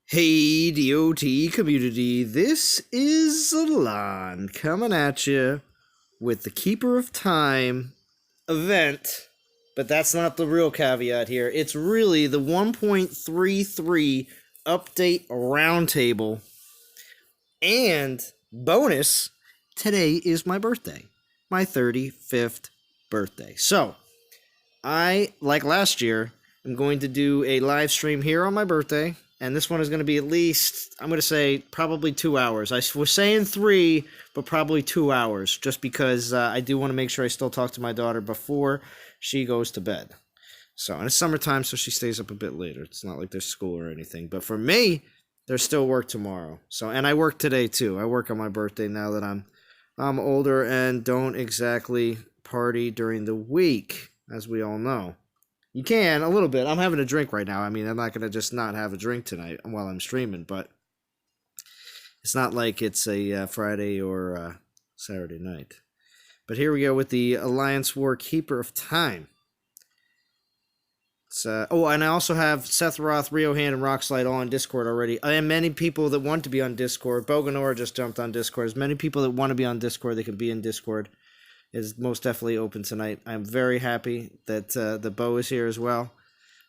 Hey, DOT community, this is Alon coming at you with the Keeper of Time event, but that's not the real caveat here. It's really the 1.33 update roundtable, and bonus, today is my birthday, my 35th birthday. So, I, like last year, am going to do a live stream here on my birthday. And this one is going to be at least, I'm going to say, probably 2 hours. I was saying 3, but probably 2 hours, just because I do want to make sure I still talk to my daughter before she goes to bed. So, and it's summertime, so she stays up a bit later. It's not like there's school or anything. But for me, there's still work tomorrow. So, and I work today, too. I work on my birthday now that I'm older and don't exactly party during the week, as we all know. You can, a little bit. I'm having a drink right now. I mean, I'm not going to just not have a drink tonight while I'm streaming, but it's not like it's a Friday or Saturday night. But here we go with the Alliance War Keeper of Time. It's, oh, and I also have Seth Roth, Rio Hand, and Rockslide all on Discord already. I have many people that want to be on Discord. Boganora just jumped on Discord. There's many people that want to be on Discord. They can be in Discord. Is most definitely open tonight. I'm very happy that the Bo is here as well,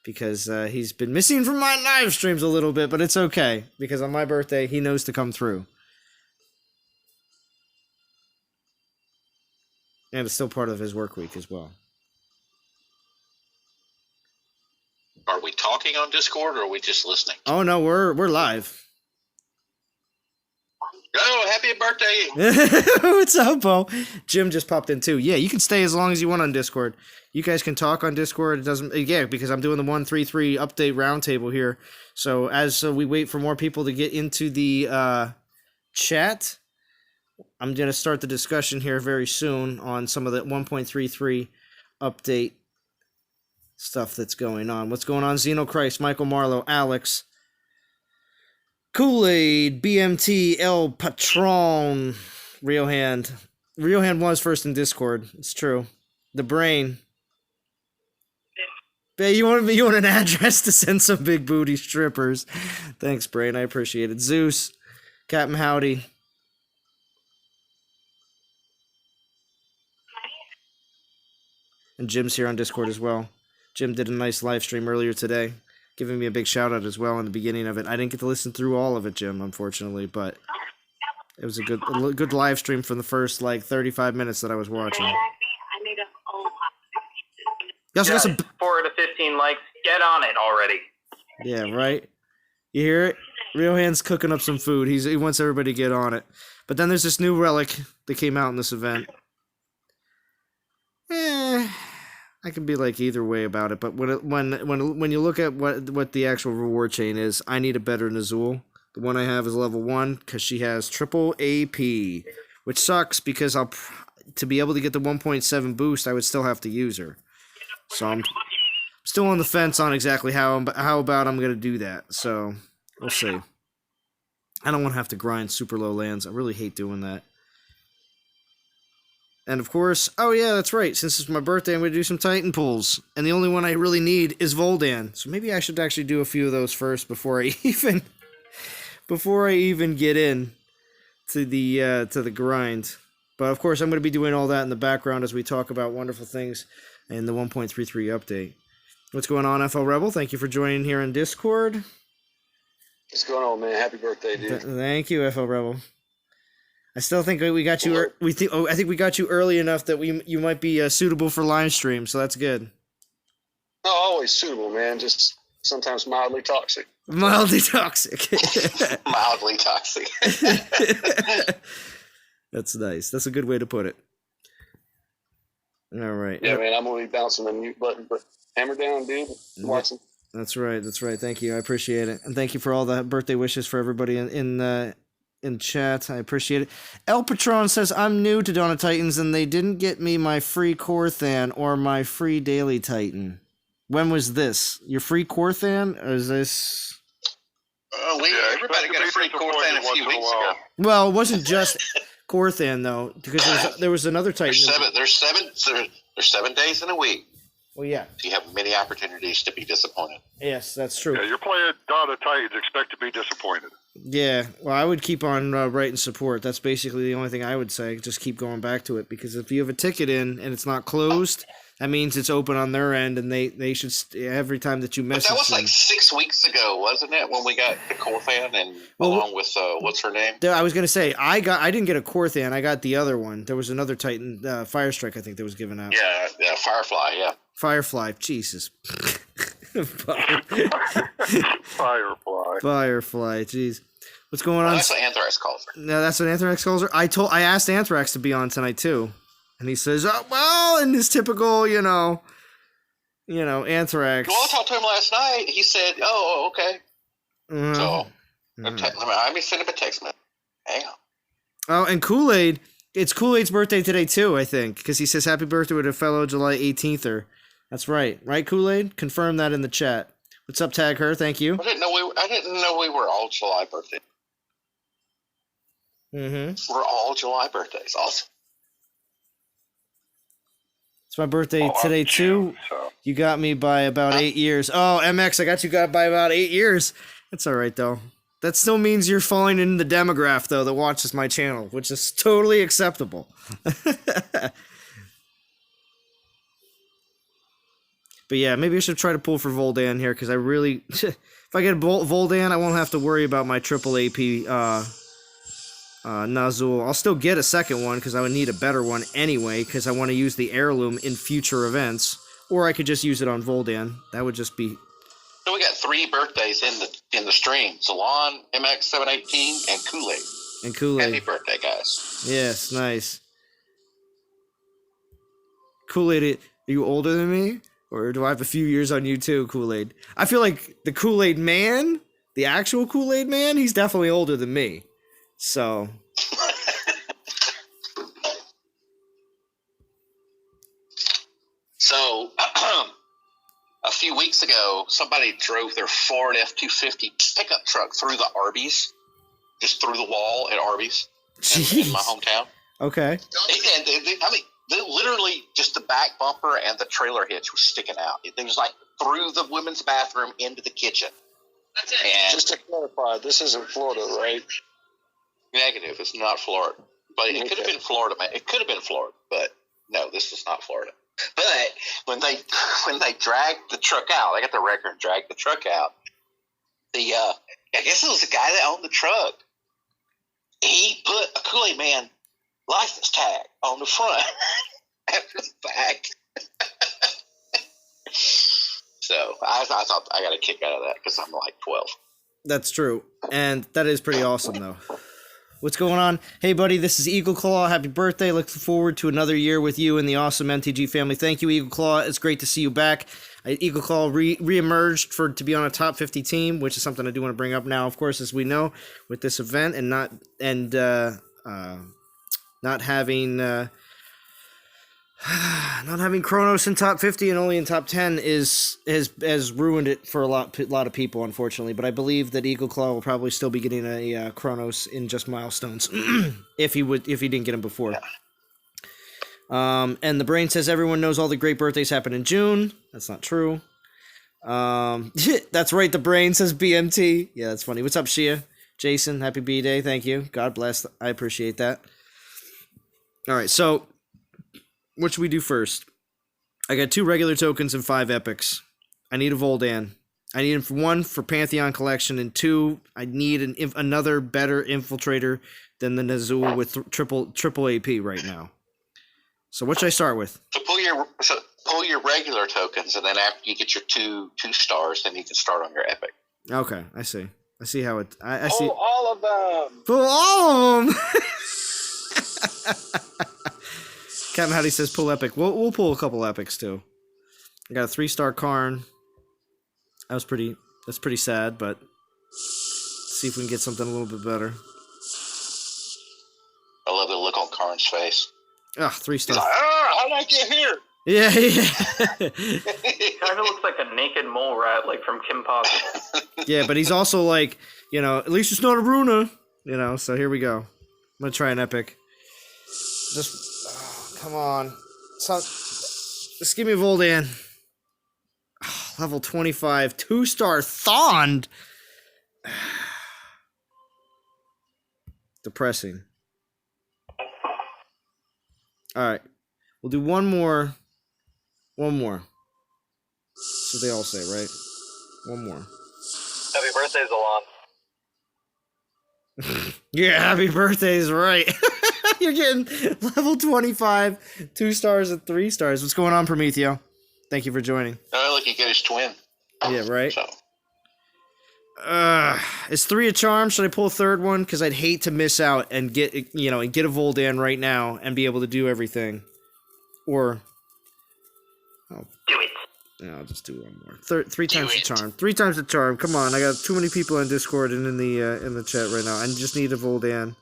because he's been missing from my live streams a little bit, but it's okay, because on my birthday, he knows to come through. And it's still part of his work week as well. Are we talking on Discord, or are we just listening? Oh, no, we're live. Oh, happy birthday! What's up, Bo? Jim just popped in too. Yeah, you can stay as long as you want on Discord. You guys can talk on Discord. It doesn't, yeah, because I'm doing the 1.33 update roundtable here. So as we wait for more people to get into the chat, I'm gonna start the discussion here very soon on some of the 1.33 update stuff that's going on. What's going on? Xenochrist, Michael Marlowe, Alex, Kool-Aid, BMT, El Patron, Rio Hand. Rio Hand was first in Discord. It's true. The Brain. Hey, you want an address to send some big booty strippers? Thanks, Brain. I appreciate it. Zeus, Captain Howdy. And Jim's here on Discord as well. Jim did a nice live stream earlier today, giving me a big shout out as well in the beginning of it. I didn't get to listen through all of it, Jim, unfortunately, but it was a good live stream from the first 35 minutes that I was watching. You also got some 4 to 15 likes. Get on it already. Yeah, right. You hear it? Real Hand's cooking up some food. He wants everybody to get on it. But then there's this new relic that came out in this event. I can be either way about it, but when you look at what the actual reward chain is, I need a better Nazul. The one I have is level 1 because she has triple AP, which sucks because to be able to get the 1.7 boost, I would still have to use her. So I'm still on the fence on exactly how about I'm gonna do that. So we'll see. I don't want to have to grind super low lands. I really hate doing that. And of course, oh yeah, that's right. Since it's my birthday, I'm going to do some Titan pulls. And the only one I really need is Voldan. So maybe I should actually do a few of those first before I even get in to the grind. But of course, I'm going to be doing all that in the background as we talk about wonderful things in the 1.33 update. What's going on, FL Rebel? Thank you for joining here on Discord. What's going on, man? Happy birthday, dude. Thank you, FL Rebel. I still think we got you. I think we got you early enough that you might be suitable for live stream, so that's good. No, always suitable, man. Just sometimes mildly toxic. Mildly toxic. Mildly toxic. That's nice. That's a good way to put it. All right. Yeah, man. I'm gonna be bouncing the mute button, but hammer down, dude. Watching. That's right. That's right. Thank you. I appreciate it, and thank you for all the birthday wishes for everybody in chat. I appreciate it. El Patron says, I'm new to Dawn of Titans and they didn't get me my free Corthan or my free Daily Titan. When was this? Your free Corthan? Or is this... Everybody got a free Corthan a few weeks ago. Well, it wasn't just Corthan, though, because there was another Titan. There's 7 days in a week. Well, yeah. You have many opportunities to be disappointed. Yes, that's true. Yeah, you're playing Horde Titans. Expect to be disappointed. Yeah, well, I would keep on writing support. That's basically the only thing I would say. Just keep going back to it, because if you have a ticket in and it's not closed, that means it's open on their end, and they should every time that you But message that was them. like 6 weeks ago, wasn't it? When we got the Corthan and Well, along with what's her name? I was gonna say I didn't get a Corthan. I got the other one. There was another Titan, Firestrike, I think, that was given out. Yeah, Firefly. Yeah. Firefly, Jesus. Firefly. Firefly, jeez. What's going Well, on? that's what Anthrax calls her. No, that's what Anthrax calls her. I asked Anthrax to be on tonight too, and he says, "Oh, well," in his typical, Anthrax. Well, I talked to him last night. He said, "Oh, okay." So, I mean, send him a text message. Hang on. Oh, and Kool-Aid. It's Kool-Aid's birthday today too, I think, because he says happy birthday with a fellow July 18th. That's right, Kool-Aid? Confirm that in the chat. What's up, Tag Her? Thank you. I didn't know we were all July birthdays. Mm-hmm. We're all July birthdays. Awesome. It's my birthday today too. June, so. You got me by about 8 years. Oh, MX, I got you by about 8 years. That's all right though. That still means you're falling in the demographic though that watches my channel, which is totally acceptable. But yeah, maybe I should try to pull for Voldan here, because I really, if I get Voldan, I won't have to worry about my triple AP Nazul. I'll still get a second one, because I would need a better one anyway, because I want to use the heirloom in future events, or I could just use it on Voldan. That would just be. So we got 3 birthdays in the stream: Salon, MX718, and Kool-Aid. And Kool-Aid. Happy birthday, guys! Yes, nice. Kool-Aid, are you older than me? Or do I have a few years on you too, Kool-Aid? I feel like the Kool-Aid man, the actual Kool-Aid man, he's definitely older than me. So. So, a few weeks ago, somebody drove their Ford F-250 pickup truck through the Arby's, just through the wall at Arby's in my hometown. Okay. And they literally, just the back bumper and the trailer hitch was sticking out. It was like through the women's bathroom into the kitchen. That's it. And Just to clarify, this isn't Florida, right? negative, it's not Florida. But it could have been Florida. It could have been Florida, but no, this was not Florida. But when they dragged the truck out, I got the record and dragged the truck out. I guess it was the guy that owned the truck. He put a Kool-Aid Man license tag on the front after the back. So I thought I got a kick out of that because I'm like 12. That's true. And that is pretty awesome, though. What's going on? Hey, buddy, this is Eagle Claw. Happy birthday. Looking forward to another year with you and the awesome MTG family. Thank you, Eagle Claw. It's great to see you back. Eagle Claw re-emerged to be on a top 50 team, which is something I do want to bring up now, of course, as we know, with this event and not having not having Kronos in top 50 and only in top 10 has ruined it for a lot of people, unfortunately. But I believe that Eagle Claw will probably still be getting a Kronos in just milestones if he didn't get him before. Yeah. And the brain says everyone knows all the great birthdays happen in June. That's not true. That's right. The brain says BMT. Yeah, that's funny. What's up, Shia? Jason, happy Bday. Thank you. God bless. I appreciate that. All right, so what should we do first? I got 2 regular tokens and 5 epics. I need a Voldan. I need 1 for Pantheon Collection, and 2, I need another better infiltrator than the Nazul with triple AP right now. So what should I start with? So pull your regular tokens, and then after you get your two stars, then you can start on your epic. Okay, I see. I see how it. I see. All of them. Pull all of them. Captain Howdy says pull epic. We'll pull a couple epics too. I got a 3-star Karn. That's pretty sad, but let's see if we can get something a little bit better. I love the look on Karn's face. 3-star. He's like, how did I get here? Yeah. Kind of looks like a naked mole rat, like from Kim Possible. Yeah, but he's also like, at least it's not a Runa, so here we go. I'm going to try an epic. Come on. Just give me a Voldan. Level 25, 2-star Thond. Depressing. All right, we'll do one more. One more. That's what they all say, right? One more. Happy birthday, Zalon. Yeah, happy birthday's right. You're getting level 25, 2 stars and 3 stars. What's going on, Prometheo? Thank you for joining. Oh, look, he got his twin. Yeah, right? So, Is 3 a charm? Should I pull a third one? Because I'd hate to miss out and get a Voldan right now and be able to do everything. Or... Do it. Yeah, I'll just do one more. 3 times the charm. 3 times the charm. Come on, I got too many people on Discord and in the chat right now. I just need a Voldan.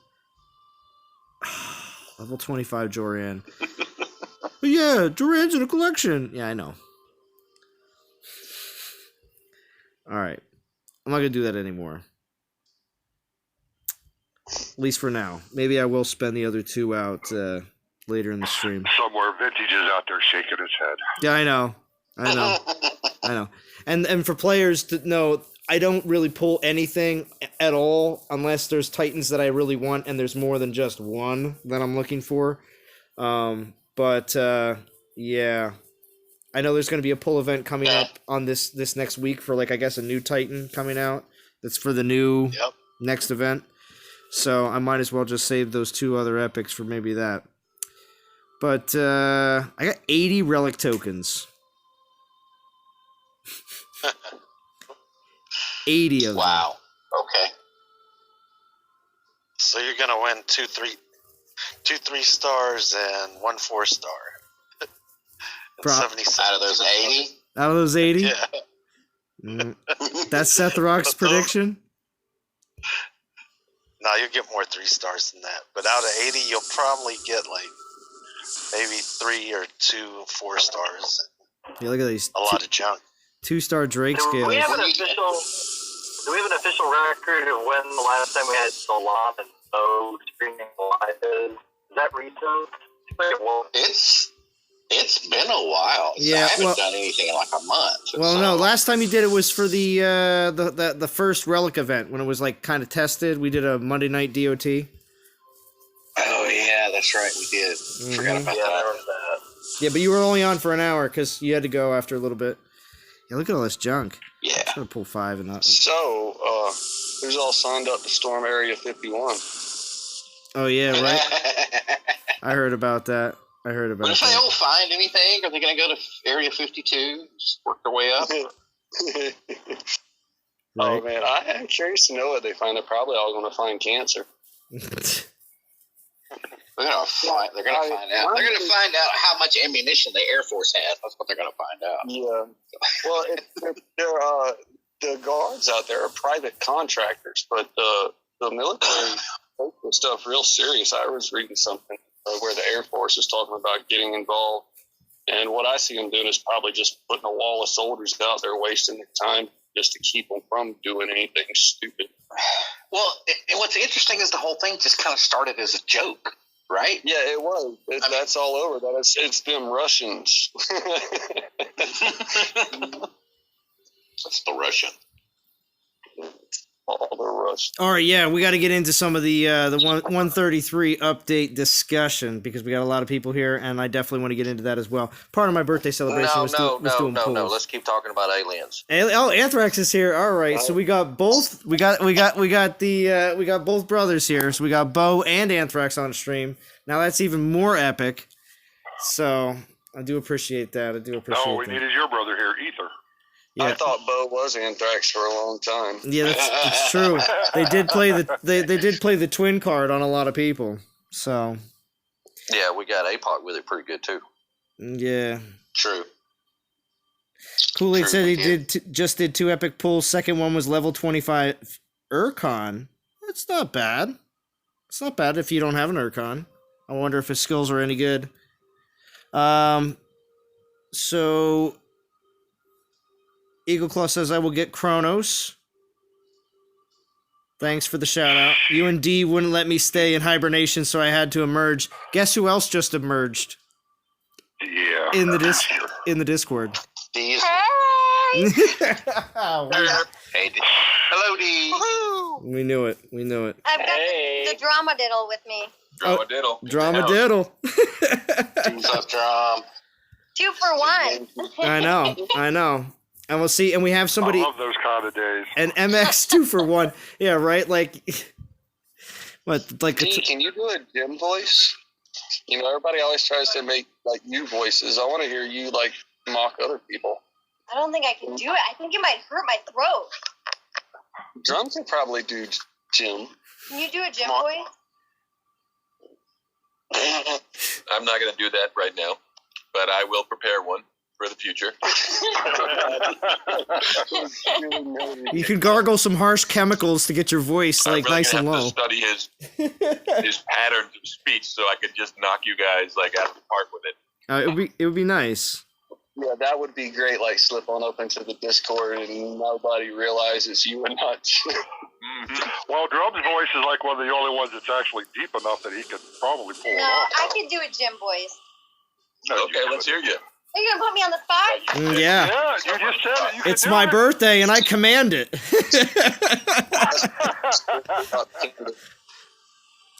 Level 25 Joran. But yeah, Joran's in a collection. Yeah, I know. Alright. I'm not gonna do that anymore. At least for now. Maybe I will spend the other 2 out later in the stream. Somewhere Vintage is out there shaking his head. Yeah, I know. I know. And for players to know, I don't really pull anything at all unless there's Titans that I really want and there's more than just one that I'm looking for. Yeah. I know there's going to be a pull event coming up on this next week for, like, I guess a new Titan coming out. That's for the new next event. So I might as well just save those 2 other epics for maybe that. But I got 80 Relic tokens. 80 of them. wow. Okay. So you're gonna win 2 3 stars and 1 4-star. Pro- 76 Out of those 80? Out of those 80? Yeah. That's Seth Rock's prediction? No, you'll get more 3 stars than that. But out of 80, you'll probably get like maybe 3 or 2 4 stars. Yeah, look at these. A lot of junk. 2-star Drake Do scales. we have an official record of when the last time we had Solon and Bo streaming live is? Is that recent? Well, It's been a while. Yeah, I haven't well- done anything in like a month. Well, so. no, last time you did it was for the first Relic event when it was like kind of tested. We did a Monday night DOT. Oh, yeah, that's right. We did. Forgot about yeah, I that. remember that. Yeah, but you were only on for an hour because you had to go after a little bit. Yeah, look at all this junk. Yeah. I'm gonna pull 5 and not. So, who's all signed up to storm Area 51? Oh yeah, right. I heard about that. But if they that. don't find anything, are they going to go to Area 52? Just work their way up? Oh, man, I am curious to know what they find. They're probably all going to find cancer. They're going to find out. They're going to find out how much ammunition the Air Force has. That's what they're going to find out. Yeah. Well, the guards out there are private contractors, but the military take this stuff real serious. I was reading something where the Air Force is talking about getting involved, and what I see them doing is probably just putting a wall of soldiers out there wasting their time just to keep them from doing anything stupid. Well, what's interesting is the whole thing just kind of started as a joke, right? Yeah, it was. That's all over. It's them Russians. That's the Russian. All the Russians. All right, yeah, we got to get into some of the 133 update discussion because we got a lot of people here, and I definitely want to get into that as well. Part of my birthday celebration was doing polls. Let's keep talking about aliens. Oh, Anthrax is here. All right, so we got both. We got both brothers here. So we got Bo and Anthrax on stream. Now that's even more epic. So I do appreciate that. All we need is your brother here, Ether. Yeah. I thought Bo was Anthrax for a long time. Yeah, that's true. They did play the twin card on a lot of people. So Yeah, we got APOC with it pretty good too. yeah. True. Kool-Aid True, said he yeah. just did 2 epic pulls. Second one was level 25 Urcon. That's not bad. It's not bad if you don't have an Urcon. I wonder if his skills are any good. So Eagle Claw says I will get Kronos. Thanks for the shout out. You and D wouldn't let me stay in hibernation, so I had to emerge. Guess who else just emerged Yeah. in the Discord? These guys. Hey, Hello, D. We knew it. We knew it. I've got the drama diddle with me. Drama diddle. Drama diddle. What's up, Drum? 2 for 1. I know. I know. And we'll see. And we have somebody. I love those kind of days. An MX 2 for 1. Yeah, right? Like, what? Like, D, can you do a Jim voice? You know, everybody always tries to make, like, you voices. I want to hear you, like, mock other people. I don't think I can do it. I think it might hurt my throat. Drum can probably do Jim. Can you do a Jim voice? I'm not going to do that right now, but I will prepare one for the future. you can gargle some harsh chemicals to get your voice, like, really nice and have low. to study his patterns of speech so I could just knock you guys, like, out of the park with it. It would be nice. Yeah, that would be great, like, slip on up into the Discord and nobody realizes you and not Well, Drum's voice is like one of the only ones that's actually deep enough that he could probably pull it No, off. I could do a Jim voice. Okay, let's hear you. Are you going to put me on the spot? Yeah. Yeah, you just said it. You can It's do my it. birthday, and I command it.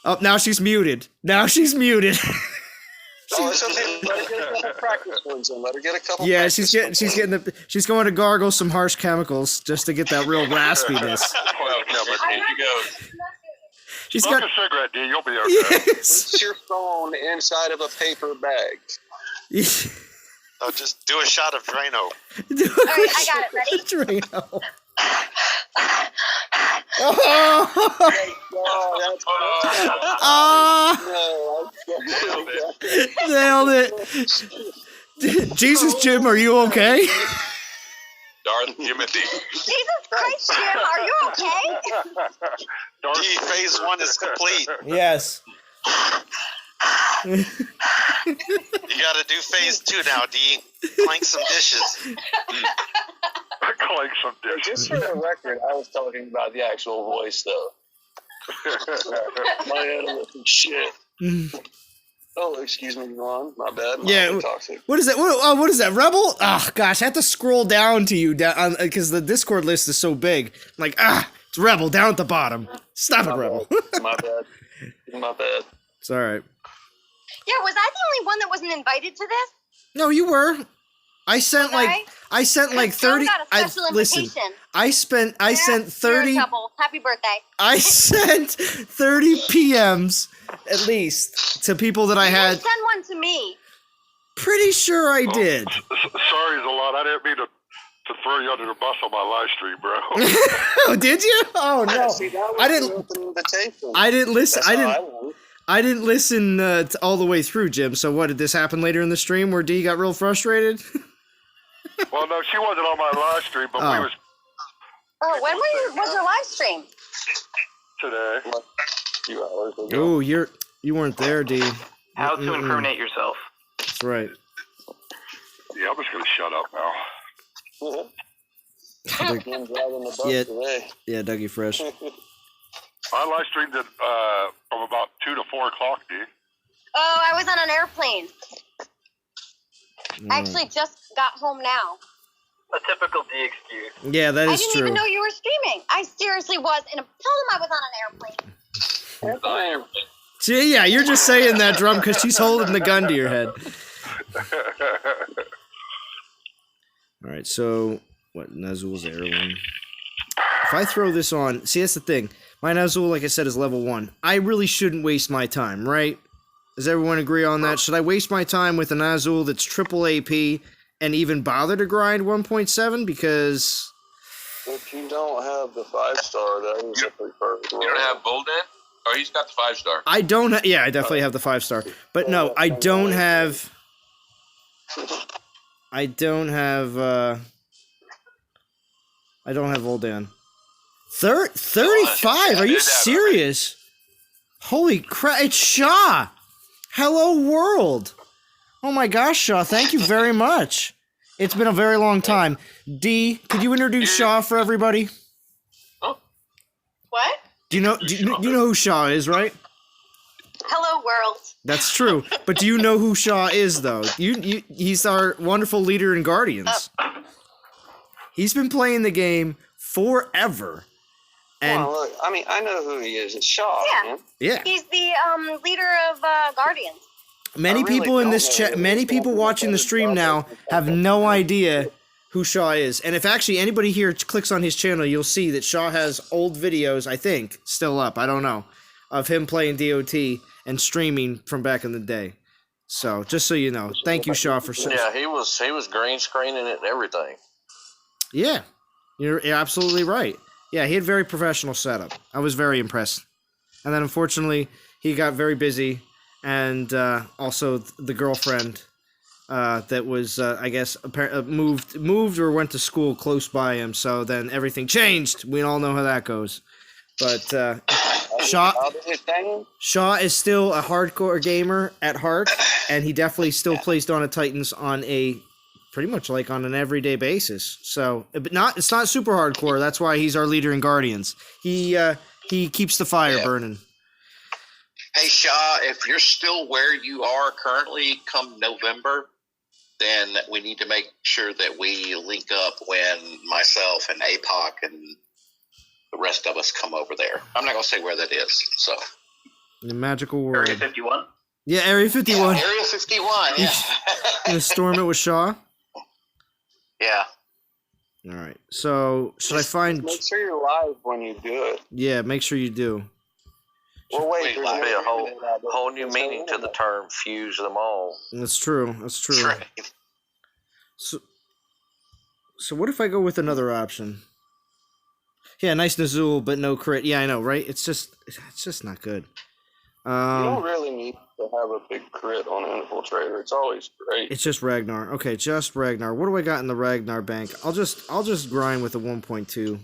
Oh, now she's muted. Now she's muted. Oh, it's okay. Let her get a couple practice ones in. Let her get a couple. Yeah, she's going to gargle some harsh chemicals just to get that real raspiness. Well, no, but here you go. She's Smoke got a cigarette, D. You'll be okay. yes. Put your phone inside of a paper bag. Oh, just do a shot of Drano. All right, I got it. Ready? Drano. Oh, nailed it. Jesus, Jim, are you okay? Darth Timothy. Jesus Christ, Jim, are you okay? D, phase 1 is complete. Yes. You gotta do phase 2 now, D. Clank some dishes. Clank some dishes. Just for the record, I was talking about the actual voice, though. My head was some shit. Oh, excuse me, Ron. My bad. Yeah. Toxic. What is that? What is that? Rebel? Oh gosh, I have to scroll down to you down because the Discord list is so big. I'm like, it's Rebel down at the bottom. Stop it, Rebel. My bad. My bad. It's all right. Yeah, was I the only one that wasn't invited to this? No, you were. I sent Was like 30. Got a special Listen, invitation. I sent You're 30. in trouble. Happy birthday. I sent 30 PMs at least to people that I You had. didn't send one to me. Pretty sure I did. Sorry, Zalon. I didn't mean to throw you under the bus on my live stream, bro. Oh, did you? Oh no, See, that was I didn't. an open invitation. I didn't listen. That's how I won. I didn't listen all the way through, Jim. So what, did this happen later in the stream where D got real frustrated? Well, no, she wasn't on my live stream, but we was Oh, when was your live stream? today. A few hours ago. Oh, you weren't there, D. How to incriminate yourself. That's right. Yeah, I'm just gonna shut up now. I'm driving the bus Yeah. today. Yeah, Dougie Fresh. I live streamed it from about 2 to 4 o'clock, D. Oh, I was on an airplane. I actually just got home now. A typical D excuse. Yeah, that I is didn't true. even know you were streaming. I seriously was. And tell them I was on an airplane. See, yeah, you're just saying that, Drum, because she's holding the gun to your head. All right, so what? Nazul's heirloom. If I throw this on, see, that's the thing. My Nazul, like I said, is level 1. I really shouldn't waste my time, right? Does everyone agree on that? Should I waste my time with a Nazul that's triple AP and even bother to grind 1.7? Because If you don't have the 5-star, that is a preferred. You don't have Bolden? Oh, he's got the 5-star. I don't. Yeah, I definitely have the 5-star, but no, I don't have. I don't have. I don't have Voldan. 35? Are you serious? Holy crap! It's Shaw. Hello, world. Oh my gosh, Shaw! Thank you very much. It's been a very long time. D, could you introduce Shaw for everybody? What? Do you know who Shaw is, right? Hello, world. That's true. But do you know who Shaw is, though? He's our wonderful leader in Guardians. He's been playing the game forever. And Come on, look, I mean, I know who he is. It's Shaw, Yeah. man. yeah, He's the leader of Guardians. many I really people in don't this know. chat, many people watching the stream now have no idea who Shaw is. And if actually anybody here clicks on his channel, you'll see that Shaw has old videos, I think, still up, I don't know, of him playing DOT and streaming from back in the day. So, just so you know, thank you, Shaw, for Yeah, he was green screening it and everything. Yeah, you're absolutely right. Yeah, he had very professional setup. I was very impressed. And then unfortunately, he got very busy, and also the girlfriend that was, I guess, moved or went to school close by him. So then everything changed. We all know how that goes. But Shaw is still a hardcore gamer at heart, and he definitely still plays Dawn of Titans on a pretty much like on an everyday basis. So, but it's not super hardcore. That's why he's our leader in Guardians. He keeps the fire burning. Hey, Shaw, if you're still where you are currently come November, then we need to make sure that we link up when myself and APOC and the rest of us come over there. I'm not going to say where that is. So, The magical world. Area 51? Yeah, Area 51. Yeah, Area 51, yeah. Gonna storm it with Shaw? Yeah. Alright, so should I find... Make sure you're live when you do it. Yeah, make sure you do. Well, wait, Wait, there's live. Be a no- whole new meaning to the term fuse them all. That's true, that's true. Right. So what if I go with another option? Yeah, nice Nazul, but no crit. Yeah, I know, right? It's just not good. You don't really need to have a big crit on an infiltrator. It's always great. It's just Ragnar. Okay, just Ragnar. What do I got in the Ragnar bank? I'll just grind with the 1.2.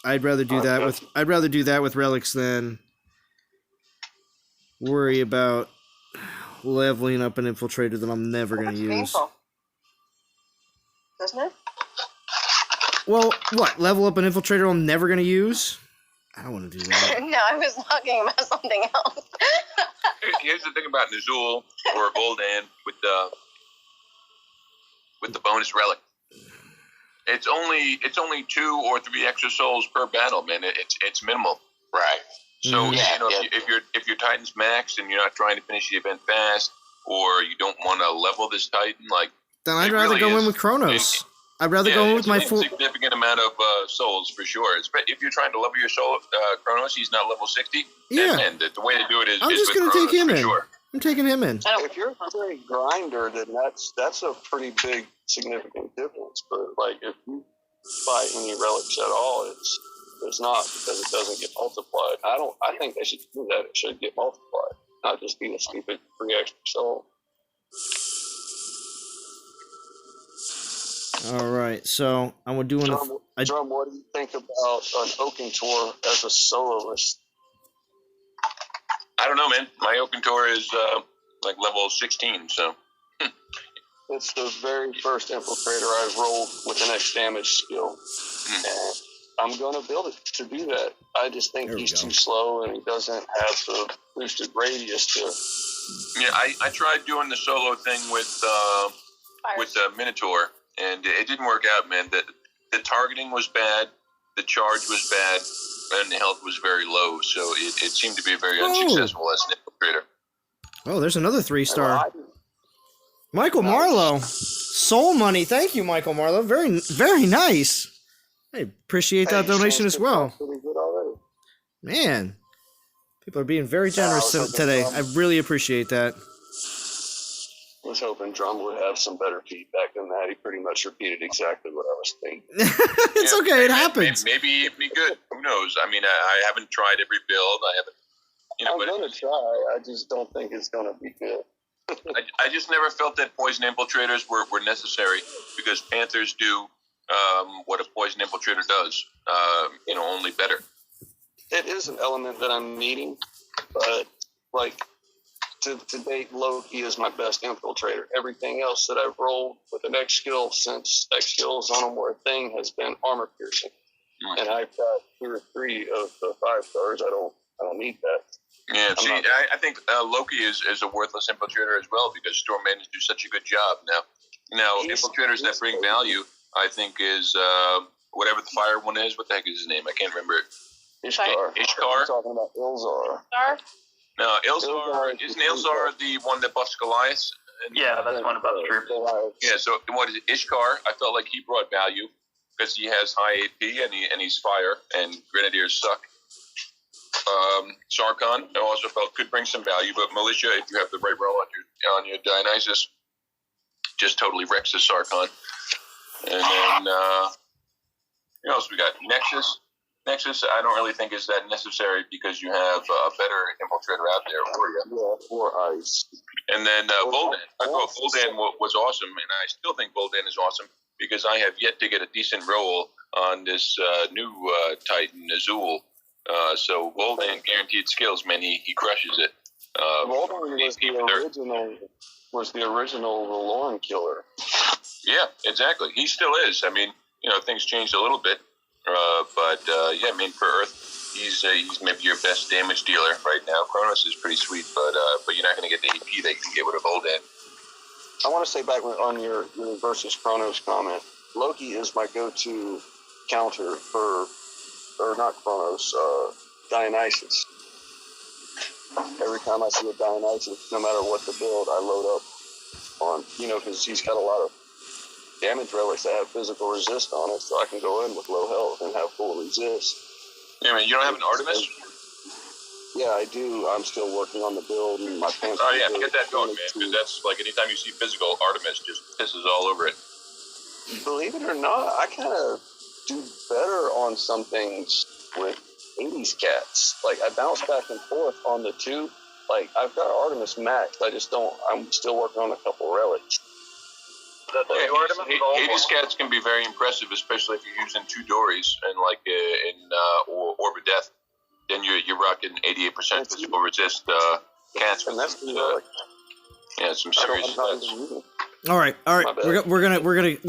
I'd rather do that with relics than worry about leveling up an infiltrator that I'm never gonna use. Painful. Doesn't it? Well, what? Level up an infiltrator I'm never gonna use? I don't want to do that. No, I was talking about something else. Here's the thing about Nazul or Gul'dan with the bonus relic. It's only 2 or 3 extra souls per battle, man. It's minimal. Right. So Yeah, if your Titan's maxed and you're not trying to finish the event fast, or you don't want to level this Titan, like Then I'd it rather really go in is- with Kronos. I'd rather go in with my it's a full. significant amount of souls for sure. If you're trying to level your soul, Kronos, he's not level 60. Yeah. and the way to do it is I'm is just with gonna Kronos, take him for in. Sure. I'm taking him in. If you're a great grinder, then that's a pretty big significant difference. But like if you fight any relics at all, it's not because it doesn't get multiplied. I think they should do that. It should get multiplied, not just be a stupid 3 extra soul. All right, so I'm doing. Drum, what do you think about an Oaken Tour as a soloist? I don't know, man. My Oaken Tour is like level 16, so. It's the very first infiltrator I've rolled with an X damage skill. And I'm going to build it to do that. I just think he's too slow and he doesn't have the boosted radius to. Yeah, I tried doing the solo thing with the Minotaur, and it didn't work out, man. The targeting was bad, the charge was bad, and the health was very low, so it seemed to be very unsuccessful as an infiltrator. Oh, there's another 3-star. Michael Marlowe, Soul Money. Thank you, Michael Marlowe. Very, very nice. I appreciate that donation as well. Man, people are being very generous today. I really appreciate that. I was hoping Drum would have some better feedback than that. He pretty much repeated exactly what I was thinking. It's okay. It happens. Maybe it'd be good. Who knows? I mean, I haven't tried every build. I haven't. I'm going to try. I just don't think it's going to be good. I just never felt that poison infiltrators were necessary because Panthers do what a poison infiltrator does. Only better. It is an element that I'm needing, but like to date, Loki is my best infiltrator. Everything else that I've rolled with an X skill since X skills on them were a thing has been armor piercing, and I've got 2 or 3 of the 5 stars. I don't need that. Yeah, see, I think Loki is a worthless infiltrator as well because Storm Maidens do such a good job. Now infiltrators that bring value I think is whatever the fire one is. What the heck is his name? I can't remember it. Ishtar. Ishtar? Talking about Ilzar. No, Ilzar. Isn't Ilzar the one that buffs Goliath? Yeah, that's one about the troops. Yeah, so what is it? Ishtar, I felt like he brought value because he has high AP and he's fire, and Grenadiers suck. Sarkhan, I also felt could bring some value, but Militia, if you have the right roll on your Dionysus, just totally wrecks the Sarkhan. And then, what else we got? Nexus. Nexus, I don't really think is that necessary because you have a better infiltrator out there for you. Yeah, for ice. And then Voldan. I thought Voldan was awesome, and I still think Voldan is awesome because I have yet to get a decent roll on this new Titan, Azul. So Voldan guaranteed skills, man. He crushes it. Voldan was the original Lorne killer. Yeah, exactly. He still is. I mean, things changed a little bit. Yeah, I mean, for Earth, he's maybe your best damage dealer right now. Kronos is pretty sweet, but you're not going to get the AP that you can get with a Voldan. I want to say back on your versus Kronos comment, Loki is my go-to counter for, or not Kronos, Dionysus. Every time I see a Dionysus, no matter what the build, I load up on, because he's got a lot of damage relics that have physical resist on it, so I can go in with low health and have full resist. Yeah, I mean, you don't have an Artemis? Yeah, I do. I'm still working on the build and my pants. Oh, yeah, get that going, man, because that's like anytime you see physical, Artemis just pisses all over it. Believe it or not, I kind of do better on some things with 80s cats. Like, I bounce back and forth on the two. Like, I've got Artemis maxed. I'm still working on a couple relics. Hades cats can be very impressive, especially if you're using 2 Dories and Orb of Death. Then you're rocking 88% physical resist cats. And that's some serious stats. All right. We're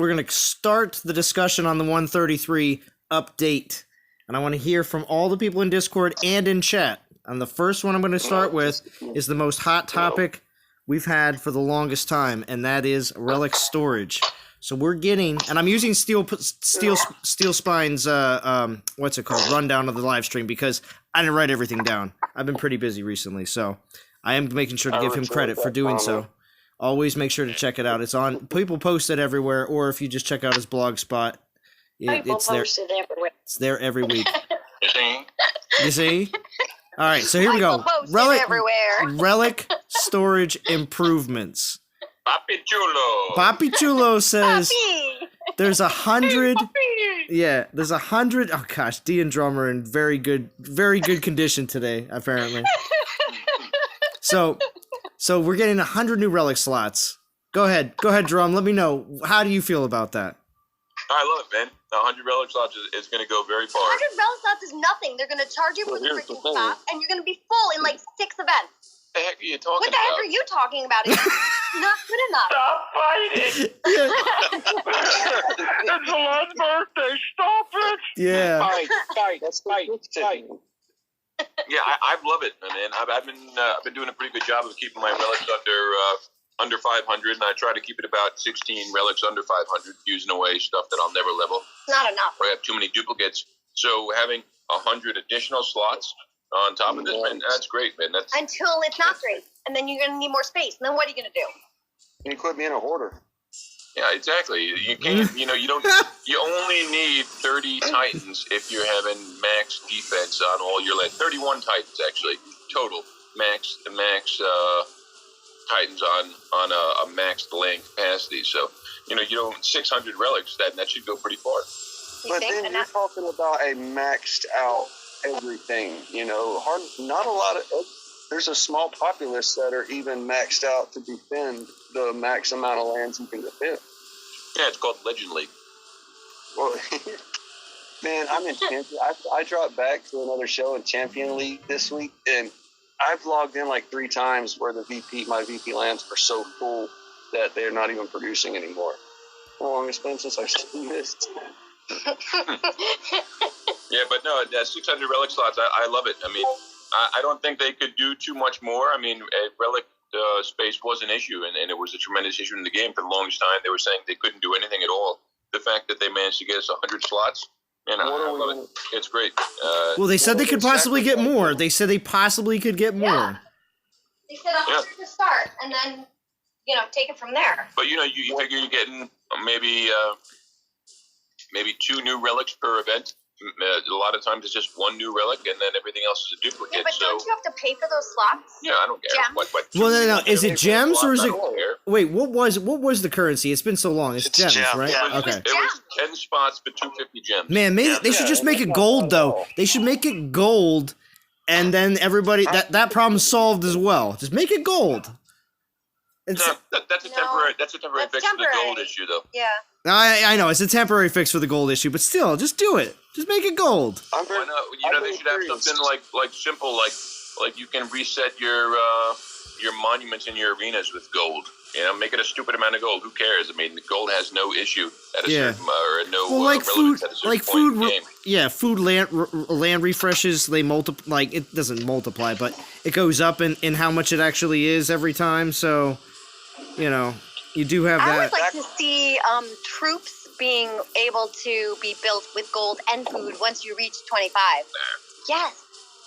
gonna start the discussion on the 133 update, and I want to hear from all the people in Discord and in chat. And the first one I'm going to start with is the most hot topic we've had for the longest time, and that is relic storage. So we're getting, and I'm using Steel Spine's what's it called, rundown of the live stream because I didn't write everything down. I've been pretty busy recently, so I am making sure to give him credit for doing so. Always make sure to check it out. It's on. People post it everywhere, or if you just check out his blog spot, it's there. It's there every week. You see? All right, so here we go. Relic storage improvements. Papi Chulo says there's 100. Yeah, there's 100. Oh gosh, D and Drum are in very good condition today, apparently. So we're getting 100 new relic slots. Go ahead, Drum. Let me know. How do you feel about that? I love it, man. 100 relic slots is going to go very far. 100 relic slots is nothing. They're going to charge you for the freaking stop, and you're going to be full in like 6 events. What the heck are you talking about? What the heck are you talking about? It's not good enough. Stop fighting! It's the last birthday. Stop it! Yeah. Fight. Yeah, I love it, man. I've been doing a pretty good job of keeping my relics under 500, and I try to keep it about 16 relics under 500, using away stuff that I'll never level. Not enough. Or I have too many duplicates. So having 100 additional slots on top of this, man, that's great, man. Until it's not great, and then you're going to need more space, and then what are you going to do? You quit being a hoarder. Yeah, exactly. You can't, you only need 30 Titans if you're having max defense on all your land. 31 Titans, actually, total. Max Titans on a maxed land capacity. So, you don't 600 relics, that should go pretty far. But then you're talking about a maxed out everything, not a lot of, there's a small populace that are even maxed out to defend the max amount of lands you can defend. Yeah, it's called Legend League. Well, man, I'm in Champion. I dropped back to another show in Champion League this week, and I've logged in like 3 times where my VP lands are so full that they're not even producing anymore. How long it's been since I've seen this? Yeah, but no, 600 relic slots, I love it. I mean, I don't think they could do too much more. I mean, relic space was an issue, and it was a tremendous issue in the game for the longest time. They were saying they couldn't do anything at all. the fact that they managed to get us 100 slots. You know, I love it. It's great. Well, they said they could possibly get more. They said they possibly could get more. Yeah. They said 100 to start, and then, take it from there. But, you figure you're getting maybe 2 new relics per event. A lot of times it's just 1 new relic, and then everything else is a duplicate. Yeah, but don't you have to pay for those slots? Yeah, I don't care. Gems? Well, no. Is it gems or is it? Care. Wait, what was the currency? It's been so long. It's gems, right? Yeah, okay. It was 10 spots for 250 gems. Man, maybe they should just make it gold though. They should make it gold, and then everybody that problem's solved as well. Just make it gold. That's a temporary. That's a temporary fix for the gold issue, though. Yeah. I know it's a temporary fix for the gold issue, but still, just do it. Just make it gold. Why not? They should have something like simple, like you can reset your monuments in your arenas with gold. Make it a stupid amount of gold. Who cares? I mean, the gold has no issue at a certain or no relevance at a certain point in the game. Yeah, food land refreshes. They multiply. Like it doesn't multiply, but it goes up in how much it actually is every time. So, you do have that. I would like to see troops being able to be built with gold and food once you reach 25. Yes.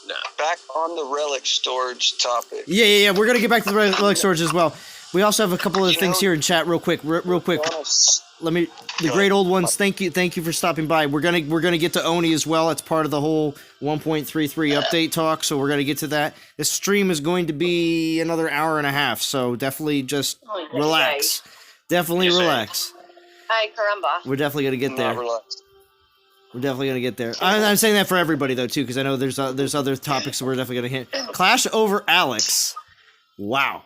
No. Back on the relic storage topic. Yeah. We're gonna get back to the relic storage as well. We also have a couple of things here in chat, real quick. The great old ones. Thank you for stopping by. We're gonna get to Oni as well. It's part of the whole 1.33 update talk, so we're gonna get to that. This stream is going to be another hour and a half, so definitely just relax. Definitely relax. Ay, caramba. We're definitely gonna get there. We're definitely gonna get there. I'm saying that for everybody though too, because I know there's other topics that we're definitely gonna hit. Clash over Alex. Wow.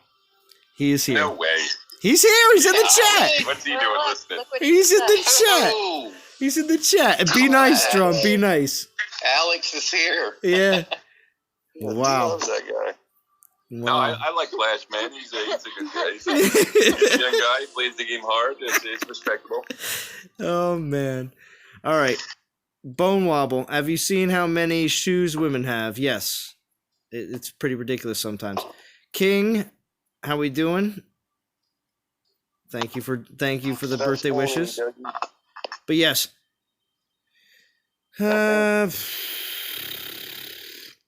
He is here. No way. He's here. He's in the chat. What's he doing listening? He's in the chat. He's in the chat. And be nice, Drum. Be nice. Alex is here. Yeah. Wow. Loves that guy. No, I like Flash, man. He's a good guy. He's a young guy. He plays the game hard. It's respectable. Oh, man. All right. Bone Wobble. Have you seen how many shoes women have? Yes. It's pretty ridiculous sometimes. King, how we doing? Thank you for the birthday wishes. But yes.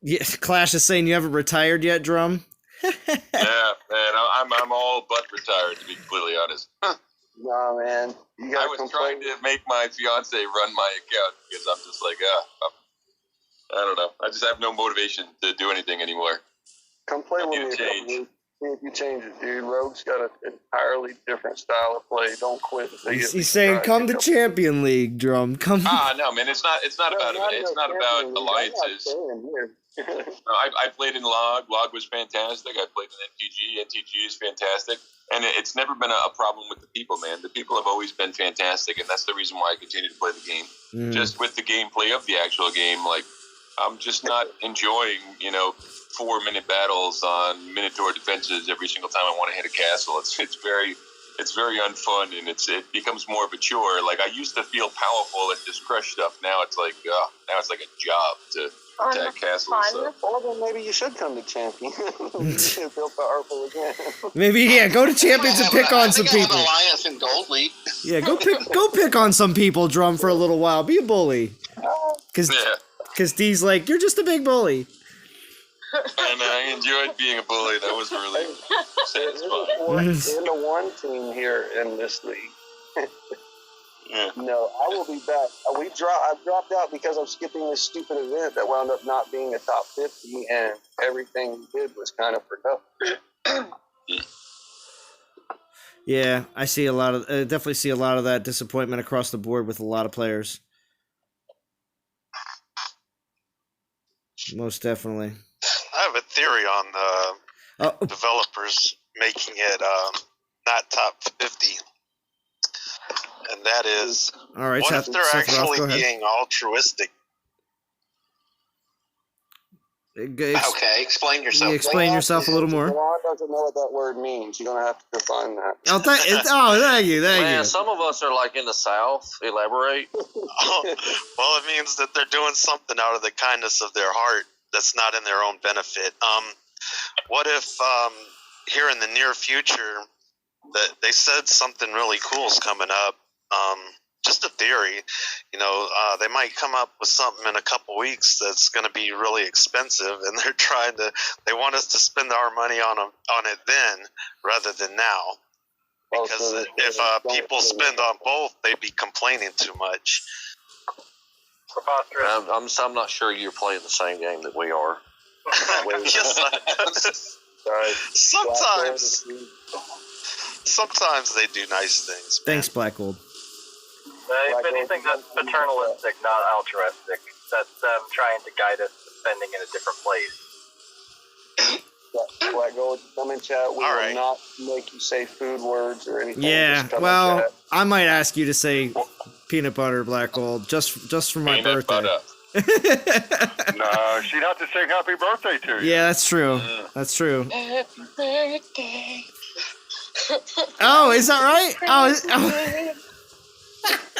Yes, Clash is saying you haven't retired yet, Drum. Yeah, man, I'm all but retired, to be completely honest. Nah, man. I was trying to make my fiance run my account because I'm just like, I don't know. I just have no motivation to do anything anymore. Come play with me. If you change it, dude. Rogue's got an entirely different style of play. Don't quit. He's saying, "Come to Champion League, Drum. Come." No, man. It's not about alliances. I played in Log. Log was fantastic. I played in NTG. NTG is fantastic. And it's never been a problem with the people, man. The people have always been fantastic, and that's the reason why I continue to play the game. Just with the gameplay of the actual game, like I'm just not enjoying, 4-minute battles on Minotaur defenses every single time I want to hit a castle. It's very unfun, and it becomes more of a chore. Like I used to feel powerful and just crush stuff. Now it's like a job to attack castles. So. Well, then maybe you should come to Champion. You feel powerful again. Maybe go to Champions and pick on some people. Alliance in Gold League. Yeah, go pick on some people, Drum, for a little while. Be a bully. Because D's like, you're just a big bully. And I enjoyed being a bully. That was really fun. Into one team here in this league. No, I will be back. I dropped out because I'm skipping this stupid event that wound up not being a top 50, and everything we did was kind of productive. Yeah, I definitely see a lot of that disappointment across the board with a lot of players. Most definitely. I have a theory on the developers making it not top 50. And that is, all right, what if they're actually being altruistic? Okay, explain yourself. Yeah, explain yourself a little more. Ron doesn't know what that word means. You're going to have to define that. Thank you. Man, some of us are like in the South. Elaborate. Well, it means that they're doing something out of the kindness of their heart that's not in their own benefit. What if here in the near future that they said something really cool is coming up? just a theory. You know, they might come up with something in a couple weeks that's going to be really expensive, and they want us to spend our money on it then rather than now. Because if people spend on both, they'd be complaining too much. I'm not sure you're playing the same game that we are. Sometimes they do nice things. Man. Thanks, Black Gold. If anything, that's paternalistic, not altruistic. That's them trying to guide us to spending in a different place. Black Gold, come in chat. We will not make you say food words or anything. Yeah, well, I might ask you to say peanut butter, Black Gold, just for my Peanut birthday. butter. No, she'd have to sing happy birthday to you. Yeah, that's true. That's true. Happy birthday. Oh, is that right? Oh,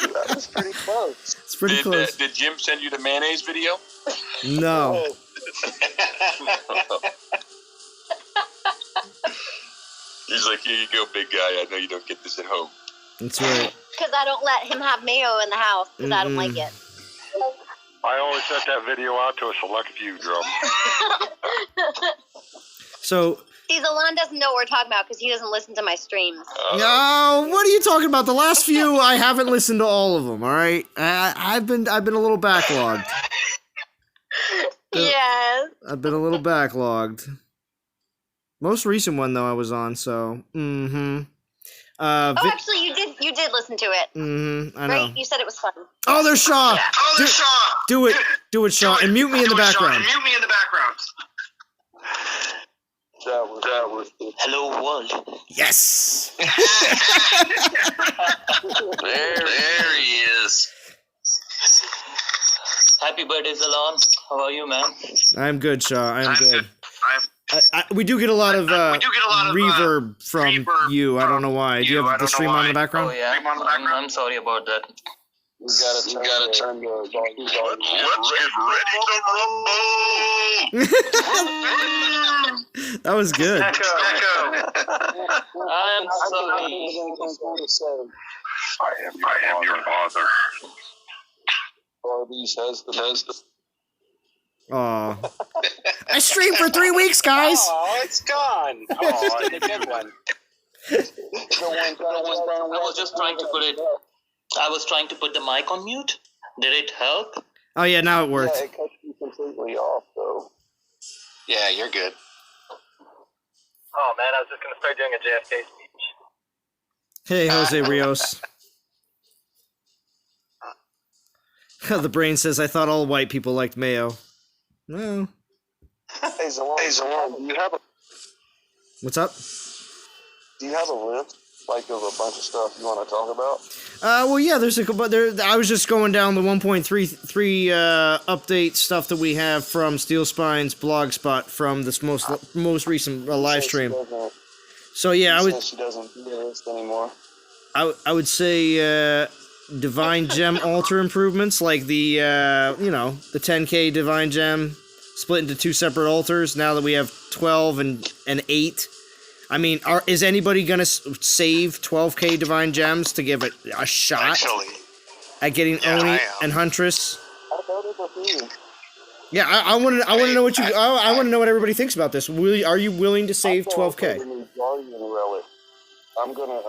That was pretty close. it's pretty close. Did Jim send you the mayonnaise video? No. He's like, here you go, big guy. I know you don't get this at home. That's right. Because I don't let him have mayo in the house because I don't like it. I only sent that video out to a select few, Drum. So. See, Zalon doesn't know what we're talking about because he doesn't listen to my streams. No, what are you talking about? The last few, I haven't listened to all of them. All right, I've been a little backlogged. Yes. I've been a little backlogged. Most recent one though, I was on. So, Actually, you did listen to it. I know. Right? You said it was fun. Oh, there's Shaw. Yeah. Oh, there's Shaw. Do it, Shaw, and mute me in the background. Mute me in the background. That was Hello, world. Yes. There he is. Happy birthday, Zalon. How are you, man? I'm good, Shaw. I'm good. We do get a lot of reverb from you. I don't know why. Do you have the stream on in the background? Oh, yeah. I'm sorry about that. We gotta turn the volume. Let's get ready to rumble. That was good. I am sorry. I am your father. Barbies has the Aw. I streamed for 3 weeks, guys. Oh, it's gone. Oh, it's a good one. I was just trying to put it. I was trying to put the mic on mute. Did it help? Oh yeah, now it worked. Yeah, it cuts you completely off, though. Yeah, you're good. Oh man, I was just gonna start doing a JFK speech. Hey, Jose Rios. The brain says, I thought all white people liked mayo. No. Hey, Zalon, do you have What's up? a list like of a bunch of stuff you want to talk about? Well, yeah, there's a couple. I was just going down the 1.33 update stuff that we have from Steel Spine's blog spot from this most recent live stream. So yeah, She doesn't do this anymore. I would say Divine Gem altar improvements, like the the 10k Divine Gem split into 2 separate altars. Now that we have 12 and 8. I mean, is anybody going to save 12k Divine Gems to give it a shot at getting Oni and Huntress? Yeah, I want to know what you. I want to know what everybody thinks about this. Are you willing to save 12k? Relic. I'm gonna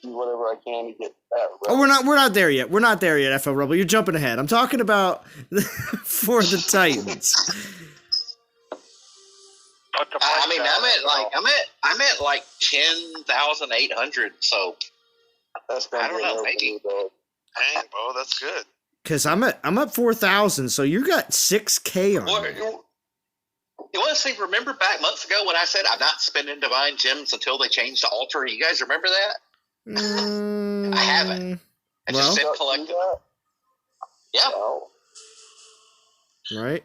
do whatever I can to get that. Relic. Oh, we're not there yet. We're not there yet, FL Rebel. You're jumping ahead. I'm talking about for the Titans. I'm at like 10,800. So That's I don't know, maybe. Dang, bro, that's good. Cause I'm at 4,000. So you got 6k on. You want to see? Remember back months ago when I said I'm not spending Divine Gems until they change the altar? You guys remember that? I haven't. I just said collect them. Yeah. Right.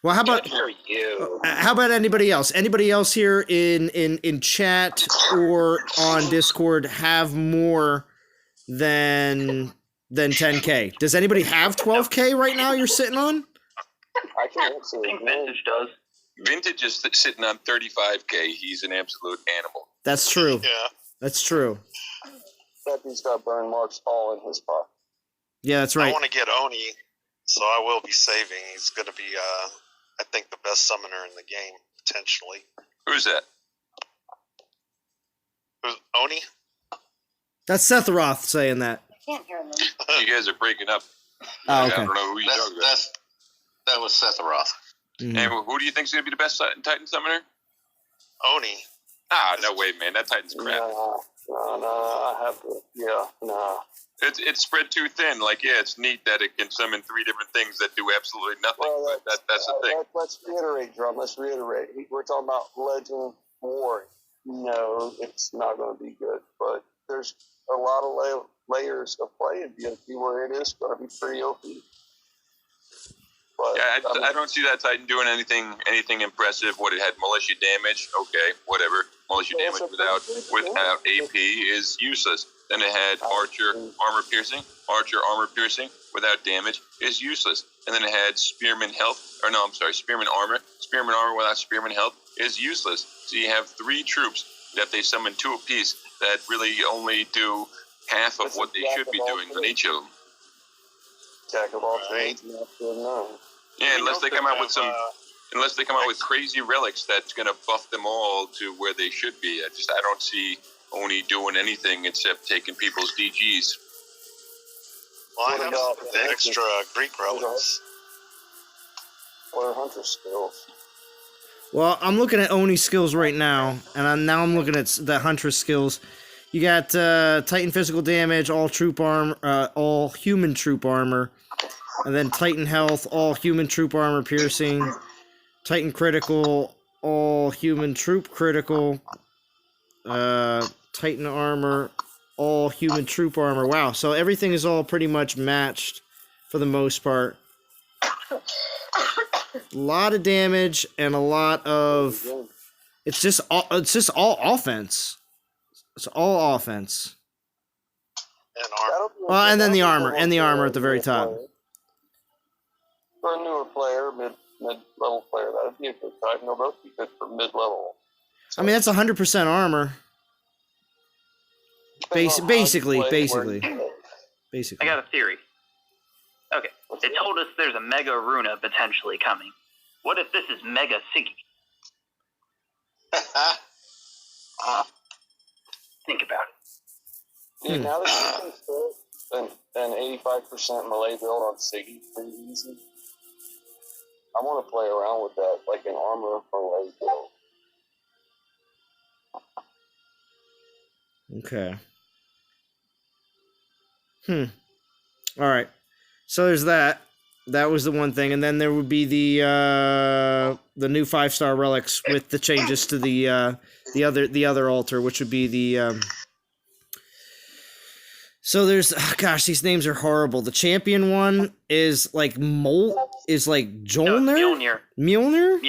Well, how about you? How about anybody else? Anybody else here in chat or on Discord have more than 10k? Does anybody have 12k right now? You're sitting on? I can't see. Vintage does. Vintage is sitting on 35k. He's an absolute animal. That's true. Yeah. That's true. That dude's got burn marks all in his pocket. Yeah, that's I right. want to get Oni, so I will be saving. He's going to be, I think, the best summoner in the game, potentially. Who's that? Who's Oni? That's Sephiroth saying that. I can't hear them. You guys are breaking up. Oh, okay. I don't know who you're talking about. That was Sephiroth. Mhm. And who do you think is going to be the best Titan summoner? Oni. Ah, no way, man. That Titan's crap. No, I have to. Yeah, no. It's spread too thin. Like, yeah, it's neat that it can summon 3 different things that do absolutely nothing. Well, but that's the thing. Let's reiterate, Drum. Let's reiterate. We're talking about Legend War. No, it's not going to be good. But there's a lot of layers of play in DMP where it is going to be pretty OP. But, Yeah, I don't see that Titan doing anything impressive. What it had militia damage, okay, whatever. Militia Yeah, damage it's a without AP is useless. Then it had archer armor piercing without damage is useless. And then it had spearman spearman armor. Spearman armor without spearman health is useless. So you have 3 troops that they summon 2 apiece that really only do half of what they should be doing on each of them. Jack of all trades, master of none. Yeah, unless they come out with crazy relics that's gonna buff them all to where they should be. I don't see Oni doing anything except taking people's DGs. Well, I What have about the extra Greek relics. What are hunter skills? Well, I'm looking at Oni's skills right now, and I'm looking at the Huntress skills. You got Titan physical damage, all troop armor, all human troop armor, and then Titan health, all human troop armor piercing, Titan critical, all human troop critical, Titan armor, all human troop armor. Wow, so everything is all pretty much matched for the most part. A lot of damage and a lot of. It's just all offense. It's all offense. And armor. Well, and then the armor at the very top. For a newer player, mid-level player, that would be a good type. No, both be good for mid-level. I mean, that's 100% armor. Basically. I got a theory. Okay, it told us there's a Mega Runa potentially coming. What if this is Mega Siggy? Think about it. Dude, now that you can fit an 85% melee build on Siggy pretty easy, I want to play around with that, like an armor melee build. Okay. All right. So there's that. That was the one thing, and then there would be the new 5-star relics with the changes to the other altar, which would be the. So there's these names are horrible. The champion one is like Jolnir? Mjolnir. Mjolnir?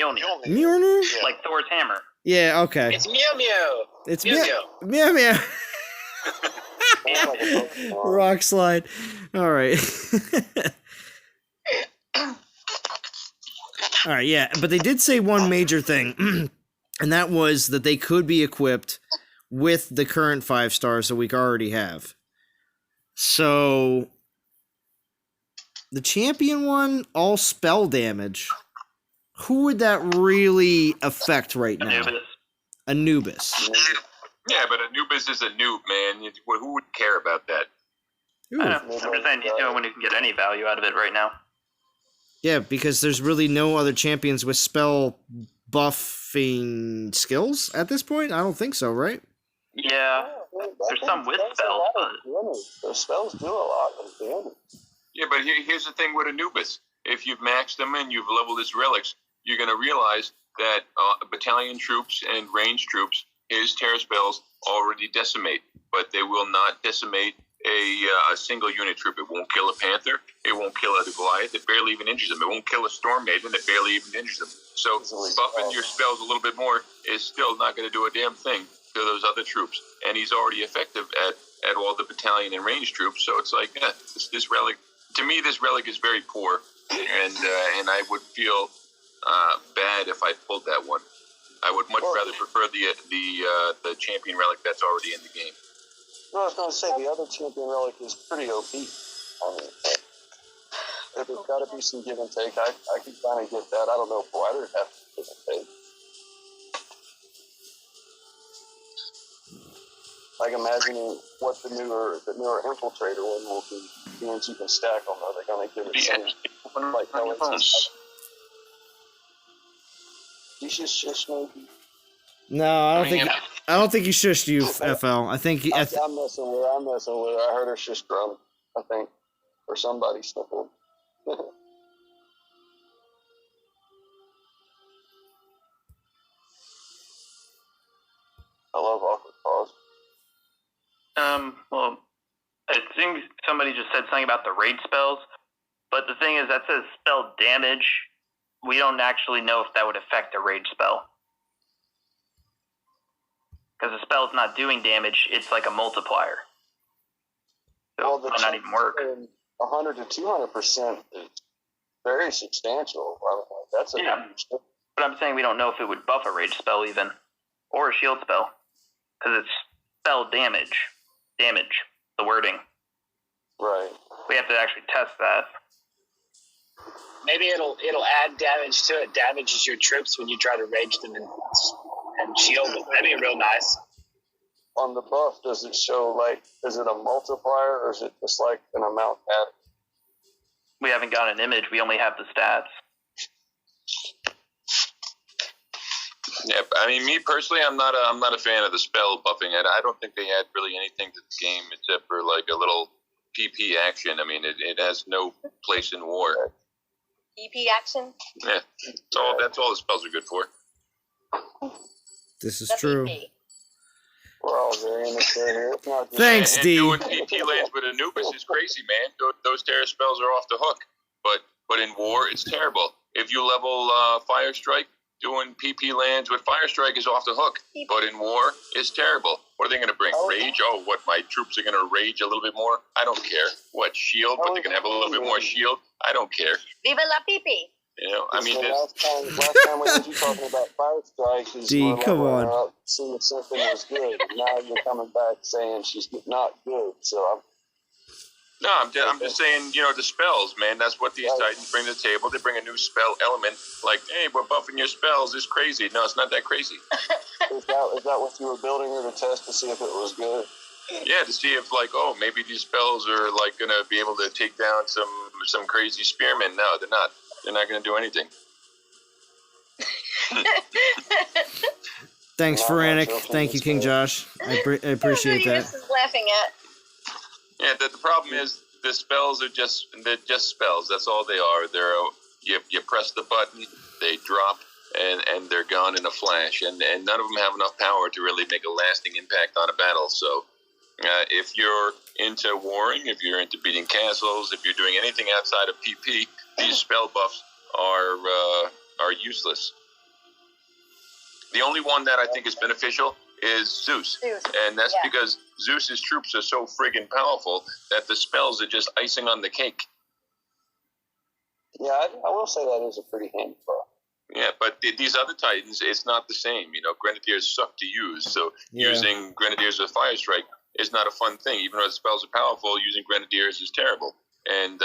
Mjolnir. Yeah. Like Thor's hammer. Yeah, okay. It's Mew Mew. It's Mew Mew. Meow. Rock slide. All right. All right, yeah, but they did say one major thing, and that was that they could be equipped with the current 5 stars that we already have. So, the champion one, all spell damage. Who would that really affect right now? Anubis. Yeah, but Anubis is a noob, man. Who would care about that? Ooh. I don't know. I'm just saying he's doing when you can get any value out of it right now. Yeah, because there's really no other champions with spell buffing skills at this point. I don't think so, right? Yeah, there's some with spells, but Those spells do a lot of damage. Yeah, but here's the thing with Anubis. If you've maxed them and you've leveled his relics, you're going to realize that battalion troops and range troops, his terror spells already decimate, but they will not decimate a single unit troop. It won't kill a Panther. It won't kill a Goliath. It barely even injures them. It won't kill a Storm Maiden. It barely even injures them. So buffing your spells a little bit more is still not going to do a damn thing to those other troops. And he's already effective at all the battalion and range troops. So it's like, this relic, to me, this relic is very poor. And I would feel bad if I pulled that one. I would much rather prefer the champion relic that's already in the game. No, I was going to say, the other champion relic is pretty OP. I mean, if there's got to be some give and take, I can kind of get that. I don't know if Bladder have to give and take. Like imagining what the newer infiltrator one will be. Means you can stack them. Are they going to give it some like pellets? You should shush me. No, I don't think he shushed you, FL. I think I'm messing with her. I heard her shush drum, I think, or somebody sniffled. I love awkward pause. Well, I think somebody just said something about the raid spells, but the thing is that says spell damage. We don't actually know if that would affect a rage spell. Because the spell's not doing damage, it's like a multiplier. So it might not even work. 100 to 200% is very substantial. I mean, that's a huge thing. But I'm saying we don't know if it would buff a rage spell even, or a shield spell, because it's spell damage. Damage, the wording. Right. We have to actually test that. Maybe it'll add damage to it. Damages your troops when you try to rage them and shield them. That'd be real nice. On the buff, does it show, like, is it a multiplier or is it just like an amount added? We haven't got an image. We only have the stats. Yeah, I mean, me personally, I'm not a fan of the spell buffing. I don't think they add really anything to the game except for like a little PP action. I mean, it has no place in war. EP action? Yeah, that's all the spells are good for. This is true. We're all very immature here. Thanks, D. Doing PP lands with Anubis is crazy, man. Those terror spells are off the hook. But in war, it's terrible. If you level Fire Strike, doing PP lands with Fire Strike is off the hook. But in war, it's terrible. What are they going to bring? Rage? Oh, what, my troops are going to rage a little bit more? I don't care. What, shield? But they're going to have a little bit more shield? I don't care. Viva la pipi! You know, I mean, last time we heard you talking about Fire Strike is D, come on. Seeing if something was good. Now you're coming back saying she's not good. So I'm just saying, you know, the spells, man. That's what these Titans bring to the table. They bring a new spell element. Like, hey, we're buffing your spells. It's crazy. No, it's not that crazy. Is that what you were building her to test to see if it was good? Yeah, to see if, like, oh, maybe these spells are, like, going to be able to take down some crazy spearmen. No, they're not. They're not going to do anything. Thanks, Veranic. Thank you, King Josh. I appreciate that. This is laughing at. Yeah, the problem is the spells are just spells. That's all they are. You press the button, they drop, and they're gone in a flash. And none of them have enough power to really make a lasting impact on a battle. So if you're into warring, if you're into beating castles, if you're doing anything outside of PP, these spell buffs are useless. The only one that I think is beneficial is Zeus. And that's because Zeus's troops are so friggin' powerful that the spells are just icing on the cake. Yeah, I will say that is a pretty handy buff. Yeah, but these other Titans, it's not the same. You know, Grenadiers suck to use, so using Grenadiers with Fire Strike is not a fun thing. Even though the spells are powerful, using Grenadiers is terrible. And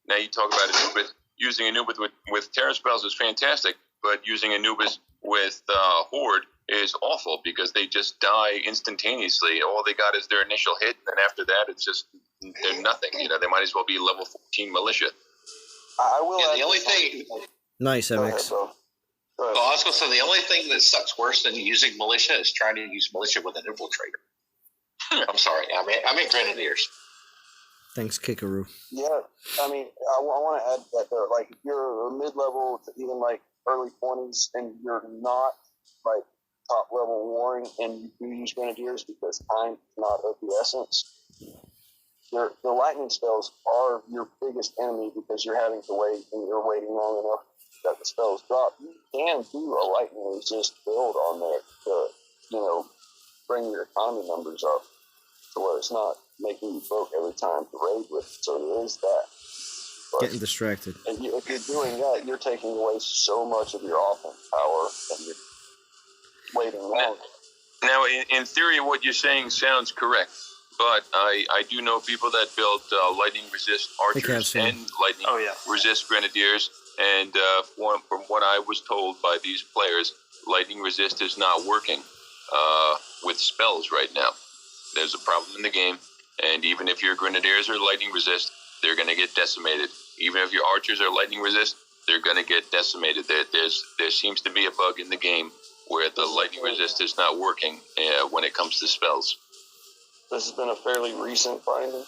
now you talk about Anubis. Using Anubis with Terror spells is fantastic, but using Anubis with Horde is awful because they just die instantaneously. All they got is their initial hit, and after that, it's just they're nothing. You know, they might as well be level 14 militia. I will. Yeah, the only thing. Nice, MX. Well, I was going to say the only thing that sucks worse than using militia is trying to use militia with an infiltrator. I'm sorry, I mean Grenadiers. Thanks, Kikaru. Yeah, I mean, I want to add that there. Like, if you're a mid-level to even like early 20s, and you're not like top level warring, and you do use Grenadiers because time is not of the essence. The lightning spells are your biggest enemy because you're having to wait, and you're waiting long enough that the spells drop. You can do a lightning resist build on there to, you know, bring your economy numbers up to where it's not making you broke every time to raid with. So there is that. But getting distracted. if you're doing that, you're taking away so much of your offense power, and you're waiting long. Now, in theory, what you're saying sounds correct. But I do know people that build lightning resist archers and lightning resist grenadiers. And from what I was told by these players, lightning resist is not working with spells right now. There's a problem in the game, and even if your grenadiers are lightning resist, they're going to get decimated. Even if your archers are lightning resist, they're going to get decimated. There seems to be a bug in the game where the lightning resist is not working when it comes to spells. This has been a fairly recent finding.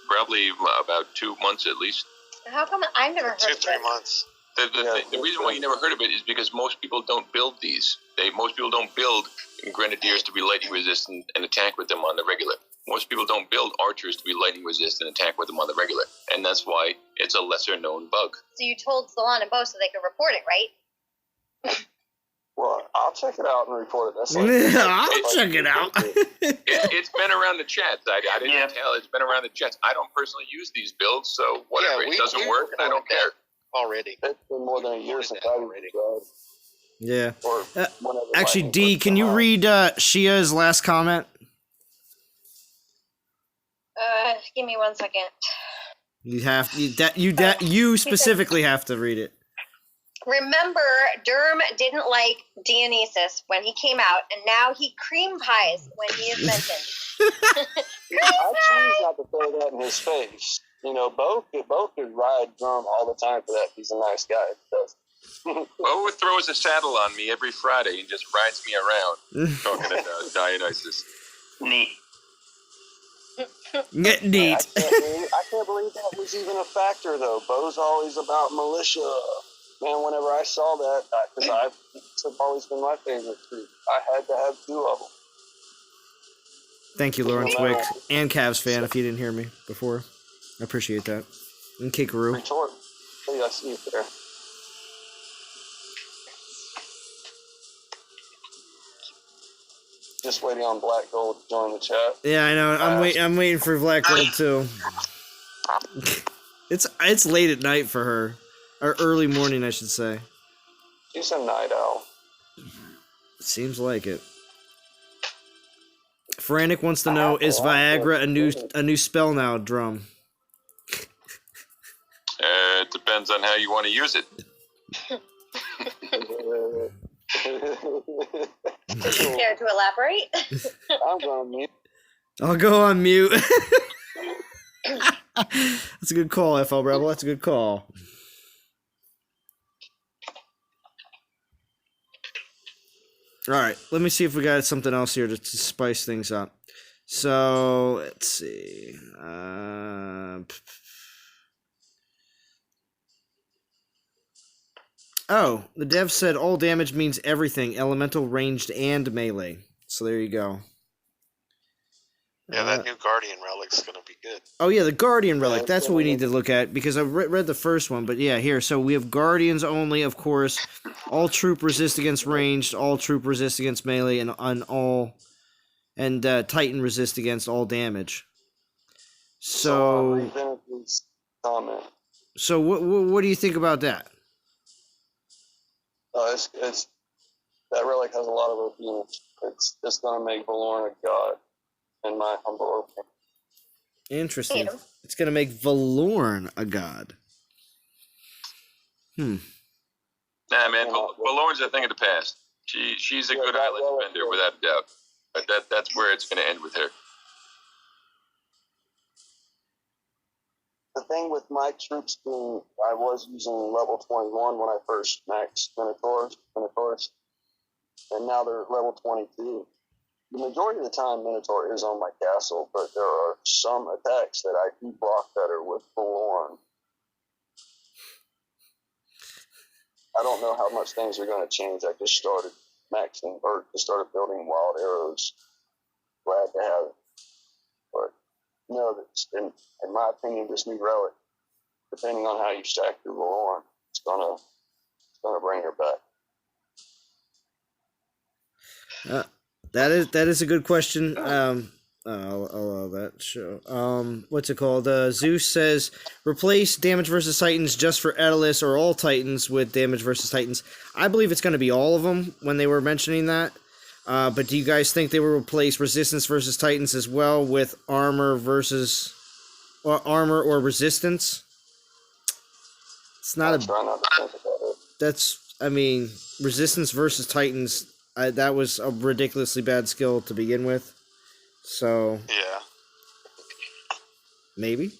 Probably about 2 months at least. How come I've never heard of it? 2-3 months. The reason why you never heard of it is because most people don't build these. Most people don't build grenadiers to be lightning resistant and attack with them on the regular. Most people don't build archers to be lightning resistant and attack with them on the regular. And that's why it's a lesser known bug. So you told Salon and Bo so they could report it, right? Well, I'll check it out and report it. That's I'll check it out. It's been around the chats. I didn't tell. It's been around the chats. I don't personally use these builds, so whatever. It doesn't work, and I don't care. Already. It's been more than a year since I read it. Yeah. Or actually, D, can you read Shia's last comment? Give me 1 second. You specifically have to read it. Remember, Derm didn't like Dionysus when he came out, and now he cream pies when he is mentioned. I choose not to throw that in his face. You know, Bo could ride Drum all the time for that. He's a nice guy. Bo throws a saddle on me every Friday and just rides me around, talking about Dionysus. Neat. Neat. I can't believe that was even a factor, though. Bo's always about militia. Man, whenever I saw that, because it's always been my favorite troop, I had to have 2 of them. Thank you, Lawrence Wick, and Cavs fan, if you didn't hear me before. I appreciate that. And Kikaru. Retort. Hey, I see you there. Just waiting on Black Gold to join the chat. Yeah, I know. I'm waiting for Black Gold too. It's late at night for her. Or early morning, I should say. She's a night owl. Seems like it. Frantic wants to know, is Viagra a new spell now, Drum? It depends on how you want to use it. Care to elaborate? I'm going mute. I'll go on mute. That's a good call, FL Rebel. That's a good call. All right, let me see if we got something else here to spice things up. So, let's see. Oh, the dev said all damage means everything, elemental, ranged, and melee. So there you go. Yeah, that new Guardian Relic's going to be good. Oh, yeah, the Guardian Relic. That's what we need to look at, because I read the first one. But, yeah, here. So we have Guardians only, of course. All troop resist against ranged. All troop resist against melee. And Titan resist against all damage. So what do you think about that? It's that relic has a lot of abuse. It's going to make Valorn a god, in my humble opinion. Interesting. It's going to make Valorn a god. Nah, man, Valorn's a thing of the past. She's a good island defender without a doubt. But that's where it's going to end with her. The thing with my troops being, I was using level 21 when I first maxed Minotaurs, and now they're level 22. The majority of the time, Minotaur is on my castle, but there are some attacks that I do block better with Valorn. I don't know how much things are going to change. I just started maxing, or just started building wild arrows. Glad to have it. But, no, in my opinion, this new relic, depending on how you stack your Valorn, it's gonna bring her back. That is a good question. I'll allow that show. What's it called? Zeus says replace damage versus Titans just for Edelus or all Titans with damage versus Titans. I believe it's going to be all of them when they were mentioning that. But do you guys think they will replace Resistance versus Titans as well with armor versus armor or resistance? It's not a. Try not to think about it. That's. I mean, Resistance versus Titans. That was a ridiculously bad skill to begin with. So Yeah. maybe.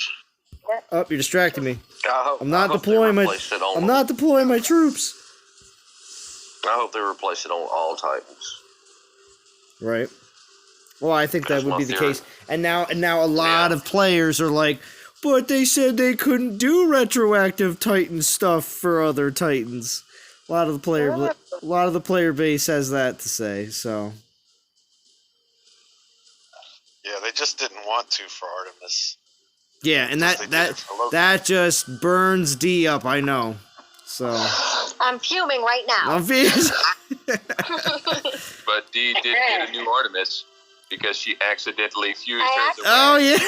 Oh, you're distracting me. I'm I not hope they deploying my. replace it on- I'm not deploying my troops. I hope they replace it on all Titans. Right. Well, I think that That's would my be the theory. case. And now a lot of players are like, but they said they couldn't do retroactive Titan stuff for other Titans. A lot of the player base has that to say. So. Yeah, they just didn't want to for Artemis. Yeah, and that just burns D up. I know. So. I'm fuming right now. I'm fuming. But Dee did get a new Artemis because she accidentally fused hers. Oh yeah.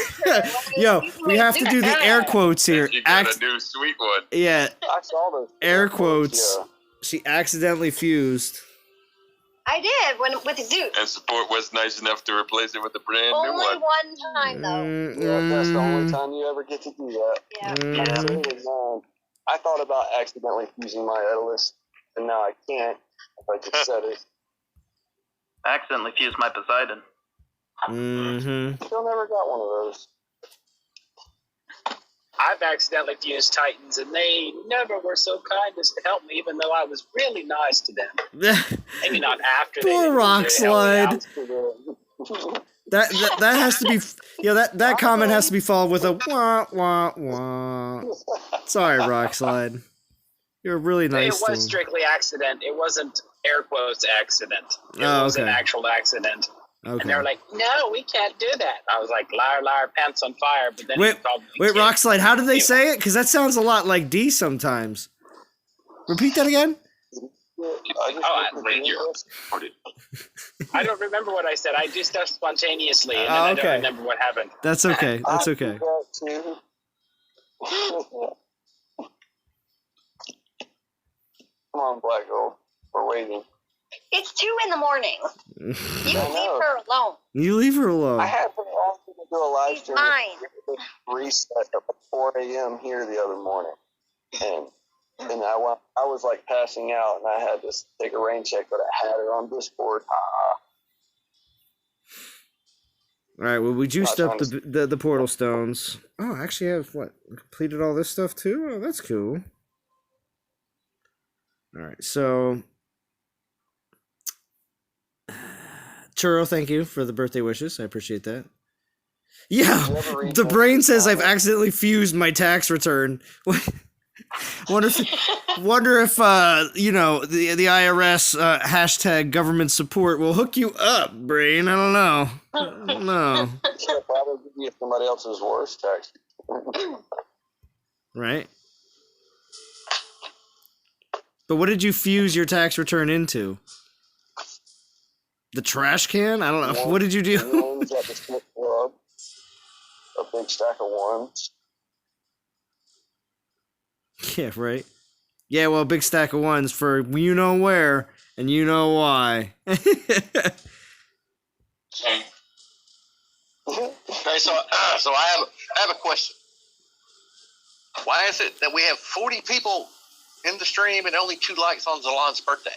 Yo, we have to do the air quotes here. She got a new sweet one. Yeah. I saw those Air quotes. Yeah. She accidentally fused. I did with the Zeus. And support was nice enough to replace it with a brand new Only one. one time though. Yeah, that's the only time you ever get to do that. Yeah. I thought about accidentally fusing my Edelus, and now I can't if I just said it. I accidentally fused my Poseidon. Mm-hmm. Still never got one of those. I've accidentally fused Titans, and they never were so kind as to help me, even though I was really nice to them. Maybe not after they Poor did, Rock they held me Slide. out. That has to be. Yeah, that comment has to be followed with a wah wah wah. Sorry, Rock Slide. You're really nice. It was to him. strictly accident. It wasn't air quotes accident. It was an actual accident. Okay. And they were like, "No, we can't do that." I was like, "Liar, liar, pants on fire." But then Wait, he called me wait, kid. Rock Slide. How did they say it? Because that sounds a lot like D sometimes. Repeat that again. I don't remember what I said. I do stuff spontaneously, and then Oh, I okay. don't remember what happened. That's okay. That's okay. Come on, Black Gold. We're waiting. It's 2 a.m. You can leave her alone. You leave her alone. I had been asking to do a live She's stream. mine. Reset at 4 a.m. here the other morning, and I was like passing out, and I had to take a rain check, but I had her on Discord. All right. Well, we juiced up the portal stones. Oh, I actually have completed all this stuff too. Oh, that's cool. All right. So, Churro, thank you for the birthday wishes. I appreciate that. Yeah, the brain says I've accidentally fused my tax return. Wonder if you know, the IRS hashtag government support will hook you up, brain. I don't know. No. She'll probably give you somebody else's worst tax. Right. But what did you fuse your tax return into? The trash can? I don't know. What did you do? Ones at the Smith Club. A big stack of ones. Yeah, right. Yeah, well, big stack of ones for you know where and you know why. Okay, so I have a question. Why is it that we have 40 people in the stream and only 2 likes on Zalon's birthday?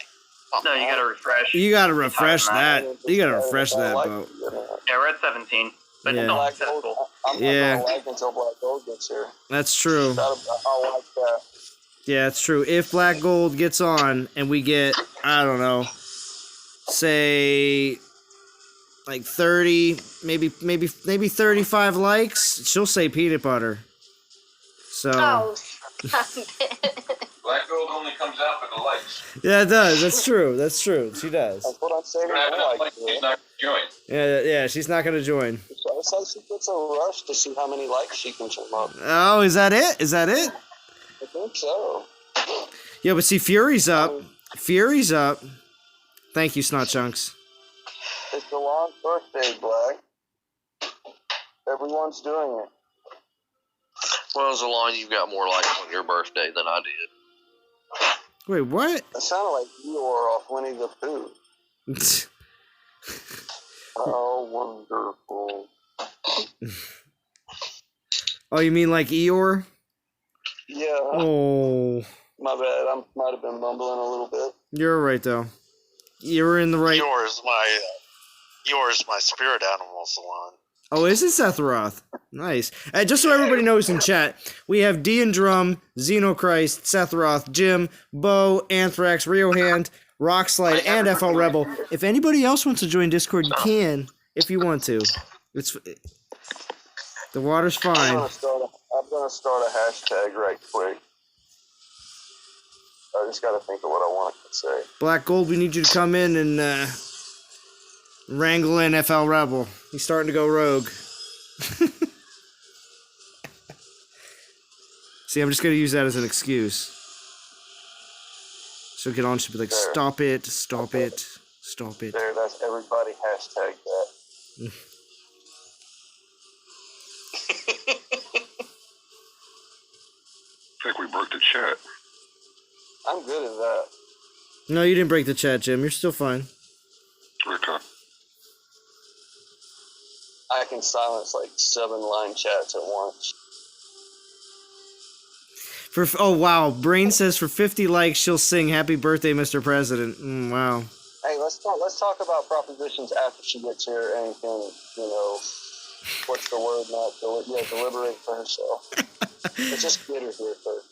No, you gotta refresh. You gotta refresh that. You gotta refresh that boat. Yeah, we're at 17. But Yeah. no successful. I'm not Yeah. gonna like until Black Gold gets here. That's true. I'll like that. Yeah, it's true. If Black Gold gets on and we get, I don't know, say like 30, maybe 35 likes, she'll say peanut butter. So Oh, stop it. Black Gold only comes out for the likes. yeah, it does. That's true. That's true. She does. That's what I'm saying. Have enough I like likes, he's not going to join. Yeah, she's not gonna join. It's like she gets a rush to see how many likes she can turn up. Oh, is that it? Is that it? I think so. Yeah, but see, Fury's up. Fury's up. Thank you, Snot Chunks. It's the long birthday, Black. Everyone's doing it. Well, Zalon, you've got more likes on your birthday than I did. Wait, what? It sounded like you were off Winnie the Pooh. Oh, wonderful. Oh, you mean like Eeyore? Yeah. Oh, My bad. I might have been mumbling a little bit. you're right though. You're in the right. Yours my spirit animal, Salon. Oh, is it Sephiroth? Nice. Just so everybody knows in chat, we have D and Drum, Xenochrist, Sephiroth, Jim, Bo, Anthrax, Riohand, Rockslide, and FL Rebel. If anybody else wants to join Discord, you can, if you want to. The water's fine. I'm gonna start a hashtag right quick. I just gotta think of what I want to say. Black Gold, we need you to come in and wrangle in FL Rebel. He's starting to go rogue. See, I'm just going to use that as an excuse. She'll get on, she'll be like, there. Stop it, stop it, stop it. There, that's everybody hashtag that. I think we broke the chat. I'm good at that. No, you didn't break the chat, Jim. You're still fine. Okay. I can silence like 7 line chats at once. Oh, wow. Brain says for 50 likes, she'll sing Happy Birthday, Mr. President. Wow. Hey, let's talk about propositions after she gets here and can, what's the word? Deliberate for herself. Let's just get her here first.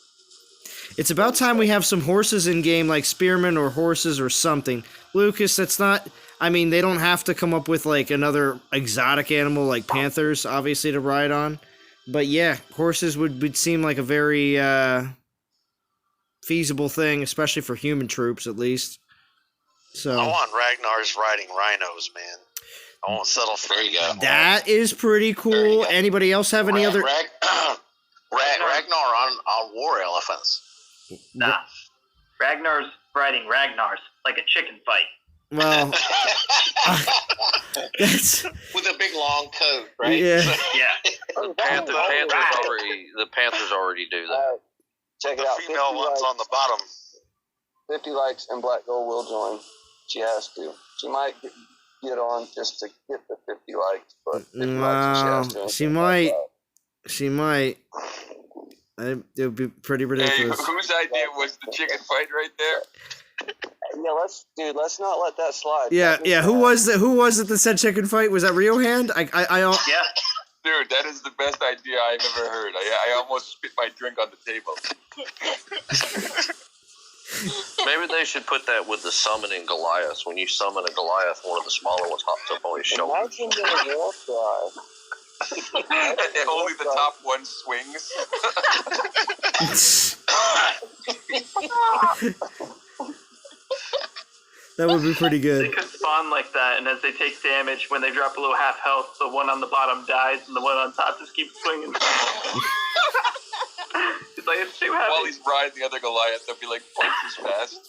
It's about time we have some horses in game, like spearmen or horses or something. Lucas, that's not... I mean, they don't have to come up with, like, another exotic animal like panthers, obviously, to ride on. But, yeah, horses would seem like a very feasible thing, especially for human troops, at least. So I want Ragnar's riding rhinos, man. I won't settle for There you go. that is pretty cool. Anybody else have any other... Ragnar on war elephants. Nah. Ragnar's riding Ragnar's like a chicken fight. Well, that's... With a big long coat, right? Yeah. Yeah. The Panthers already do that. Check The it out. female 50 one's likes, on the bottom. 50 likes and Black Gold will join. She has to. She might get on just to get the 50 likes, but 50 likes, Well, she might. She might. It would be pretty Hey, ridiculous. whose idea was the chicken fight right there? Yeah, let's not let that slide. Yeah. Who was it that said chicken fight? Was that Riohand? Yeah. Dude, that is the best idea I've ever heard. I almost spit my drink on the table. Maybe they should put that with the summoning Goliath. When you summon a Goliath, one of the smaller ones hops up on his shoulder. Imagine the war cry. And only the top one swings. That would be pretty They good. could spawn like that, and as they take damage, when they drop below half health, the one on the bottom dies, and the one on top just keeps swinging. It's like, it's too heavy. While he's riding the other Goliath, they'll be like twice as fast.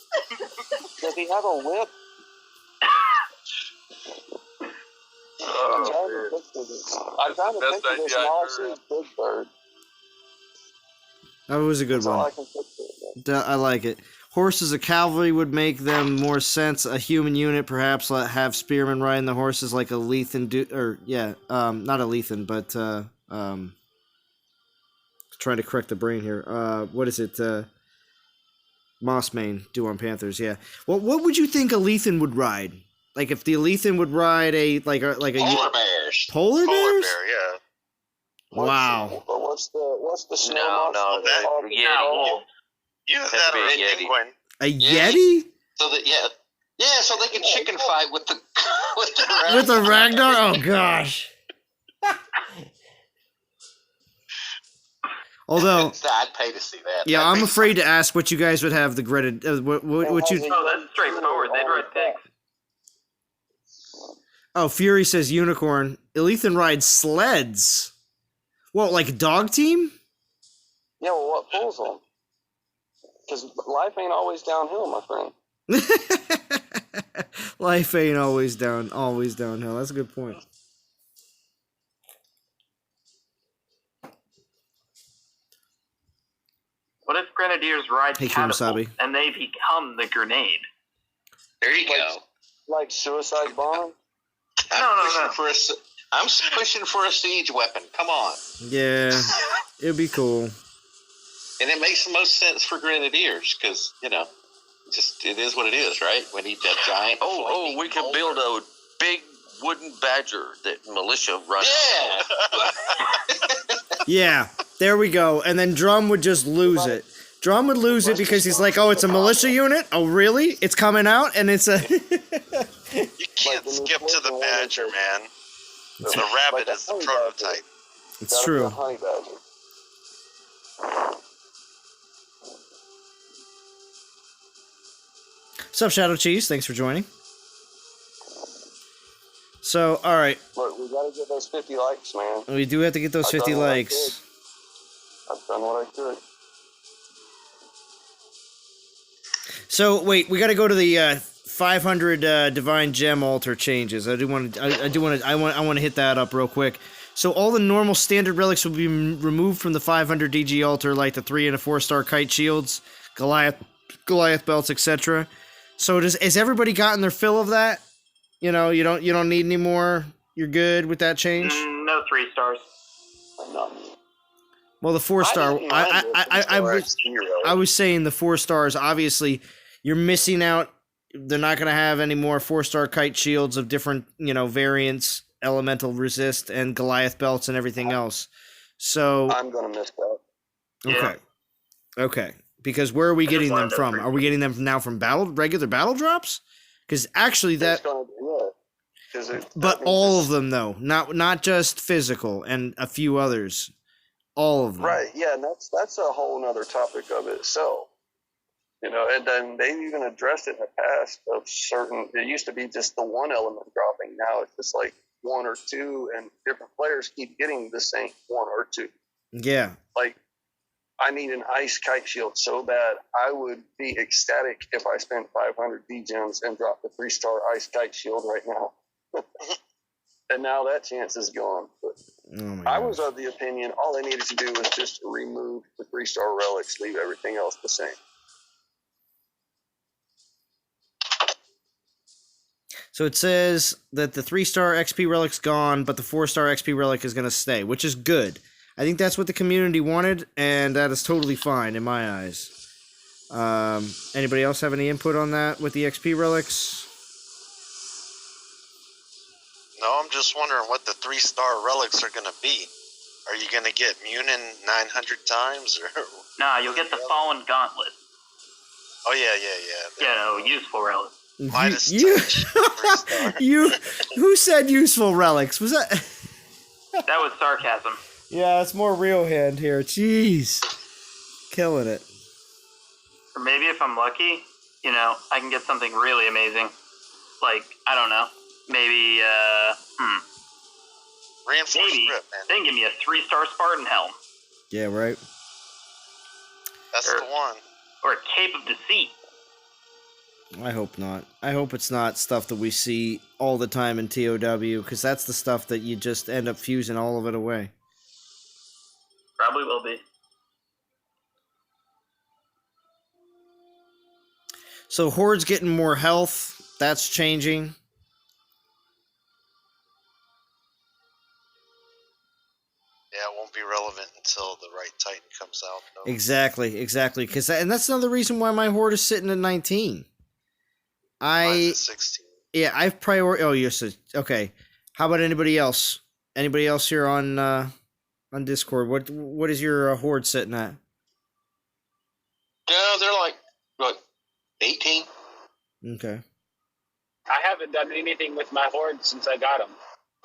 Does he have a whip? I'm trying to picture this. I'm trying to Best picture this, idea and all I I've see ever is Big Bird. That was a good That's all I one. can picture. I like it. Horses of cavalry would make them more sense. A human unit, perhaps, have spearmen riding the horses like a Lethan not a Lethan, but trying to correct the brain here. What is it? Mossmane do on Panthers. Yeah. Well, what would you think a Lethan would ride? Like if the Lethan would ride a Polar bears. Polar Polar bears? bear, yeah. Wow. But what's the snow No, monster? that called? Yeti. Either Has that to or be a a Yeti. penguin. A Yeti? So that so they can chicken fight with the With a Ragnar? Oh gosh. Although, I'd pay to see that. yeah, I'm afraid to ask what you guys would have the dreaded. What you? Oh, that's straightforward. They'd ride pigs. Oh, Fury says unicorn. Elethan rides sleds. What, like a dog team? Yeah, well, what pulls them? Because life ain't always downhill, my friend. Life ain't always downhill. That's a good point. What if grenadiers ride Hey, catapults Kumasabi. and they become the grenade? There you go. Like suicide bombing? I'm pushing for a siege weapon. Come on. Yeah, it'd be cool. And it makes the most sense for grenadiers because, it is what it is, right? We need that giant. We can build a big wooden badger that militia runs. Yeah. Yeah, there we go. And then Drum would just lose it. Drum would lose it because he's like, oh, it's a militia unit? Oh, really? It's coming out? And it's a... You can't skip to the badger, man. The rabbit is the prototype. It's true. Honey badger. What's up, Shadow Cheese? Thanks for joining. So, all right. Look, we gotta get those 50 likes, man. We do have to get those 50 likes. I've done what I could. So, wait, we got to go to the 500 Divine Gem Altar changes. I want to hit that up real quick. So, all the normal standard relics will be removed from the 500 DG Altar, like the 3 and 4-star kite shields, Goliath belts, etc. So, has everybody gotten their fill of that? You don't need any more. You're good with that change. No 3 stars. Well, the 4-star. I was saying the 4 stars. Obviously, you're missing out. They're not going to have any more 4-star kite shields of different, variants, elemental resist, and Goliath belts and everything else. So I'm going to miss that. Okay. Yeah. Okay. Because where are we getting them from? Are we getting them now from regular battle drops? Because actually but all of them though, not just physical and a few others. All of them. Right, yeah, and that's a whole nother topic of itself. And then they've even addressed it in the past of it used to be just the one element dropping. Now it's just like 1 or 2, and different players keep getting the same 1 or 2. Yeah. Like, I need an ice kite shield so bad. I would be ecstatic if I spent 500 D-gems and dropped the 3-star ice kite shield right now. And now that chance is gone. But I was of the opinion all I needed to do was just remove the 3-star relics, leave everything else the same. So it says that the 3-star XP relic's gone, but the 4-star XP relic is going to stay, which is good. I think that's what the community wanted, and that is totally fine in my eyes. Anybody else have any input on that with the XP relics? No, I'm just wondering what the 3-star relics are going to be. Are you going to get Munin 900 times? Or? Nah, you'll get the Fallen Gauntlet. Oh, yeah. Yeah, no, useful relic. Who said useful relics? Was that? That was sarcasm. Yeah, it's more real hand here. Jeez. Killing it. Or maybe if I'm lucky, I can get something really amazing. Like, I don't know. Maybe, Reinforced grip, man. Then give me a 3-star Spartan helm. Yeah, right. That's the one. Or a Cape of Deceit. I hope not. I hope it's not stuff that we see all the time in TOW, because that's the stuff that you just end up fusing all of it away. Probably will be. So Horde's getting more health. That's changing. Yeah, it won't be relevant until the right Titan comes out. No. Exactly. And that's another reason why my Horde is sitting at 19. Mine's at 16. Yeah, I've Oh, you're okay. How about anybody else? Anybody else here on Discord? What is your Horde sitting at? Yeah, they're like 18. Okay. I haven't done anything with my Horde since I got them.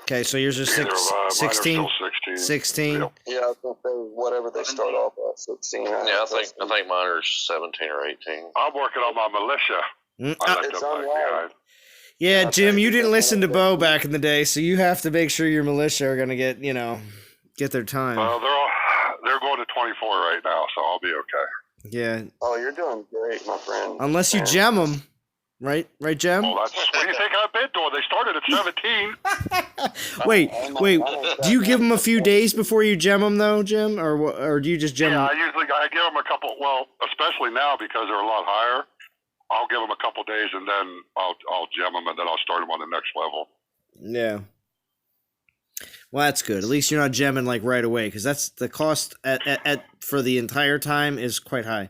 Okay, so yours is 16. 16. Yeah, I was gonna say whatever they start off at 16. Yeah, I think mine are 17 or 18. I'm working on my militia. It's online. Yeah, Jim, you didn't listen to Bo back in the day, so you have to make sure your militia are gonna get their time. Well, they're going to 24 right now, so I'll be okay. Yeah. Oh, you're doing great, my friend. Unless you gem them, right, Jem? Well, that's what do you think I've been doing? They started at 17. Wait. Do you give them a few days before you gem them, though, Jim, or do you just gem them? Yeah, I give them a couple. Well, especially now because they're a lot higher. I'll give them a couple days and then I'll gem them and then I'll start them on the next level. Yeah. Well, that's good. At least you're not gemming like right away, because that's the cost at for the entire time is quite high.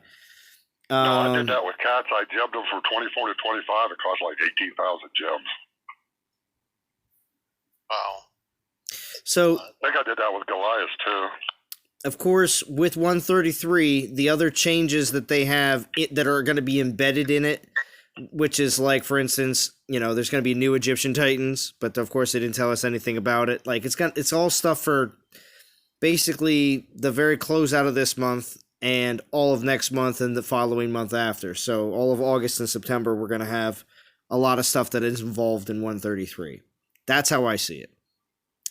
No, I did that with cats. I gemmed them from 24 to 25. It cost like 18,000 gems. Wow. So I think I did that with Goliath too. of course, with 133, the other changes that they have that are going to be embedded in it, which is like, for instance, there's going to be new Egyptian Titans, but of course they didn't tell us anything about it. Like it's all stuff for basically the very close out of this month and all of next month and the following month after. So all of August and September, we're going to have a lot of stuff that is involved in 133. That's how I see it.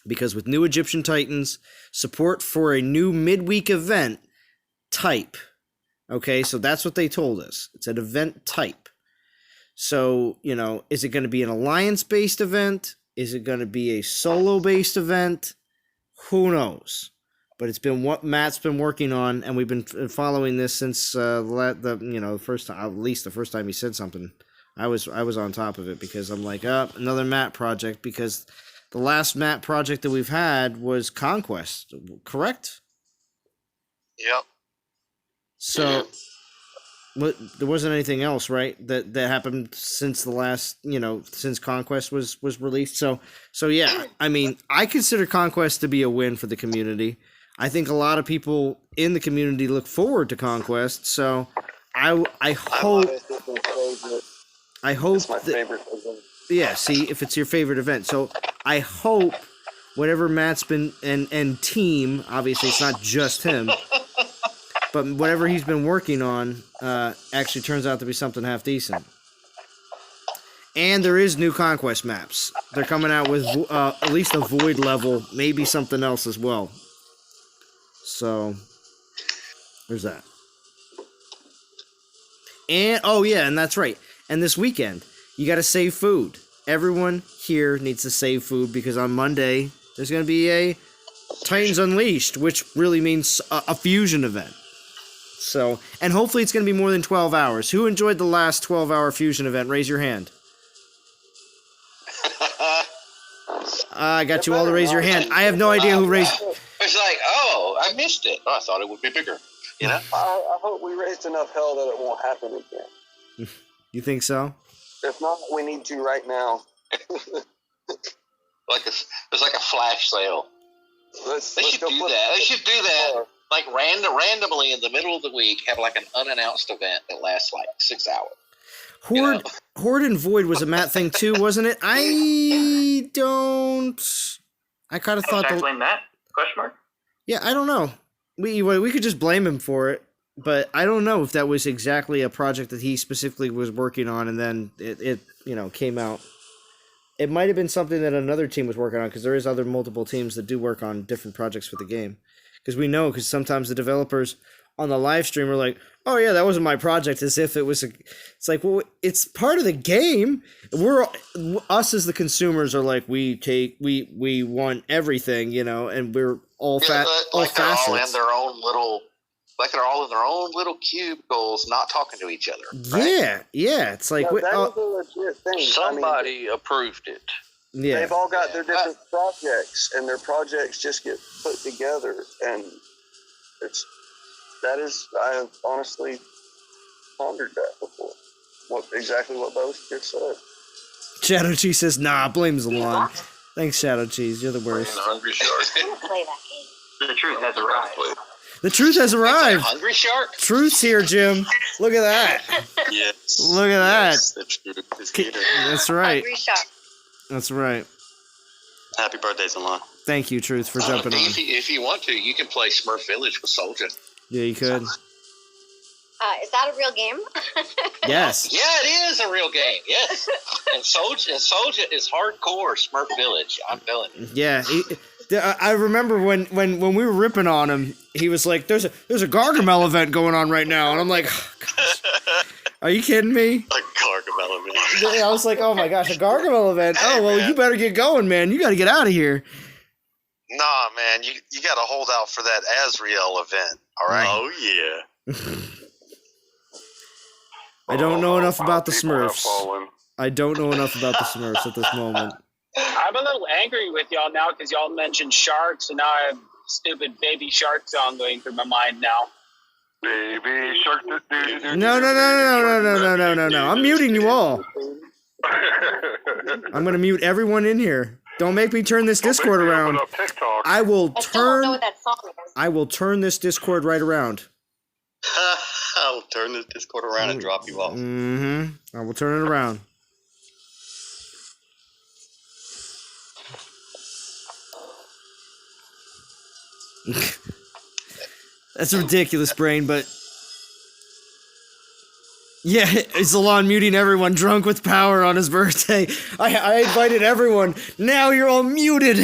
Because with new Egyptian Titans, support for a new midweek event type. Okay, so that's what they told us. It's an event type. So, is it going to be an alliance-based event? Is it going to be a solo-based event? Who knows? But it's been what Matt's been working on, and we've been following this since the first time, at least the first time he said something. I was on top of it because I'm like, another Matt project, because the last Matt project that we've had was Conquest, correct? Yep. So, there wasn't anything else, right? That happened since the last, since Conquest was released. So yeah, I mean, I consider Conquest to be a win for the community. I think a lot of people in the community look forward to Conquest. So I hope It's my favorite event. Yeah, see, if it's your favorite event. So I hope whatever Matt's been and team, obviously it's not just him, but whatever he's been working on actually turns out to be something half decent. And there is new Conquest maps. They're coming out with at least a Void level, maybe something else as well. So there's that. And and that's right. And this weekend, you got to save food. Everyone here needs to save food because on Monday there's going to be a Titans Unleashed, which really means a fusion event. So, and hopefully it's going to be more than 12 hours. Who enjoyed the last 12-hour fusion event? Raise your hand. I got you all to raise your hand. I have no idea who raised. It's like, I missed it. I thought it would be bigger. I hope we raised enough hell that it won't happen again. You think so? If not, we need to right now. It's like a flash sale. They should do that. They should do that. Like randomly in the middle of the week, have like an unannounced event that lasts like 6 hours. Horde and Void was a Matt thing too, wasn't it? I kind of thought. Should I blame Matt? Question mark. Yeah, I don't know. We could just blame him for it, but I don't know if that was exactly a project that he specifically was working on, and then it came out. It might have been something that another team was working on, because there is other multiple teams that do work on different projects for the game. Because sometimes the developers on the live stream are like, "Oh yeah, that wasn't my project," as if it was it's like, well, it's part of the game. Us as the consumers are like, we want everything, and we're all they're all facets. in their own little, they're all in their own little cubicles, not talking to each other. Right? Yeah. It's like that is a legit thing. Somebody approved it. Yeah. They've all got their different projects, and their projects just get put together, and I have honestly pondered that before. Exactly what both just said. Shadow Cheese says, "Nah, blame Zalon." Thanks, Shadow Cheese. You're the worst. Hungry Shark. The truth has arrived. The truth has arrived. Hungry Shark? Truth's here, Jim. Look at that. Yes. Look at that. Yes, the truth is here. That's right. Hungry Shark. That's right. Happy birthday, Zalon. Thank you, Truth, for jumping on. If you want to, you can play Smurf Village with Soldier. Yeah, you could. Is that a real game? Yes. Yeah, it is a real game. Yes. and Soldier is hardcore Smurf Village. I'm telling you. Yeah. I remember when we were ripping on him, he was like, "There's a Gargamel event going on right now," and I'm like, oh, gosh, "Are you kidding me?" A Gargamel event. I was like, "Oh my gosh, a Gargamel event! Oh well, you better get going, man. You got to get out of here." Nah, man, you got to hold out for that Azrael event. All right. Oh yeah. I don't know enough about the Smurfs. I don't know enough about the Smurfs at this moment. I'm a little angry with y'all now because y'all mentioned sharks, and now I have stupid baby shark song going through my mind now. Baby shark. No. I'm muting you all. I'm gonna mute everyone in here. Don't make me turn this Discord around. I will I still don't know what that song is. I will turn this Discord right around. I'll turn this Discord around and drop you off. I will turn it around. That's ridiculous, Brain, but... Yeah, Zalon muting everyone drunk with power on his birthday. I invited everyone. Now you're all muted.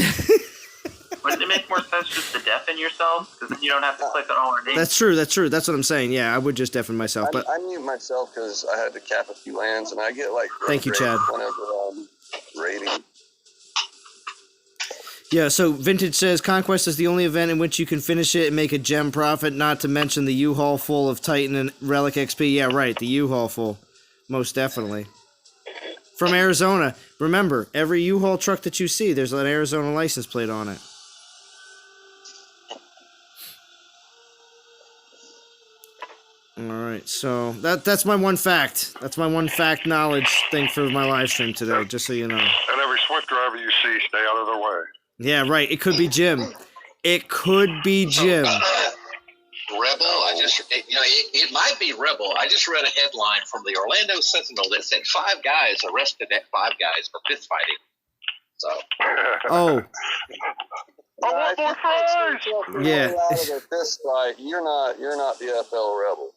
Wouldn't it make more sense just to deafen yourself? Because then you don't have to click on all our names. That's true. That's what I'm saying. Yeah, I would just deafen myself. But I mute myself because I had to cap a few lands, and I get like... Thank you, Chad. Whenever rating. Yeah, so Vintage says, Conquest is the only event in which you can finish it and make a gem profit, not to mention the U-Haul full of Titan and Relic XP. Yeah, right, the U-Haul full. Most definitely. From Arizona. Remember, every U-Haul truck that you see, there's an Arizona license plate on it. Alright, so that's my one fact. That's my one fact knowledge thing for my live stream today, just so you know. And every Swift driver you see, stay out of their way. Yeah, right. It could be Jim. It could be Jim. Rebel, it might be Rebel. I just read a headline from the Orlando Sentinel that said 5 guys arrested at 5 guys for fist fighting. So. Oh. I want more fries! Yeah. Out of a fist fight, you're not the FL Rebel.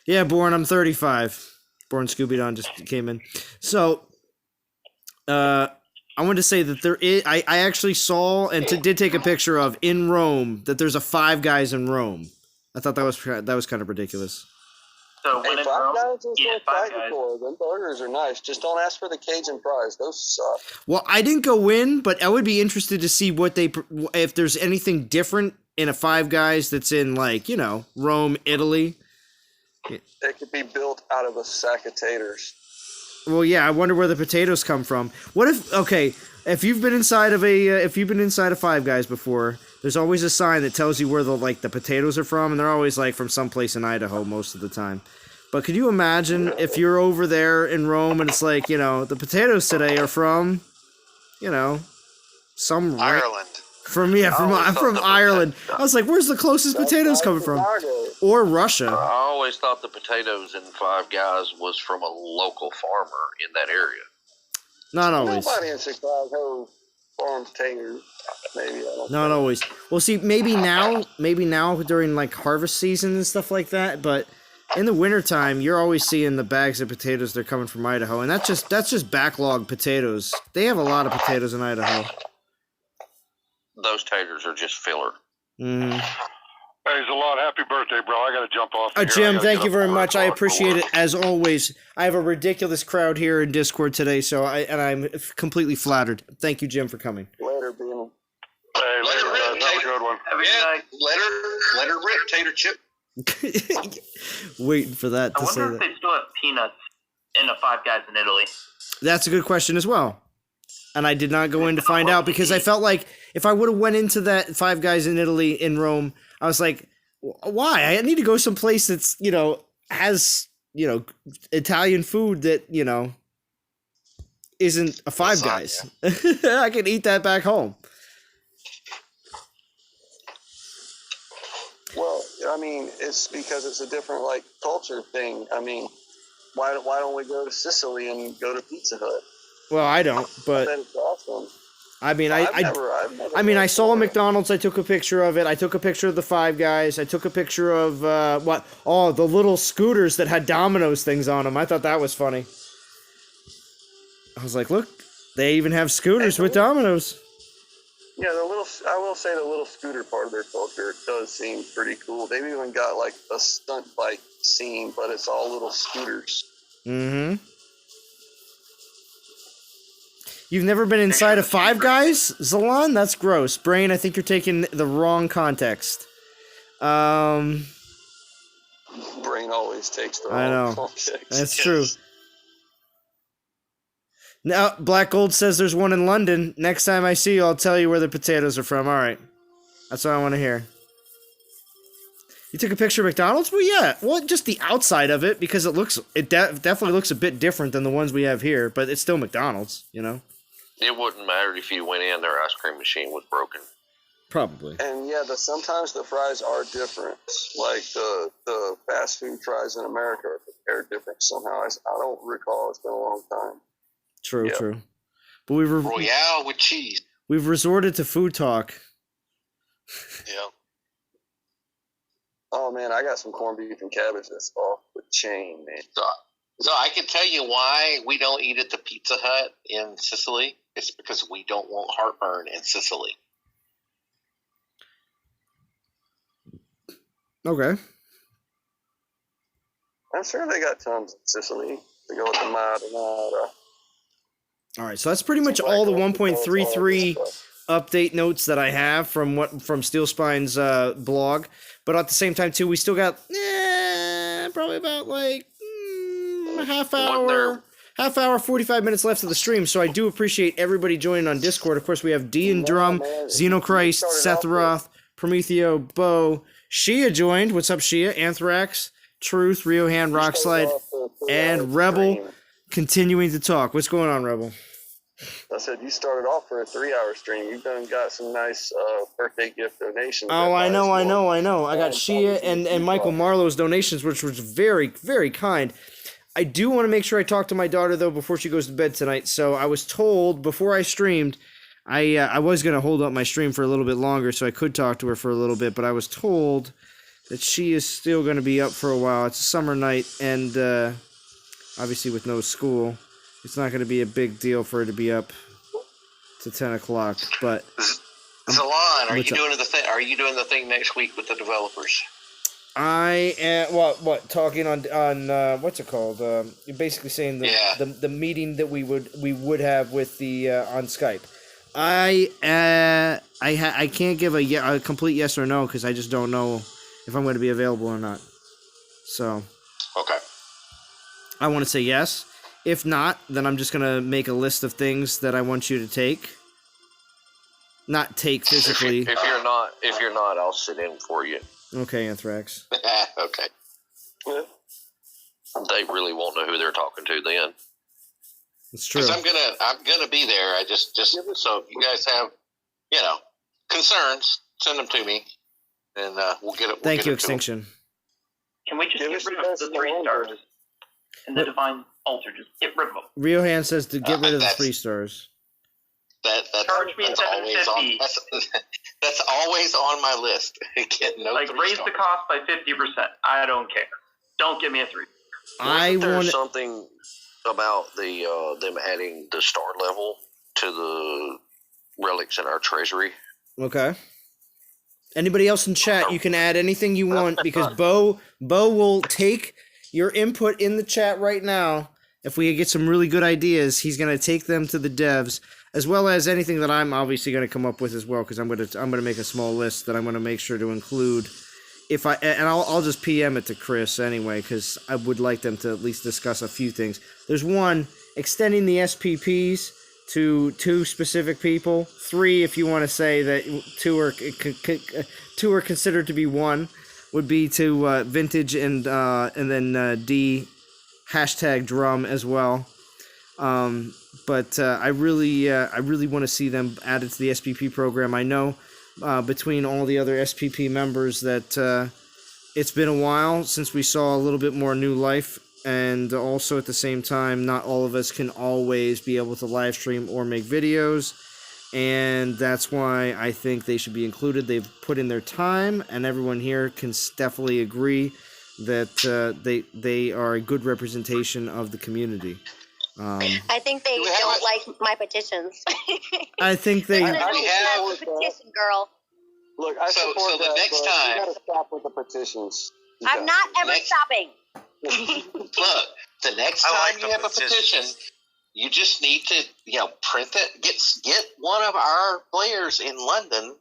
Yeah, Born, I'm 35. Born Scooby-Don just came in. So, I wanted to say that there is, I actually saw and did take a picture of in Rome that there's a 5 guys in Rome. I thought that was kind of ridiculous. So when hey, 5 guys is worth fighting for. Them burgers are nice. Just don't ask for the Cajun fries. Those suck. Well, I didn't go in, but I would be interested to see if there's anything different in a 5 guys that's in, like, you know, Rome, Italy. It could be built out of a sack of taters. Well, yeah, I wonder where the potatoes come from. What if you've been inside of a 5 guys before, there's always a sign that tells you where the potatoes are from, and they're always like from someplace in Idaho most of the time. But could you imagine if you're over there in Rome and it's like, you know, the potatoes today are from, you know, some Ireland. From Ireland. I was like, where's the closest potatoes coming from? Or Russia. I always thought the potatoes in 5 guys was from a local farmer in that area. Not always. Nobody in Chicago farms taters. Maybe. Not always. Well, see, maybe now during like harvest season and stuff like that, but in the wintertime, you're always seeing the bags of potatoes that are coming from Idaho, and that's just backlog potatoes. They have a lot of potatoes in Idaho. Those taters are just filler. Mm. Hey, Zalon, happy birthday, bro. I got to jump off. Jim, thank you very much. I appreciate it, as always. I have a ridiculous crowd here in Discord today, so I'm completely flattered. Thank you, Jim, for coming. Later, Bean. Hey, later, guys. Have a good one. Let her rip, Tater Chip. Waiting for that to say that. I wonder if they still have peanuts in the 5 guys in Italy. That's a good question as well. And I did not go in to find out because I felt like if I would have went into that 5 guys in Italy in Rome, I was like, why? I need to go someplace that's, you know, has, you know, Italian food that, you know, isn't a 5 guys. I can eat that back home. Well, I mean, it's because it's a different, like, culture thing. I mean, why don't we go to Sicily and go to Pizza Hut? Well, I don't, but That's awesome. I mean, I saw a McDonald's. I took a picture of it. I took a picture of the 5 guys. I took a picture of the little scooters that had Domino's things on them. I thought that was funny. I was like, look, they even have scooters with Domino's. Yeah, I will say the little scooter part of their culture does seem pretty cool. They've even got like a stunt bike scene, but it's all little scooters. Mm-hmm. You've never been inside of 5 guys, Zalon? That's gross. Brain, I think you're taking the wrong context. Brain always takes the wrong context. That's true. Now, Black Gold says there's one in London. Next time I see you, I'll tell you where the potatoes are from. All right. That's what I want to hear. You took a picture of McDonald's? Well, yeah. Well, just the outside of it, because it definitely looks a bit different than the ones we have here, but it's still McDonald's, you know? It wouldn't matter if you went in, their ice cream machine was broken. Probably. And yeah, sometimes the fries are different. Like the fast food fries in America are prepared different somehow. I don't recall. It's been a long time. True, true. But Royale with cheese. We've resorted to food talk. Yeah. Oh man, I got some corned beef and cabbage that's off the chain, man. So I can tell you why we don't eat at the Pizza Hut in Sicily. It's because we don't want heartburn in Sicily. Okay. I'm sure they got tons in Sicily to go with the marinara. All right, so that's pretty much all the 1.33 update notes that I have from Steel Spine's blog. But at the same time, too, we still got probably about like a half hour, 45 minutes left of the stream. So I do appreciate everybody joining on Discord. Of course, we have D and Drum, Xenochrist, Seth Roth, Prometheo, Bo, Shia joined. What's up, Shia? Anthrax, Truth, Riohan, Rockslide, and Rebel continuing to talk. What's going on, Rebel? I said you started off for a 3-hour stream. You've done got some nice birthday gift donations. Oh, I know. I got Shia and Michael Marlowe's donations, which was very, very kind. I do want to make sure I talk to my daughter, though, before she goes to bed tonight. So I was told before I streamed, I was going to hold up my stream for a little bit longer so I could talk to her for a little bit, but I was told that she is still going to be up for a while. It's a summer night, and obviously with no school, it's not going to be a big deal for her to be up to 10 o'clock. But Zalon, are you doing the thing next week with the developers? I am what talking on what's it called? You're basically saying the meeting that we would have with the on Skype. I can't give a complete yes or no because I just don't know if I'm going to be available or not. So okay, I want to say yes. If not, then I'm just going to make a list of things that I want you to take. Not take physically. If you're not, I'll sit in for you. Okay, Anthrax. Okay. They really won't know who they're talking to then. It's true. I'm gonna be there. I just so if you guys have, concerns, send them to me, and we'll get it. Thank you, Extinction. Can we just get rid of the 3 stars and the Divine Altar? Just get rid of them. Riohan says to get rid of the 3 stars. Charge me that's always that's always on my list. Get no raise the cost by 50%. I don't care. Don't give me a 3. There's something about the them adding the star level to the relics in our treasury. Okay. Anybody else in chat, you can add anything you want because Bo will take your input in the chat right now. If we get some really good ideas, he's going to take them to the devs, as well as anything that I'm obviously going to come up with as well, because I'm going to make a small list that I'm going to make sure to include. I'll just PM it to Chris anyway, because I would like them to at least discuss a few things. There's one, extending the SPPs to 2 specific people. 3, if you want to say that 2 are considered to be 1, would be to Vintage and then D #drum as well. But I really want to see them added to the SPP program. I know between all the other SPP members that it's been a while since we saw a little bit more new life, and also at the same time, not all of us can always be able to live stream or make videos, and that's why I think they should be included. They've put in their time, and everyone here can definitely agree that they are a good representation of the community. I think they don't like my petitions. I think they. Have a petition, girl. Look, I support the next time. You gotta stop with the petitions. I'm not ever stopping. Look, the next time you have a petition, you just need to, print it. Get one of our players in London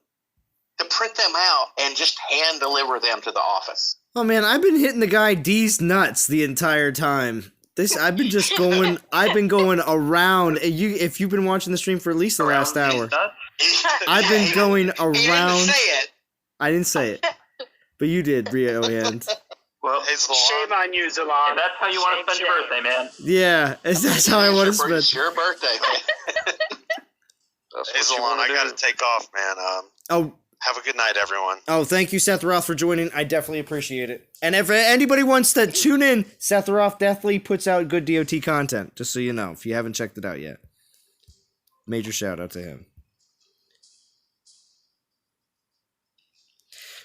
to print them out and just hand deliver them to the office. Oh man, I've been hitting the guy D's nuts the entire time. I've been going around. If you've been watching the stream for at least the last hour, I've been going around. He didn't say it. I didn't say it, but you did, Rio Hands. Well, shame on you, Zalon. Yeah, that's how you want to spend your birthday, man. Yeah, that's how I want to spend. It's your birthday, man. Hey, Zalon, I got to take off, man. Have a good night, everyone. Oh, thank you, Seth Roth, for joining. I definitely appreciate it. And if anybody wants to tune in, Seth Roth definitely puts out good DOT content, just so you know, if you haven't checked it out yet. Major shout out to him.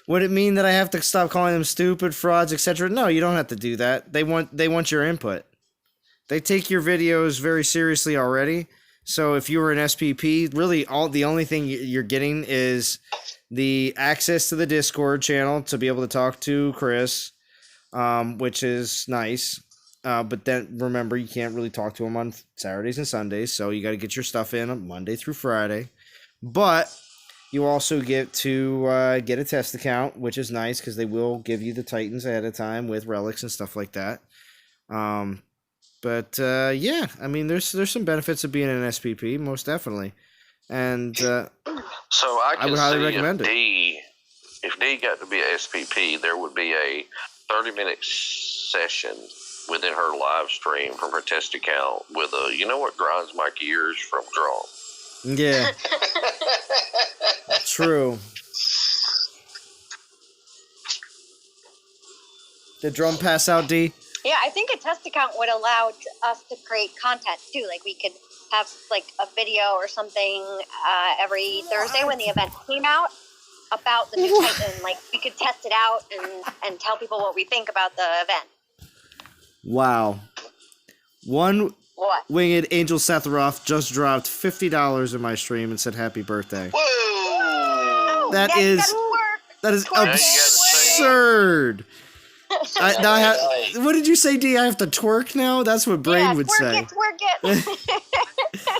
Would it mean that I have to stop calling them stupid, frauds, etc.? No, you don't have to do that. They want your input. They take your videos very seriously already. So if you were an SPP, really the only thing you're getting is the access to the Discord channel to be able to talk to Chris, which is nice. But then remember, you can't really talk to him on Saturdays and Sundays, so you got to get your stuff in on Monday through Friday. But you also get to get a test account, which is nice because they will give you the Titans ahead of time with relics and stuff like that. But yeah, I mean, there's some benefits of being an SPP, most definitely. And so I would highly recommend it. If D got to be a SPP, there would be a 30-minute session within her live stream from her test account with a, you know what grinds my gears from drum? Yeah. True. Did drum pass out, D? Yeah, I think a test account would allow us to create content too. Like we could have like a video or something every Thursday when the event came out about the new Titan. Like we could test it out and tell people what we think about the event. Wow. One What? Winged Angel Seth Roth just dropped $50 in my stream and said happy birthday. Whoa! That is absurd. What did you say, D? I have to twerk now? That's what Brain would say. Twerk it.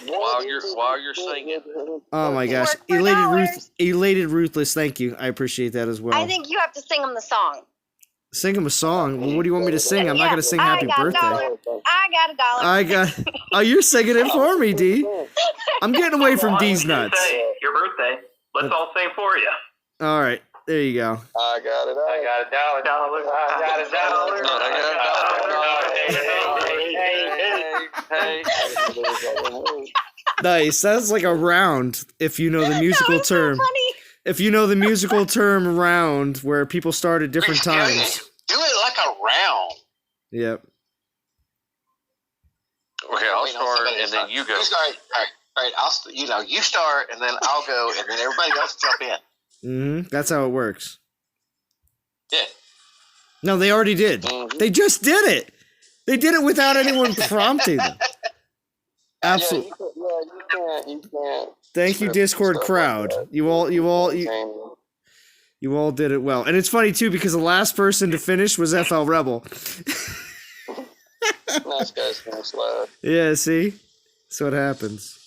while you're singing. Oh my gosh. Elated Ruthless, thank you. I appreciate that as well. I think you have to sing them the song. Sing him a song? Well, what do you want me to sing? I'm not going to sing happy birthday. I got $1. Oh, you're singing it for me, D. I'm getting away from D's nuts. Your birthday. Let's all sing for you. All right. There you go. I got it. I got $1. I got $1. Nice. That's like a round, if you know the musical term. So funny. If you know the musical term round, where people start at different times. Do it like a round. Yep. Okay, I'll start, and then you go. All right. You start, and then I'll go, and then everybody else jump in. That's how it works. Yeah. No, they already did. They just did it. They did it without anyone prompting them. Absolutely. You can't. Thank you, Discord crowd. You all did it well. And it's funny too because the last person to finish was FL Rebel. Nice guys, nice lad. Yeah, see? That's what happens.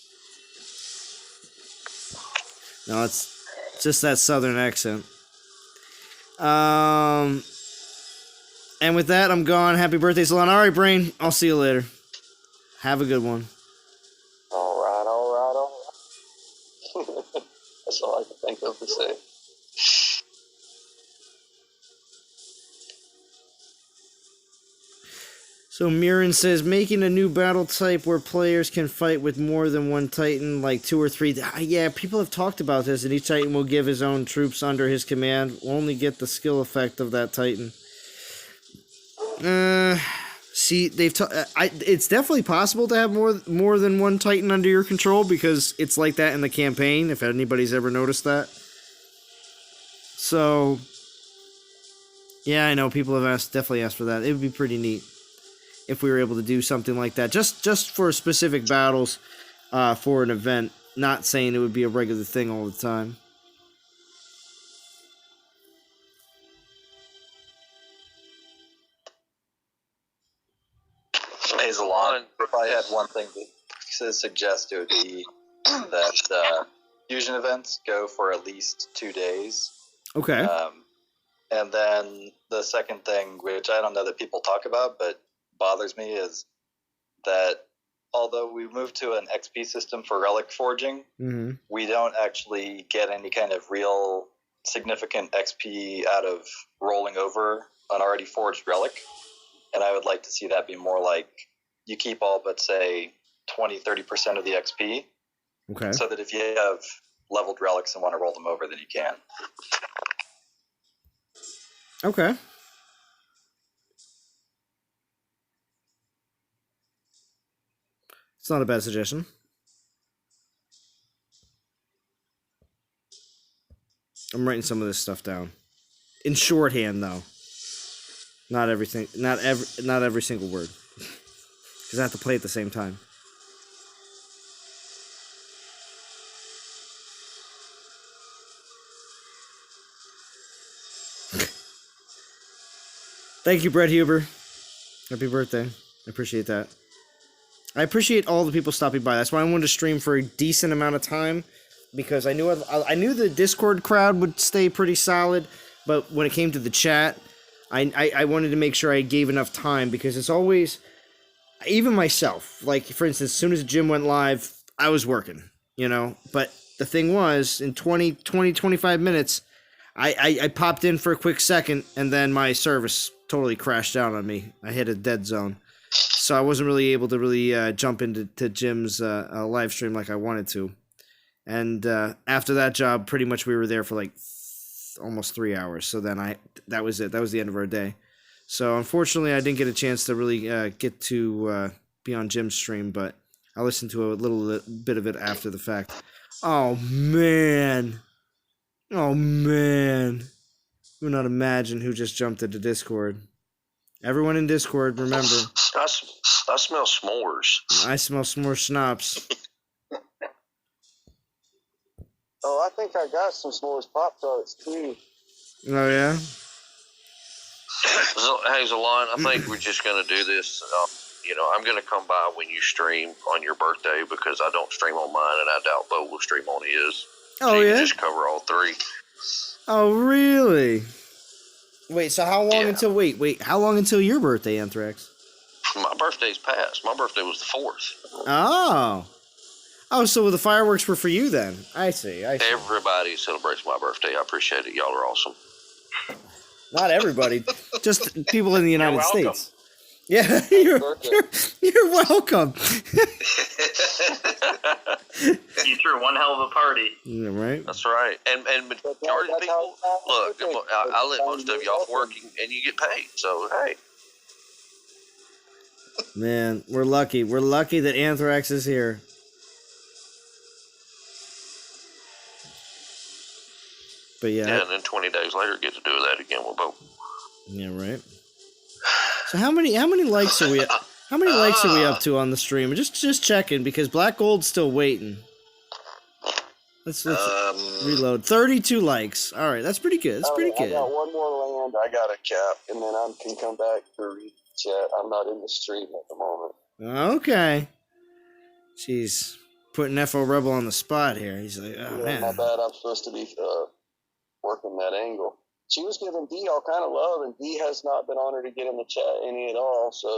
No, it's just that southern accent. And with that, I'm gone. Happy birthday, Salon. All right, Brain. I'll see you later. Have a good one. All right. That's all I can think of to say. So Mirren says, making a new battle type where players can fight with more than one Titan, like 2 or 3. Yeah, people have talked about this, and each Titan will give his own troops under his command. We'll only get the skill effect of that Titan. See, it's definitely possible to have more than one Titan under your control because it's like that in the campaign, if anybody's ever noticed that. So, yeah, I know people have definitely asked for that. It would be pretty neat if we were able to do something like that, just for specific battles, for an event. Not saying it would be a regular thing all the time. Hazelon, if I had one thing to suggest, it would be that fusion events go for at least 2 days. Okay. And then the second thing, which I don't know that people talk about, but bothers me, is that although we moved to an XP system for relic forging, Mm-hmm. we don't actually get any kind of real significant XP out of rolling over an already forged relic. And I would like to see that be more like you keep all but, say, 20-30% of the XP. Okay. So that if you have leveled relics and want to roll them over, then you can. Okay. It's not a bad suggestion. I'm writing some of this stuff down. In shorthand, though. Not everything. Not every single word. Because I have to play at the same time. Thank you, Brett Huber. Happy birthday. I appreciate that. I appreciate all the people stopping by. That's why I wanted to stream for a decent amount of time, because I knew the Discord crowd would stay pretty solid, but when it came to the chat, I wanted to make sure I gave enough time, because it's always, even myself, like, for instance, as soon as the gym went live, I was working, but the thing was, in 25 minutes, I popped in for a quick second, and then my service totally crashed out on me. I hit a dead zone. So I wasn't really able to jump into Jim's live stream like I wanted to. And after that job, pretty much we were there for like almost 3 hours. So then that was it. That was the end of our day. So unfortunately, I didn't get a chance to really get to be on Jim's stream, but I listened to a little bit of it after the fact. Oh, man. Oh, man. You would not imagine who just jumped into Discord. Everyone in Discord, remember. I smell s'mores. I smell s'more schnapps. Oh, I think I got some s'mores Pop-Tarts, too. Oh, yeah? Hey, Zalon, I think we're just going to do this. I'm going to come by when you stream on your birthday, because I don't stream on mine, and I doubt Bo will stream on his. Oh, so you yeah? can just cover all three. Oh, really? Wait, so how long how long until your birthday, Anthrax? My birthday's passed. My birthday was the 4th. Oh, so the fireworks were for you then. I see. Everybody celebrates my birthday. I appreciate it. Y'all are awesome. Not everybody. Just people in the United States. Yeah, you're welcome. You threw one hell of a party. Yeah, right? That's right. And majority of people, look, I let most of you off work and you get paid. So, hey. Man, we're lucky. We're lucky that Anthrax is here. But yeah. And then 20 days later, get to do that again with Bo. Yeah, right. So how many likes are we? How many likes are we up to on the stream? Just checking, because Black Gold's still waiting. Let's reload. 32 likes. All right, that's pretty good. That's pretty good. I got one more land. I got a cap, and then I can come back to read the chat. I'm not in the stream at the moment. Okay. Jeez, putting FO Rebel on the spot here. He's like, oh man. My bad. I'm supposed to be working that angle. She was giving D all kind of love, and D has not been honored to get in the chat any at all. So,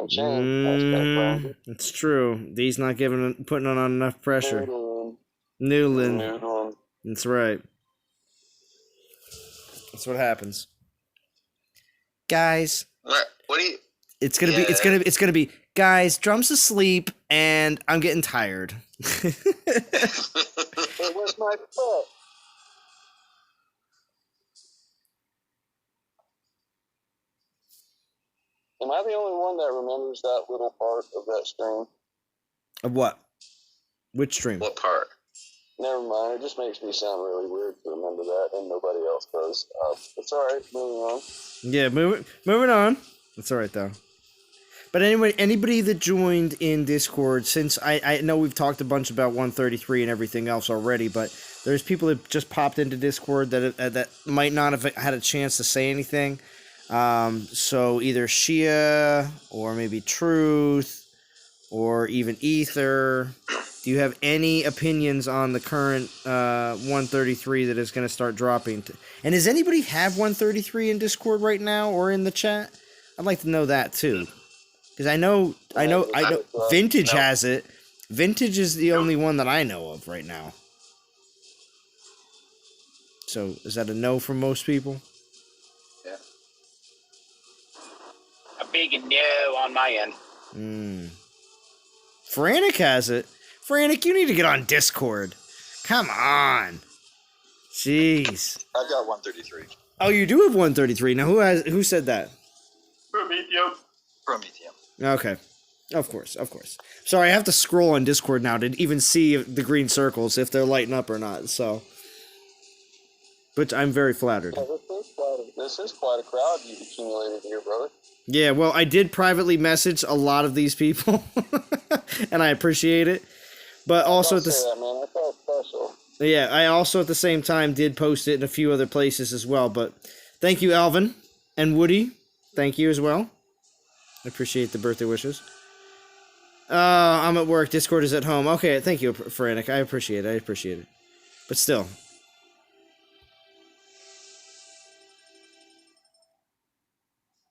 shame. It's true. D's not putting on enough pressure. Newland. That's right. That's what happens. Guys. What do you? It's gonna be. Guys, Drum's asleep, and I'm getting tired. Hey, where's my foot? Am I the only one that remembers that little part of that stream? Of what? Which stream? What part? Never mind. It just makes me sound really weird to remember that, and nobody else does. It's all right. Moving on. Yeah, moving on. It's all right though. But anyway, anybody that joined in Discord, since I know we've talked a bunch about 133 and everything else already, but there's people that just popped into Discord that might not have had a chance to say anything. So either Shia or maybe Truth or even Ether. Do you have any opinions on the current 133 that is going to start dropping? And does anybody have 133 in Discord right now or in the chat? I'd like to know that too. Because I know. Vintage has it. Vintage is the only one that I know of right now. So is that a no from most people? Yeah. A big no on my end. Frantic has it. Frantic, you need to get on Discord. Come on. Jeez. I've got 133. Oh, you do have 133. Now who said that? Prometheum. Okay. Of course. Sorry, I have to scroll on Discord now to even see the green circles, if they're lighting up or not, so. But I'm very flattered. This is quite a crowd you've accumulated here, brother. Yeah, well, I did privately message a lot of these people, and I appreciate it. But also Don't say that, man. I felt special. Yeah, I also at the same time did post it in a few other places as well. But thank you, Alvin and Woody. Thank you as well. I appreciate the birthday wishes. I'm at work. Discord is at home. Okay, thank you, Frantic. I appreciate it. But still.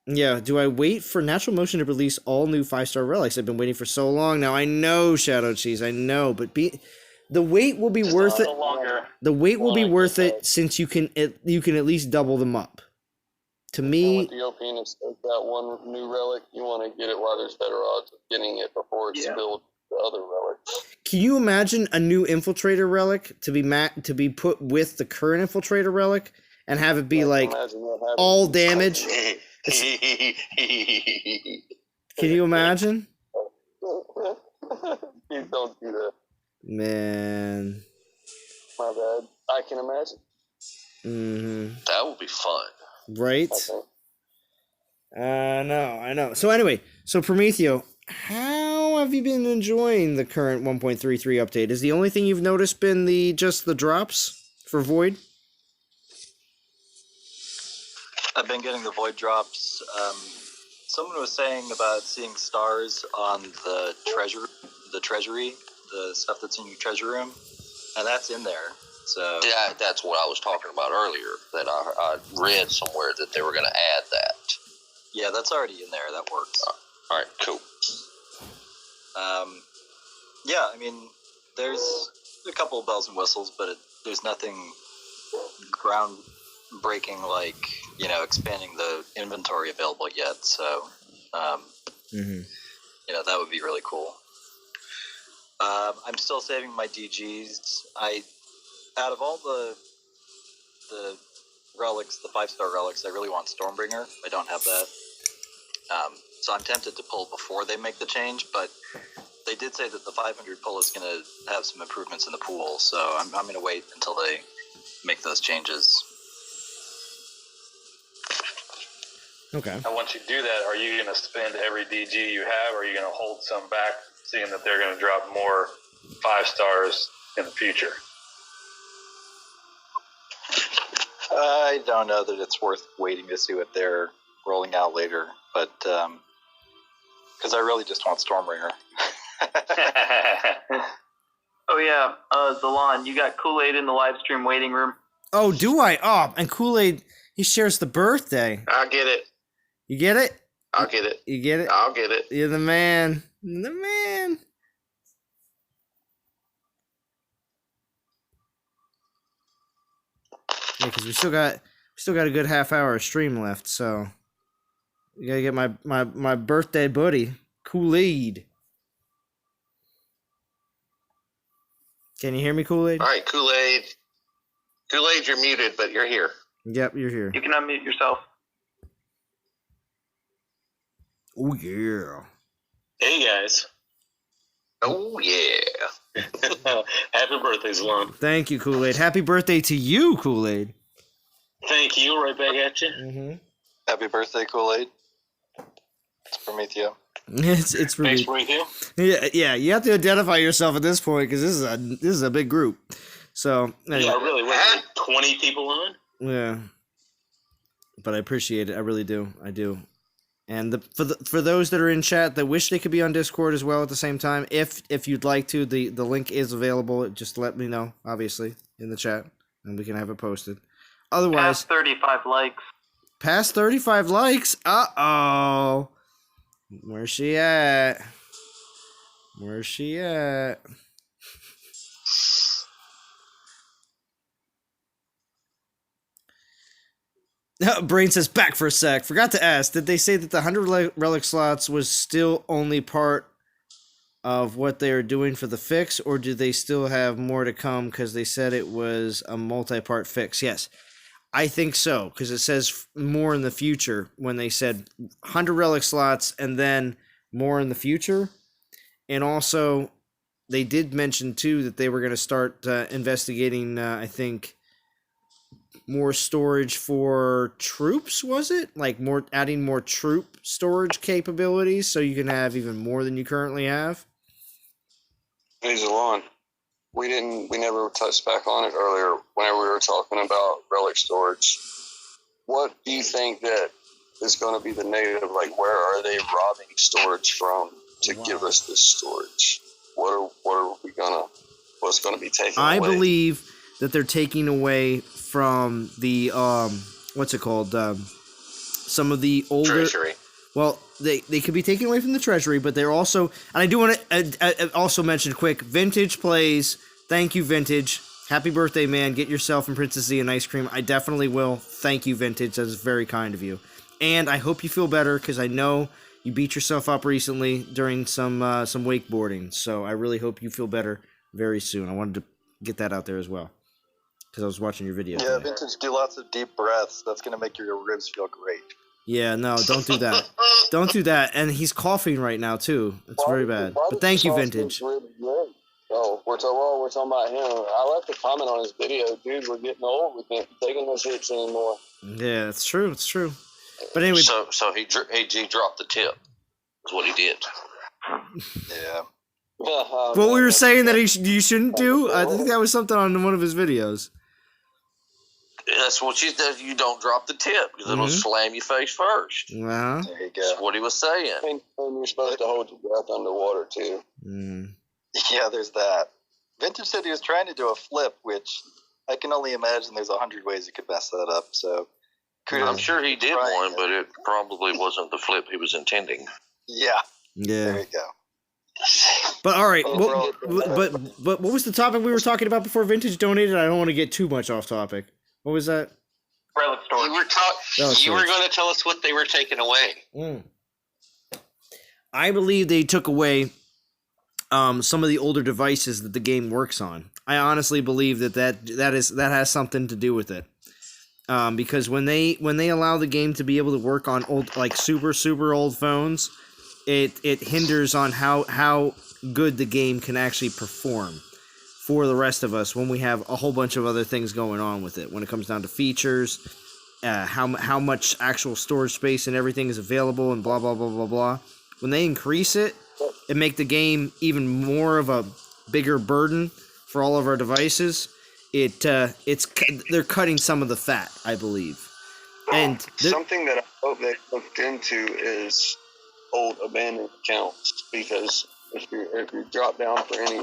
Yeah, do I wait for Natural Motion to release all new 5-star relics? I've been waiting for so long now. I know, Shadow Cheese, I know, but the wait will be worth it. The wait will be worth it since you can at least double them up. To me, with the Opinus, that one new relic, you want to get it while there's better odds of getting it before it's spilled to other relics. Can you imagine a new Infiltrator relic to be put with the current Infiltrator relic and have it be like all damage? Can you imagine? You don't do that. Man. My bad. I can imagine. Mm-hmm. That would be fun. Right? I know. So anyway, Prometheo, how have you been enjoying the current 1.33 update? Is the only thing you've noticed been just the drops for Void? I've been getting the void drops. Someone was saying about seeing stars on the treasury, the stuff that's in your treasure room, and that's in there. So yeah, that's what I was talking about earlier. That I read somewhere that they were going to add that. Yeah, that's already in there. That works. All right, cool. Yeah, I mean, there's a couple of bells and whistles, but there's nothing groundbreaking like, expanding the inventory available yet. So, that would be really cool. I'm still saving my DGs. Out of all the relics, the 5-star relics, I really want Stormbringer. I don't have that. So I'm tempted to pull before they make the change, but they did say that the 500 pull is going to have some improvements in the pool, so I'm going to wait until they make those changes. Okay. And once you do that, are you going to spend every DG you have, or are you going to hold some back, seeing that they're going to drop more 5 stars in the future? I don't know that it's worth waiting to see what they're rolling out later, but because I really just want Stormbringer. Oh yeah, Zalan, you got Kool-Aid in the live stream waiting room. Oh, do I? Oh, and Kool-Aid, he shares the birthday. I'll get it. You get it? I'll get it. You get it? I'll get it. You're the man. The man. Yeah, because we still got a good half hour of stream left, so you gotta get my birthday buddy, Kool-Aid. Can you hear me, Kool-Aid? All right, Kool-Aid. Kool-Aid, you're muted, but you're here. Yep, you're here. You can unmute yourself. Oh yeah. Hey guys. Oh yeah. Happy birthday, Zalon. Thank you, Kool-Aid. Happy birthday to you, Kool-Aid. Thank you. Right back at you. Mm-hmm. Happy birthday, Kool-Aid. It's Prometheo. It's really. Thanks, Prometheo. Yeah. You have to identify yourself at this point because this is a big group. So anyway. Yeah, really. What, like 20 people on? Yeah. But I appreciate it. I really do. I do. And for those that are in chat that wish they could be on Discord as well at the same time, if you'd like to, the link is available. Just let me know, obviously, in the chat, and we can have it posted. Otherwise, past 35 likes. Past 35 likes. Uh-oh. Where's she at? Where's she at? Brain says, back for a sec. Forgot to ask, did they say that the 100 relic slots was still only part of what they are doing for the fix, or do they still have more to come because they said it was a multi-part fix? Yes, I think so, because it says more in the future when they said 100 relic slots and then more in the future. And also, they did mention, too, that they were going to start investigating, I think, more storage for troops, was it? Like adding more troop storage capabilities so you can have even more than you currently have? Hey, Zalon, we never touched back on it earlier whenever we were talking about relic storage. What do you think that is going to be the negative? Like, where are they robbing storage from to give us this storage? What's going to be taken away? I believe that they're taking away from the, what's it called? Some of the older... Treasury. Well, they could be taken away from the treasury, but they're also... And I do want to also mention quick, Vintage plays. Thank you, Vintage. Happy birthday, man. Get yourself and Princess Z an ice cream. I definitely will. Thank you, Vintage. That is very kind of you. And I hope you feel better, because I know you beat yourself up recently during some wakeboarding. So I really hope you feel better very soon. I wanted to get that out there as well, because I was watching your video. Yeah, Vintage, do lots of deep breaths. That's going to make your ribs feel great. Yeah, no, don't do that. Don't do that. And he's coughing right now, too. It's very bad. But thank you, Vintage. Oh, we're talking about him. I left a comment on his video. Dude, we're getting old. We can't be taking those hits anymore. Yeah, it's true. It's true. But anyway. So he dropped the tip. That's what he did. Yeah. What we were saying that you shouldn't do? I think that was something on one of his videos. That's what you do. You don't drop the tip, because it'll slam your face first. Wow. There you go. That's what he was saying. And you're supposed to hold your breath underwater, too. Yeah, there's that. Vintage said he was trying to do a flip, which I can only imagine there's 100 ways you could mess that up. So, I'm sure he did one, but it probably wasn't the flip he was intending. Yeah. There you go. But all right, but what was the topic we were talking about before Vintage donated? I don't want to get too much off topic. What was that? Relic storage. You were going to tell us what they were taking away. I believe they took away some of the older devices that the game works on. I honestly believe that has something to do with it. Because when they allow the game to be able to work on old, like super old phones, it hinders on how good the game can actually perform for the rest of us when we have a whole bunch of other things going on with it. When it comes down to features, how much actual storage space and everything is available, and blah blah blah blah blah. When they increase it and make the game even more of a bigger burden for all of our devices, they're cutting some of the fat, I believe. And something that I hope they looked into is old abandoned accounts, because if you drop down for any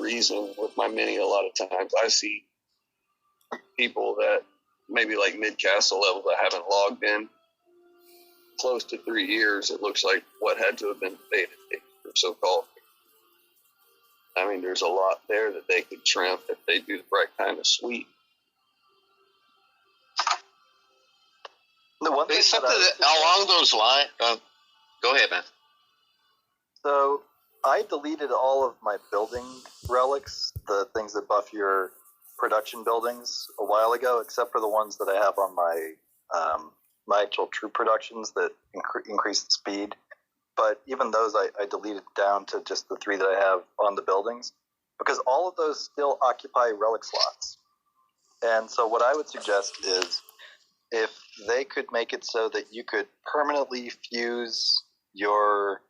reason with my mini, a lot of times I see people that maybe like mid-castle level that haven't logged in close to 3 years. It looks like what had to have been beta or so-called. I mean, there's a lot there that they could trim if they do the right kind of sweep. The one thing along those lines. Go ahead, man. So I deleted all of my building relics, the things that buff your production buildings, a while ago, except for the ones that I have on my actual troop productions that increase the speed. But even those I deleted down to just the 3 that I have on the buildings, because all of those still occupy relic slots. And so what I would suggest is if they could make it so that you could permanently fuse your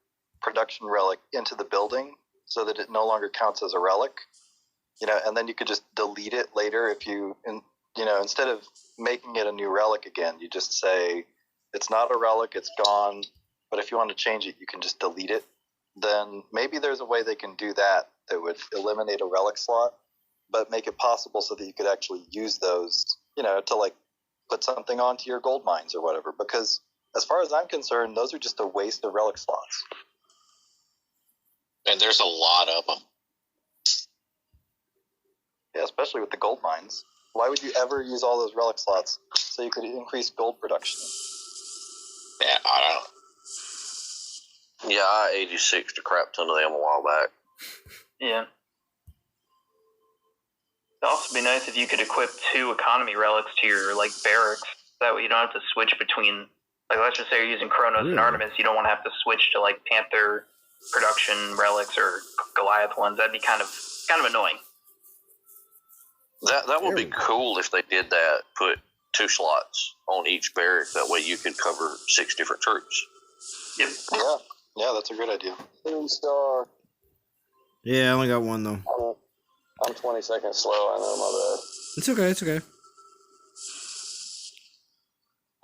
production relic into the building so that it no longer counts as a relic, and then you could just delete it later if instead of making it a new relic again, you just say it's not a relic, it's gone, but if you want to change it, you can just delete it. Then maybe there's a way they can do that would eliminate a relic slot, but make it possible so that you could actually use those, to like put something onto your gold mines or whatever. Because As far as I'm concerned, those are just a waste of relic slots. And there's a lot of them. Yeah, especially with the gold mines. Why would you ever use all those relic slots so you could increase gold production? Yeah, I don't know. Yeah, I 86'd a crap ton of them a while back. Yeah. It'd also be nice if you could equip 2 economy relics to your like barracks. That way you don't have to switch between, like, let's just say you're using Kronos and Artemis. You don't want to have to switch to like Panther production relics or Goliath ones. That'd be kind of annoying. That would be cool if they did that. Put 2 slots on each barrack. That way you could cover 6 different troops. Yep. Yeah, that's a good idea. 3-star. Yeah, I only got one though. I'm 20 seconds slow. I know, my bad. It's okay. It's okay.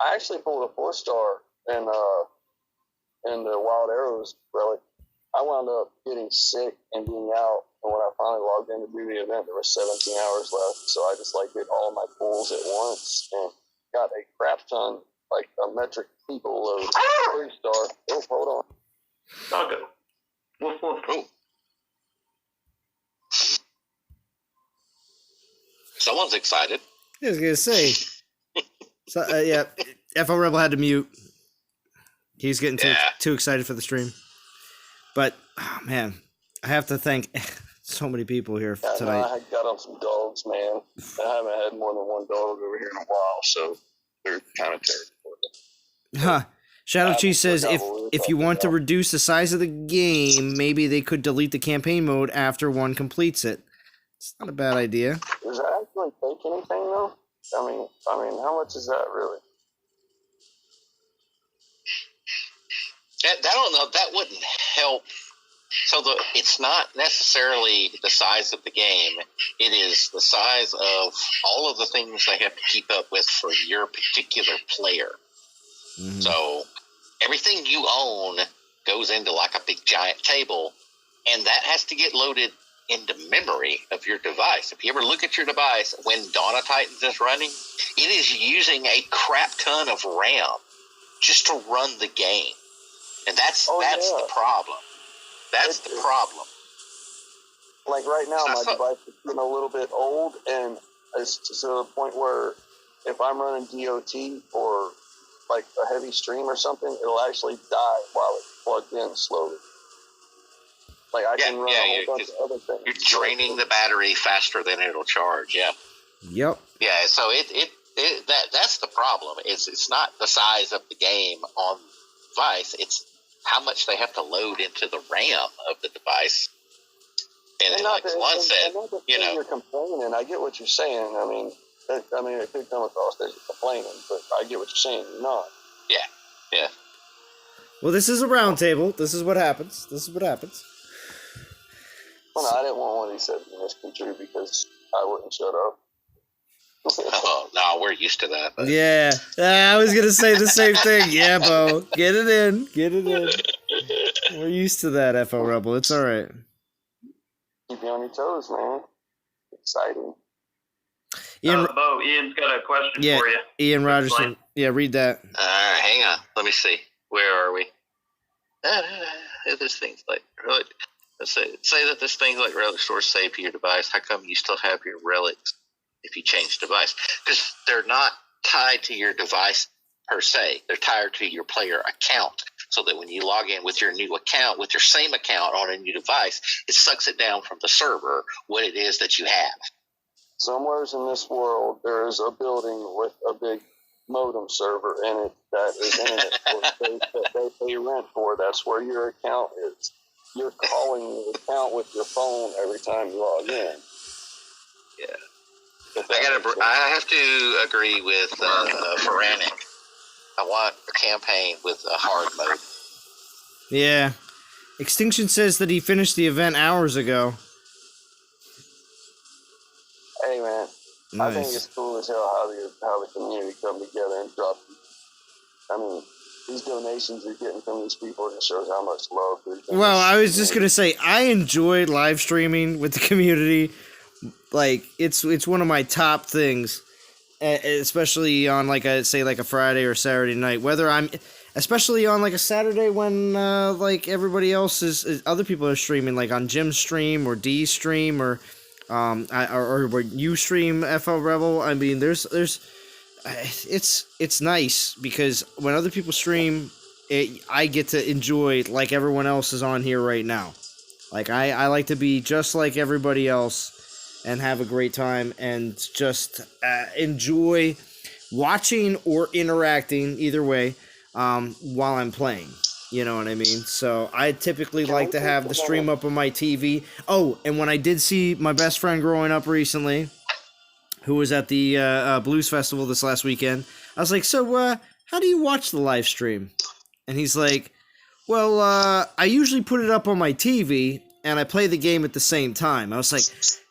I actually pulled a 4-star in the Wild Arrows relic. I wound up getting sick and being out, and when I finally logged in to do the event, there were 17 hours left, so I just did all my pulls at once and got a crap ton, a metric people of 3-star. Oh, hold on. All good. Woof, woof. Oh. Someone's excited. I was gonna say. So, yeah, FL Rebel had to mute. He's getting too excited for the stream. But, oh man, I have to thank so many people here tonight. I got on some dogs, man. I haven't had more than one dog over here in a while, so they're kind of terrible. Huh. Shadow Chief says if you want to reduce the size of the game, maybe they could delete the campaign mode after one completes it. It's not a bad idea. Does that actually take anything though? I mean, how much is that really? I don't know. That wouldn't help. So it's not necessarily the size of the game. It is the size of all of the things they have to keep up with for your particular player. Mm-hmm. So everything you own goes into a big giant table, and that has to get loaded into memory of your device. If you ever look at your device when Dawn of Titans is running, it is using a crap ton of RAM just to run the game. And that's the problem. That's the problem. Right now, my device is getting a little bit old, and it's to the point where if I'm running DOT or a heavy stream or something, it'll actually die while it's plugged in slowly. I can run a whole bunch of other things. You're draining the battery faster than it'll charge. Yeah. Yep. Yeah. So that's the problem. It's not the size of the game on the device. It's how much they have to load into the RAM of the device. And like Lon said, you're complaining. I get what you're saying. I mean, it could come across as you're complaining, but I get what you're saying. You're not. Yeah. Yeah. Well, this is a roundtable. This is what happens. Well, no, I didn't want what he said to be misconstrued because I wouldn't shut up. Oh, no, we're used to that. But. Yeah, I was going to say the same thing. Yeah, Bo, get it in. We're used to that, FL Rebel. It's all right. Keep you on your toes, man. Exciting. Bo, Ian's got a question for you. Ian Rogerson. Yeah, read that. All right, hang on. Let me see. Where are we? This thing's really. Let's say that this thing's like relic stores saved to your device. How come you still have your relics if you change device? Because they're not tied to your device per se. They're tied to your player account. So that when you log in with your new account, with your same account on a new device, it sucks it down from the server what it is that you have. Somewhere in this world, there is a building with a big modem server in it that is internet that they pay rent for. That's where your account is. You're calling the account with your phone every time you log in. Yeah. I have to agree with Feranic. I want a campaign with a hard mode. Yeah. Extinction says that he finished the event hours ago. Hey, man. Nice. I think it's cool as hell how the community come together and drop. I mean, these donations you're getting from these people just shows how much love there's. Well, I was just going to say, I enjoyed live streaming with the community. It's one of my top things. Especially on a Friday or Saturday night, whether I'm especially on like a Saturday when like everybody else is other people are streaming, like on Jim's stream or D's stream or or you stream FL Rebel. I mean, there's it's nice because when other people stream, I get to enjoy like everyone else is on here right now. Like I like to be just like everybody else and have a great time and just enjoy watching or interacting either way while I'm playing. You know what I mean? So I typically like to have the stream up on my TV. Oh, and when I did see my best friend growing up recently, who was at the Blues Festival this last weekend, I was like, so how do you watch the live stream? And he's like, well, I usually put it up on my TV and I play the game at the same time. I was like,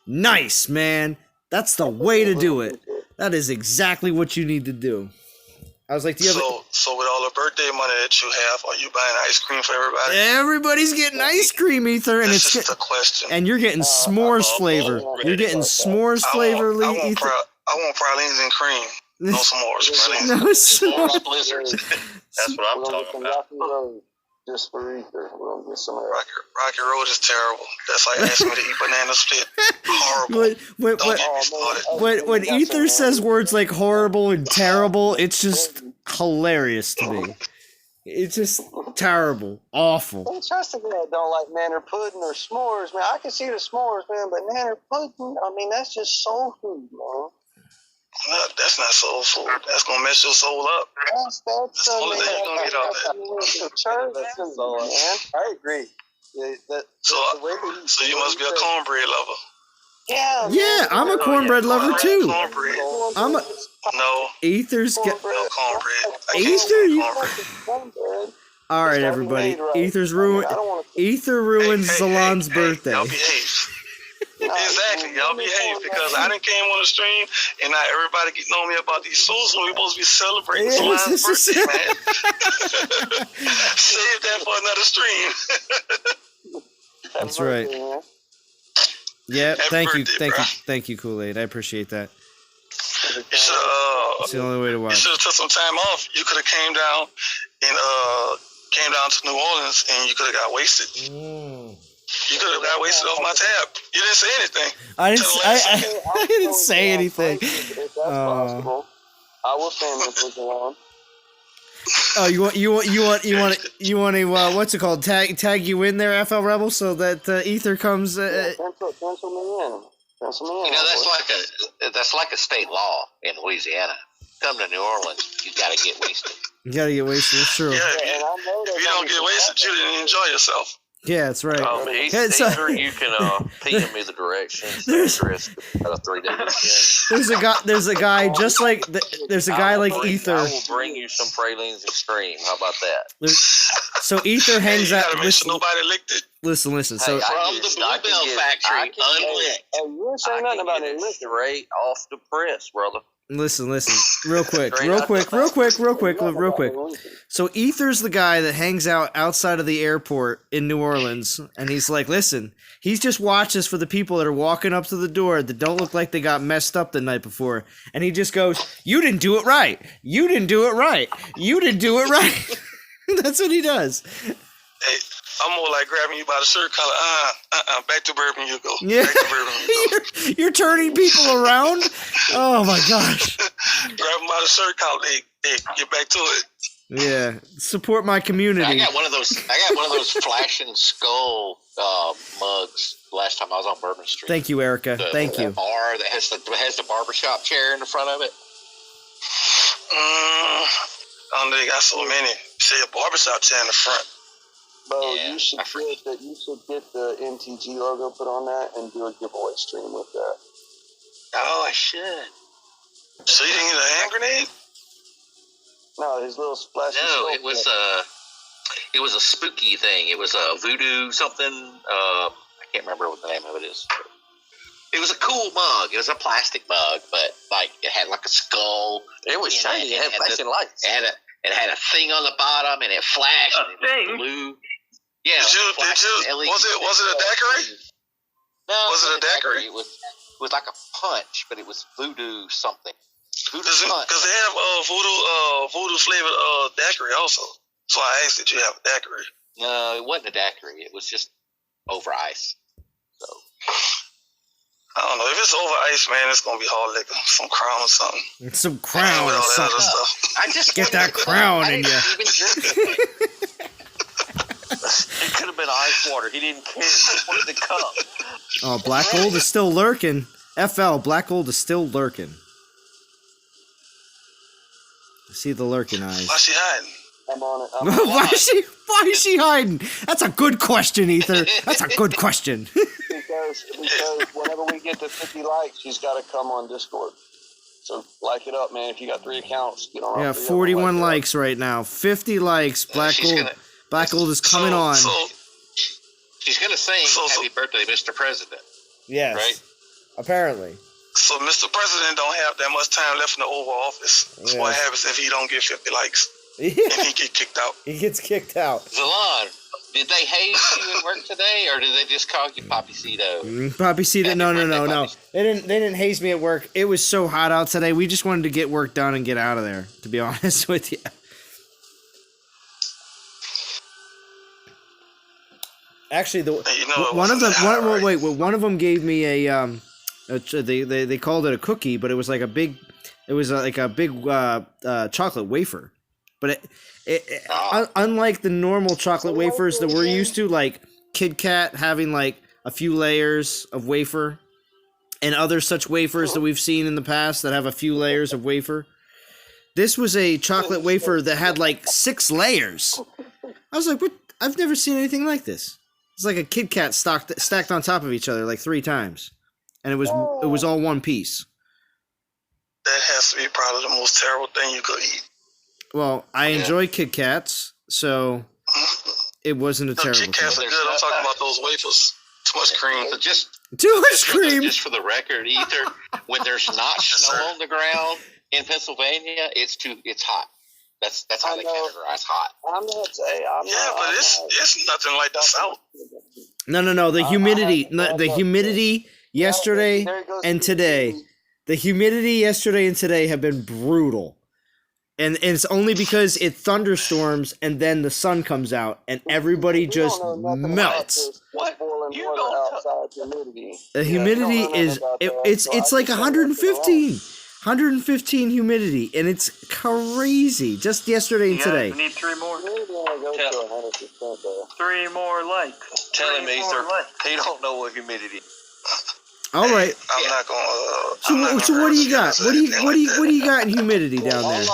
nice, man. That's the way to do it. That is exactly what you need to do. I was like, do you have So with all the birthday money that you have, are you buying ice cream for everybody? Everybody's getting ice cream, Ether, and This is the question. and you're getting s'mores flavor. You're getting s'mores flavor, Ether. I want pralines and cream. No s'mores. Pralines. No s'mores. Blizzards. That's what I'm talking about. Just for Ether. We're gonna get some of that. Rocky Road is terrible. That's like asking me to eat banana split. Horrible. When Ether says words like horrible and terrible, it's just hilarious to me. It's just terrible, awful. Well, trust the guy don't like nanner pudding or s'mores, man. I can see the s'mores, man, but nanner pudding, I mean, that's just soul food, man. No, that's not soul food. That's gonna mess your soul up. That's the only thing you're gonna get out there. I agree. So you must be a cornbread lover. Yeah, I'm a cornbread lover too. I'm a no. Ether's got no cornbread. Ether. All right, everybody. Ether ruins Salon's birthday. Y'all behave. Exactly, y'all behave because I done came on the stream and now everybody getting on me about these souls when we supposed to be celebrating Salon's birthday, man. Save that for another stream. That's right. Yeah, thank you, Kool-Aid. I appreciate that. It's the only way to watch. You should have took some time off. You could have came down to New Orleans and you could have got wasted. You could have got wasted off my tab. You didn't say anything. I didn't say anything. If that's possible, I will stand with Mr. Long. Oh, you want to what's it called? Tag you in there, FL Rebel, so that Ether comes. Pencil me in. You know, that's like a state law in Louisiana. Come to New Orleans, you gotta get wasted. You gotta get wasted. That's true. Yeah, if you don't get wasted, you didn't enjoy yourself. Yeah, that's right. Either you can PM me the directions. There's a 3-day weekend. There's a guy just like there's a guy like Ether. I will bring you some pralines and cream. How about that? So Ether hangs out. Nobody licked it. Listen. So from the Bluebell factory, unlit. And you didn't say nothing about it. Straight off the press, brother. Listen, real quick. So Ether's the guy that hangs out outside of the airport in New Orleans, and he's like, listen, he's just watches for the people that are walking up to the door that don't look like they got messed up the night before, and he just goes, you didn't do it right. You didn't do it right. You didn't do it right. That's what he does. Hey, I'm more like grabbing you by the shirt collar. Back to bourbon you go. Yeah. Back to bourbon you go. You're turning people around? Oh my gosh. Grab them by the shirt collar. Hey, get back to it. Yeah. Support my community. I got one of those flashing skull mugs last time I was on Bourbon Street. Thank you, Erica. Thank you. Bar that has the barbershop chair in the front of it. I don't know, they got so many. Say a barbershop chair in the front. Bro, you should get the NTG logo put on that and do a giveaway stream with that. Oh, I should. So you didn't get a hand grenade? No, his little splash. No, it was a spooky thing. It was a voodoo something. I can't remember what the name of it is. It was a cool mug. It was a plastic mug, but like it had like a skull. It was shiny. It had flashing lights. It had a thing on the bottom, and it flashed. And it was blue. Yeah. Was it a daiquiri? No. Was it a daiquiri? It was like a punch, but it was voodoo something. Voodoo punch. Because they have voodoo flavored daiquiri also. So I asked, did you have a daiquiri? No, it wasn't a daiquiri. It was just over ice. So I don't know. If it's over ice, man, it's gonna be hard liquor, some Crown or something. Some Crown or something. I just get that Crown in you. It could have been ice water. He didn't care. He just wanted the cup. Oh, Black Gold is still lurking. FL, Black Gold is still lurking. I see the lurking eyes. Why she hiding? I'm on it. Why is she hiding? That's a good question, Ether. That's a good question. because whenever we get to 50 likes, she's got to come on Discord. So like it up, man. If you got 3 accounts, get on. Yeah, 41 likes right now. 50 likes. Black Gold is coming on. She's gonna sing "Happy Birthday, Mr. President." Yes. Right. Apparently. So Mr. President don't have that much time left in the Oval Office. That's what happens if he don't get 50 likes. Yeah. And he get kicked out. He gets kicked out. Zalon, did they haze you at work today, or did they just call you Poppy Cito? Poppy Cito, no. They didn't haze me at work. It was so hot out today. We just wanted to get work done and get out of there, to be honest with you. Actually, one of them gave me a they called it a cookie, but it was like a big chocolate wafer. But unlike the normal chocolate wafers that we're used to, like Kit Kat having like a few layers of wafer, and other such wafers that we've seen in the past that have a few layers of wafer, this was a chocolate wafer that had like 6 layers. I was like, what? I've never seen anything like this. It's like a Kit Kat stacked on top of each other like 3 times, and it was all one piece. That has to be probably the most terrible thing you could eat. Well, I enjoy Kit Kats, so it wasn't a terrible Kit Kats are good. I'm talking about those wafers. Too much cream. Too much cream. Just for the record, Ether, when there's not snow on the ground in Pennsylvania, it's hot. That's how they categorize hot. I'm gonna say, but it's nothing like the South. No. The humidity yesterday and today. The humidity yesterday and today have been brutal. And it's only because it thunderstorms and then the sun comes out and everybody just melts. What? You don't the humidity is it's like 115 humidity, and it's crazy. Just yesterday and today. We need 3 more. 3 more likes. Tell him, Ether. He don't know what humidity. All right. I'm not gonna. So what do you got? What do you got in humidity down there?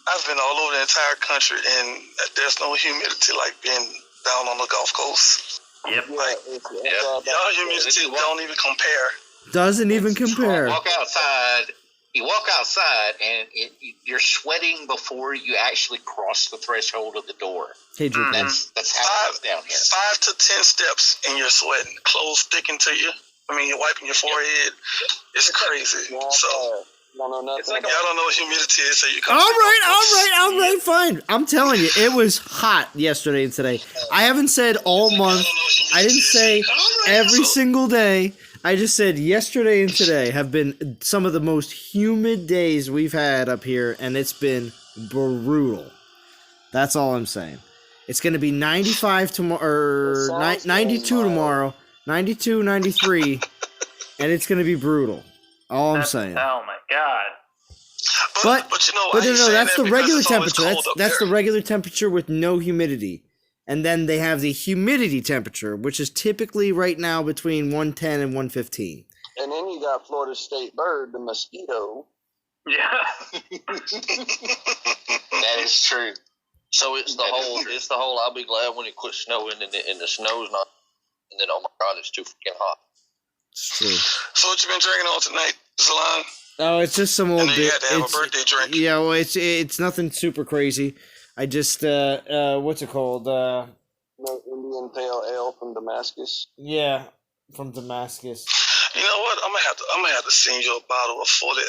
I've been all over the entire country, and there's no humidity like being down on the Gulf Coast. Yep. Y'all humidity don't even compare. Doesn't even compare. You walk outside, and you're sweating before you actually cross the threshold of the door. Hey, Drew. That's how it's down here. 5 to 10 steps, and you're sweating. Clothes sticking to you. I mean, you're wiping your forehead. It's crazy. So. It's like y'all don't know what humidity is, so you come. All right, fine. I'm telling you, it was hot yesterday and today. I haven't said all month. I didn't say every single day. I just said yesterday and today have been some of the most humid days we've had up here, and it's been brutal. That's all I'm saying. It's going to be 95 tomorrow, or 92 tomorrow, 92, 93, and it's going to be brutal. All I'm saying. Oh my god. But you know, no, that's the regular temperature. That's the regular temperature with no humidity. And then they have the humidity temperature, which is typically right now between 110 and 115. And then you got Florida State Bird, the mosquito. Yeah. That is true. So it's the whole I'll be glad when it quits snowing and the snow's not, and then oh my god, it's too freaking hot. It's true. So what you been drinking on tonight, Zalon? Oh, it's just some old bit. You had to have a birthday drink. Yeah, well, it's nothing super crazy. I just what's it called? No Indian Pale Ale from Damascus. Yeah, from Damascus. You know what? I'm gonna have to send you a gallon of fully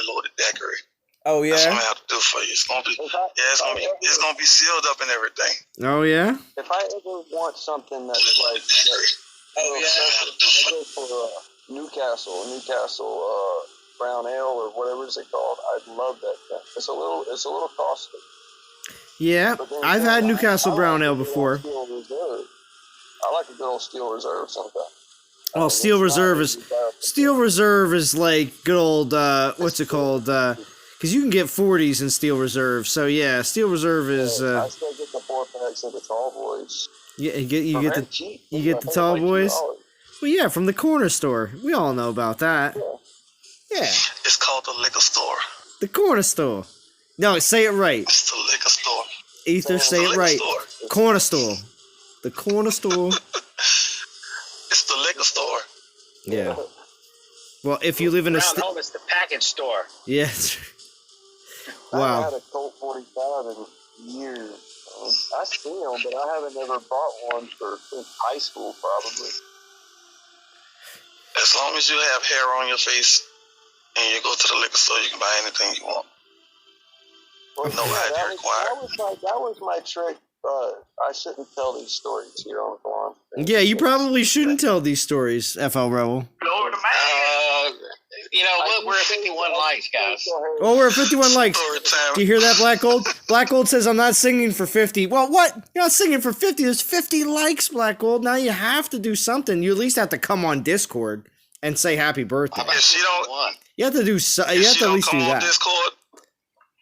loaded daiquiri. Oh yeah. That's what I'm gonna have to do for you. It's gonna be it's gonna be sealed up and everything. Oh yeah. If I ever want something that's like I go for Newcastle brown ale or whatever is it called. I love that thing. It's a little costly. Yeah, I've had Newcastle Brown Ale before. I like a good old Steel Reserve sometimes. Well, Steel Reserve is like good old what's it called? Because you can get 40s in Steel Reserve. So yeah, Steel Reserve is. I still get the 4-packs of the Tall Boys. Yeah, you get the Tall Boys. Well, yeah, from the corner store. We all know about that. Yeah. It's called the liquor store. The corner store. No, say it right. It's the liquor store. Ether, say it right. Corner store. The corner store. It's the liquor store. Yeah. Well, if you live in a Home, it's the package store. Yes. I haven't Wow. had a Colt 45 in years. I see them, but I haven't ever bought one since high school, probably. As long as you have hair on your face and you go to the liquor store, you can buy anything you want. No ID required. That was my trick. I shouldn't tell these stories here on the lawn. Yeah, you probably shouldn't tell these stories, FL Rebel. You know, we're at 51 likes, guys. Oh, we're at 51 likes. Do you hear that, Black Gold? Black Gold says, I'm not singing for 50. Well, what? You're not singing for 50. There's 50 likes, Black Gold. Now you have to do something. You at least have to come on Discord and say happy birthday. If she don't, You have to do so. You have to at least do come on that. Discord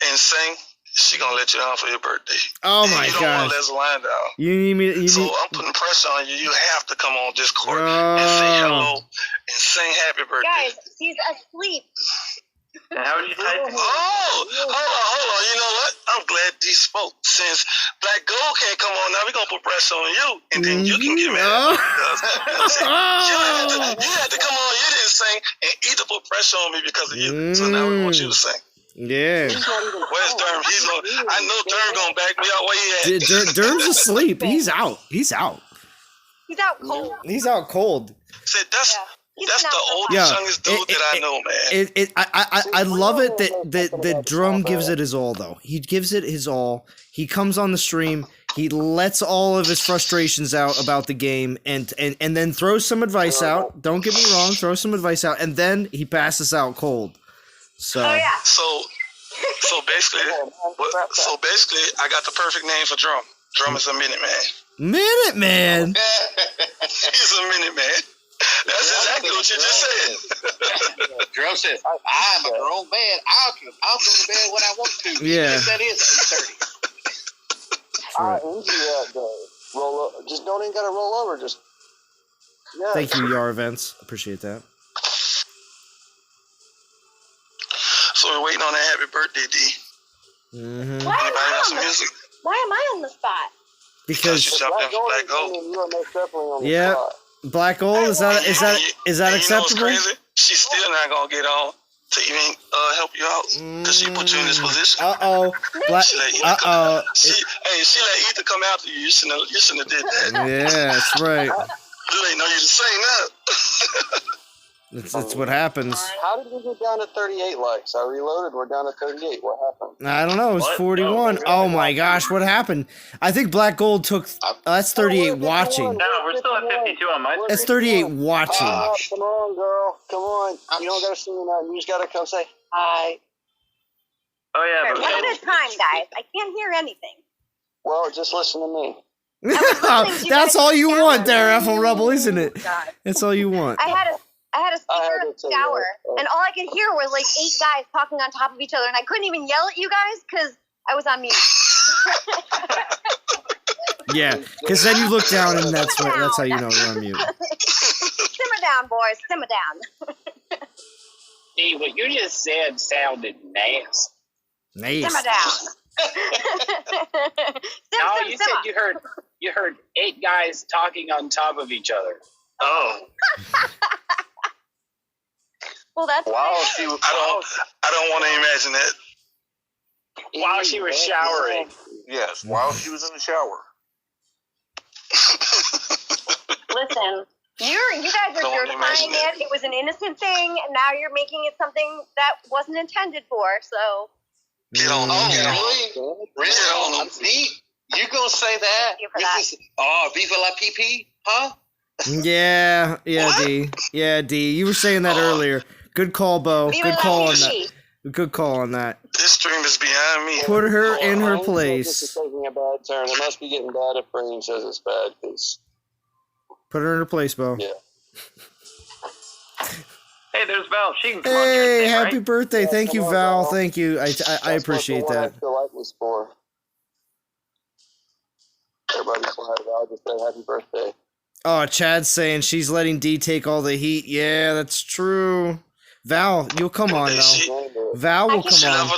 and sing, she gonna let you down for your birthday. Oh And my you don't want gosh. to let the line down. You need me. So I'm putting pressure on you. You have to come on Discord and say hello and sing happy birthday. Guys, he's asleep. How would you type it? Hold on. You know what? I'm glad he spoke. Since Black Gold can't come on now, we're going to put pressure on you, and then you can get mad. You had to come on. You didn't sing, and either put pressure on me because of you. So now we want you to sing. Yeah. Where's Durham? I know Durham going to back me up. Where he at? Durham's asleep. He's out. He's out. He's out cold. He's out cold. Said that's the oldest, youngest dude that I know, man. I love it that Drum gives it his all, though. He gives it his all. He comes on the stream. He lets all of his frustrations out about the game and then throws some advice out. Don't get me wrong. Throw some advice out. And then he passes out cold. So. Oh, yeah. So basically, I got the perfect name for Drum. Drum is a Minute Man. Minute Man. He's a Minute Man. That's exactly what you just said. Drum says, I'm a grown man. I'll go to bed when I want to. Yeah. That is 8:30. I envy that roll up. Just don't even gotta roll over. Just Thank you, Yar Events. Appreciate that. So we're waiting on that happy birthday, D. Mm-hmm. Anybody got some music? Why am I on the spot? Because you jumped in for Black Gold. Yeah, Black Gold is that acceptable? Crazy? She's still not gonna get on to even help you out because she put you in this position. She let Ether come after you. You shouldn't have did that. Yeah, that's right. You ain't know you to say that. That's what happens. How did we get down to 38 likes? I reloaded. We're down to 38. What happened? I don't know. It was 41. Oh my gosh, what happened? I think Black Gold took. That's 38 watching. No, we're still at 52 on my screen. That's 38 watching. Oh, come on, girl. Come on. You don't gotta see me now. You just gotta come say hi. Oh yeah, but One at a time, guys. I can't hear anything. Well, just listen to me. That's all you want there, FL Rebel, isn't it? That's all you want. I had a speaker in the shower, and all I could hear was like 8 guys talking on top of each other, and I couldn't even yell at you guys because I was on mute. Yeah, because then you look down, and that's how you know you're on mute. Simmer down, boys. Simmer down. Hey, what you just said sounded nice. Nice. Simmer down. No, you said you heard 8 guys talking on top of each other. Oh. Well, that's I don't want to imagine that. While she was showering. Yes, while she was in the shower. Listen, you guys are justifying it. It was an innocent thing, and now you're making it something that wasn't intended for. So. Get on. Really? You gonna say that? Viva la PP, huh? Yeah, D. Yeah, D. You were saying that earlier. Good call, Bo. Viva Good la call on Michi. that. Good call on that. This stream is behind me. Put her in her This is place. taking a bad turn. It must be getting bad if Brain says it's bad, because... Put her in her place, Bo. Yeah. Hey, there's Val. She can come on here. Hey, and sing, happy right? birthday. Yeah, Thank you, come on, Val. Val. Thank you. I appreciate That's what the one that. extra light was for. Everybody's quiet. I'll just say happy birthday. Oh, Chad's saying she's letting D take all the heat. Yeah, that's true. Val, you'll come on, though. Val will come on.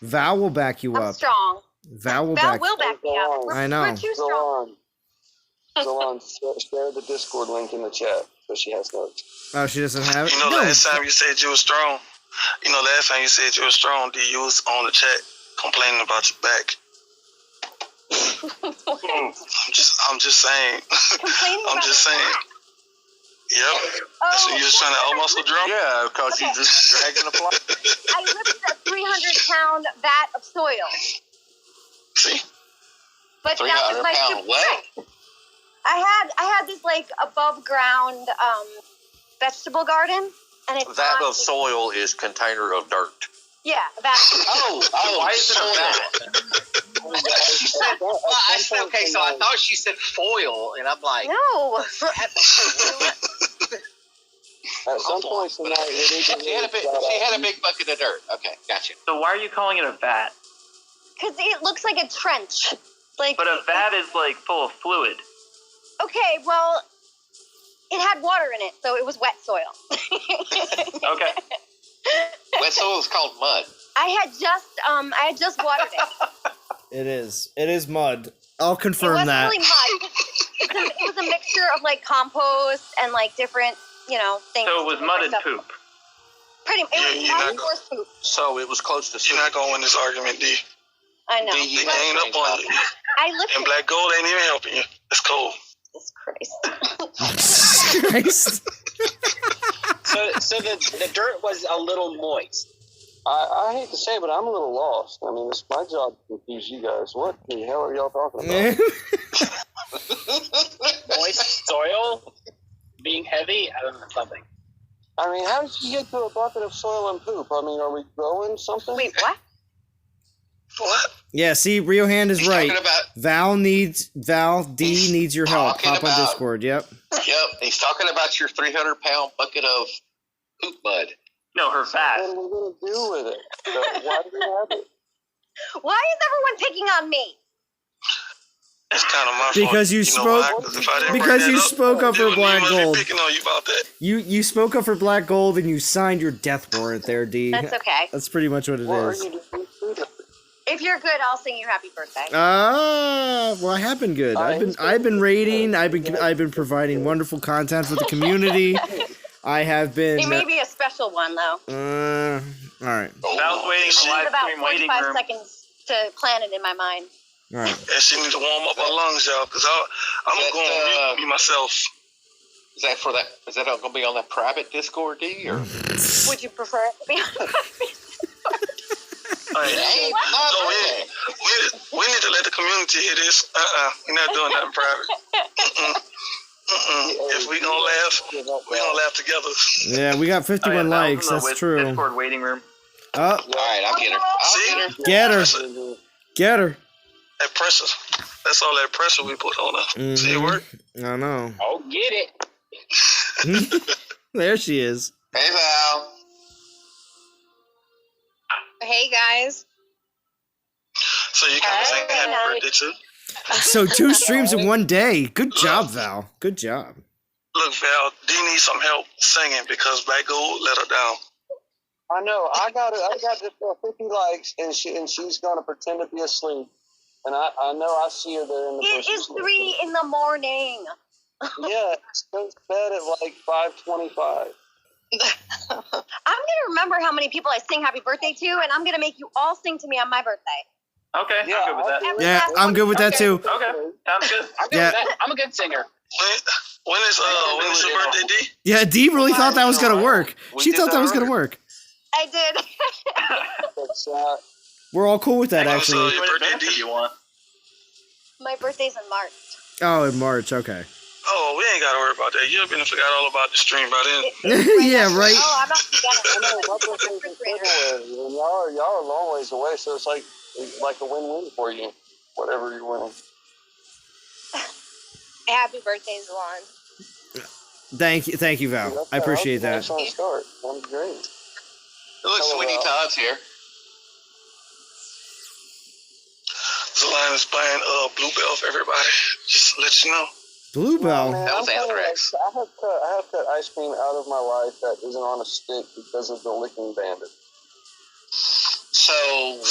Val will back you I'm up. strong. Val will Val back will back me up. I know. We're too strong. Zalon, share the Discord link in the chat so she has notes. Oh, she doesn't have it? You know, last time you said you were strong. You know, last time you said you were strong, D, you was on the chat complaining about your back. I'm just saying. I'm just saying. Yep. That's when you was trying to out-muscle drum? Yeah, because you just dragging the fly. I lifted a 300-pound vat of soil. See? But that was my 300-pound what? I had this like above ground vegetable garden, and it's That not, of soil is container of dirt. yeah, that. Why is it okay, so I thought she said foil, and I'm like, No. At some point tonight, she had a big bucket of dirt. Okay, gotcha. So why are you calling it a vat? Because it looks like a trench. Like, But a vat is like full of fluid. okay, well, it had water in it, so it was wet soil. Okay. Wet soil is called mud. I had just watered it. It is. It is mud. I'll It confirm wasn't that. really mud. It was a mixture of like compost and like different, things. So it was mud and poop. Pretty. It was mud and horse poop. So it was close to. You're not going to win this argument, D. I know. They ain't up on you. I lifted. And Black Gold ain't even helping you. It's cold. Jesus Christ. Christ. So the dirt was a little moist. I hate to say it, but I'm a little lost. I mean, it's my job to confuse you guys. What the hell are y'all talking about? Moist soil being heavy? I don't know, something. I mean, how did you get to a bucket of soil and poop? I mean, are we growing something? Wait, what? What? Yeah, see, Rio Hand is right. talking about- Val D needs your help. talking Hop on about- Discord, yep. Yep, he's talking about your 300-pound bucket of poop mud. No, her vat. What are we going to do with it? Why do we have it? Why is everyone picking on me? It's kind of my fault. Because you spoke up for Black Gold. Picking on you about that. You spoke up for Black Gold and you signed your death warrant there, D. That's okay. That's pretty much what it is. If you're good, I'll sing you happy birthday. Well, I have been good. I've been raiding. I've been providing wonderful content for the community. I have been. It may be a special one though. All right. Val's waiting in the I live need about stream waiting 45 room. seconds to plan it in my mind. All right. And she need to warm up her lungs, y'all, because I'm going to be myself. Is that for that? Is that going to be on that private Discord, D? Or Would you prefer it to be on hey, we need to let the community hear this. We're not doing that in private. If we gonna laugh, we gonna laugh together. Yeah, we got 51 likes. That's true. Discord waiting room. Oh. All right, I'll get her. Get her. Get her. That pressure. That's all that pressure we put on her. See it work? I know. Oh, get it. There she is. Hey, Val. Hey guys. So you can sing happy birthday too? So 2 streams in one day. Good job, Val. Good job. Look, Val, D needs some help singing because Black Gold let her down. I know. I got just 50 likes, and she's going to pretend to be asleep. And I know I see her there in the bushes. It is 3 in the morning. Yeah, it's bed at like 5:25. I'm gonna remember how many people I sing happy birthday to, and I'm gonna make you all sing to me on my birthday. Okay, I'm good with that. Yeah, I'm good with that too. Okay, sounds good. I'm good with that. I'm a good singer. When is your birthday, D? Yeah, Dee really thought that was gonna work. She thought that was gonna work. I did. We're all cool with that, actually. Your birthday, D? You want? My birthday's in March. Oh, in March. Okay. Oh, we ain't got to worry about that. You've been forgot all about the stream by then. Yeah, right. Oh, I'm not And y'all are a long ways away, so it's like a win-win for you. Whatever you're winning. Happy birthday, Zalon. Thank you, Val. I appreciate that. Excellent start. I'm great. It looks Sweeney Todd's here. Zalon is buying Bluebell for everybody. Just to let you know. Bluebell. That was Anthrax. I have cut ice cream out of my life that isn't on a stick because of the licking bandit. So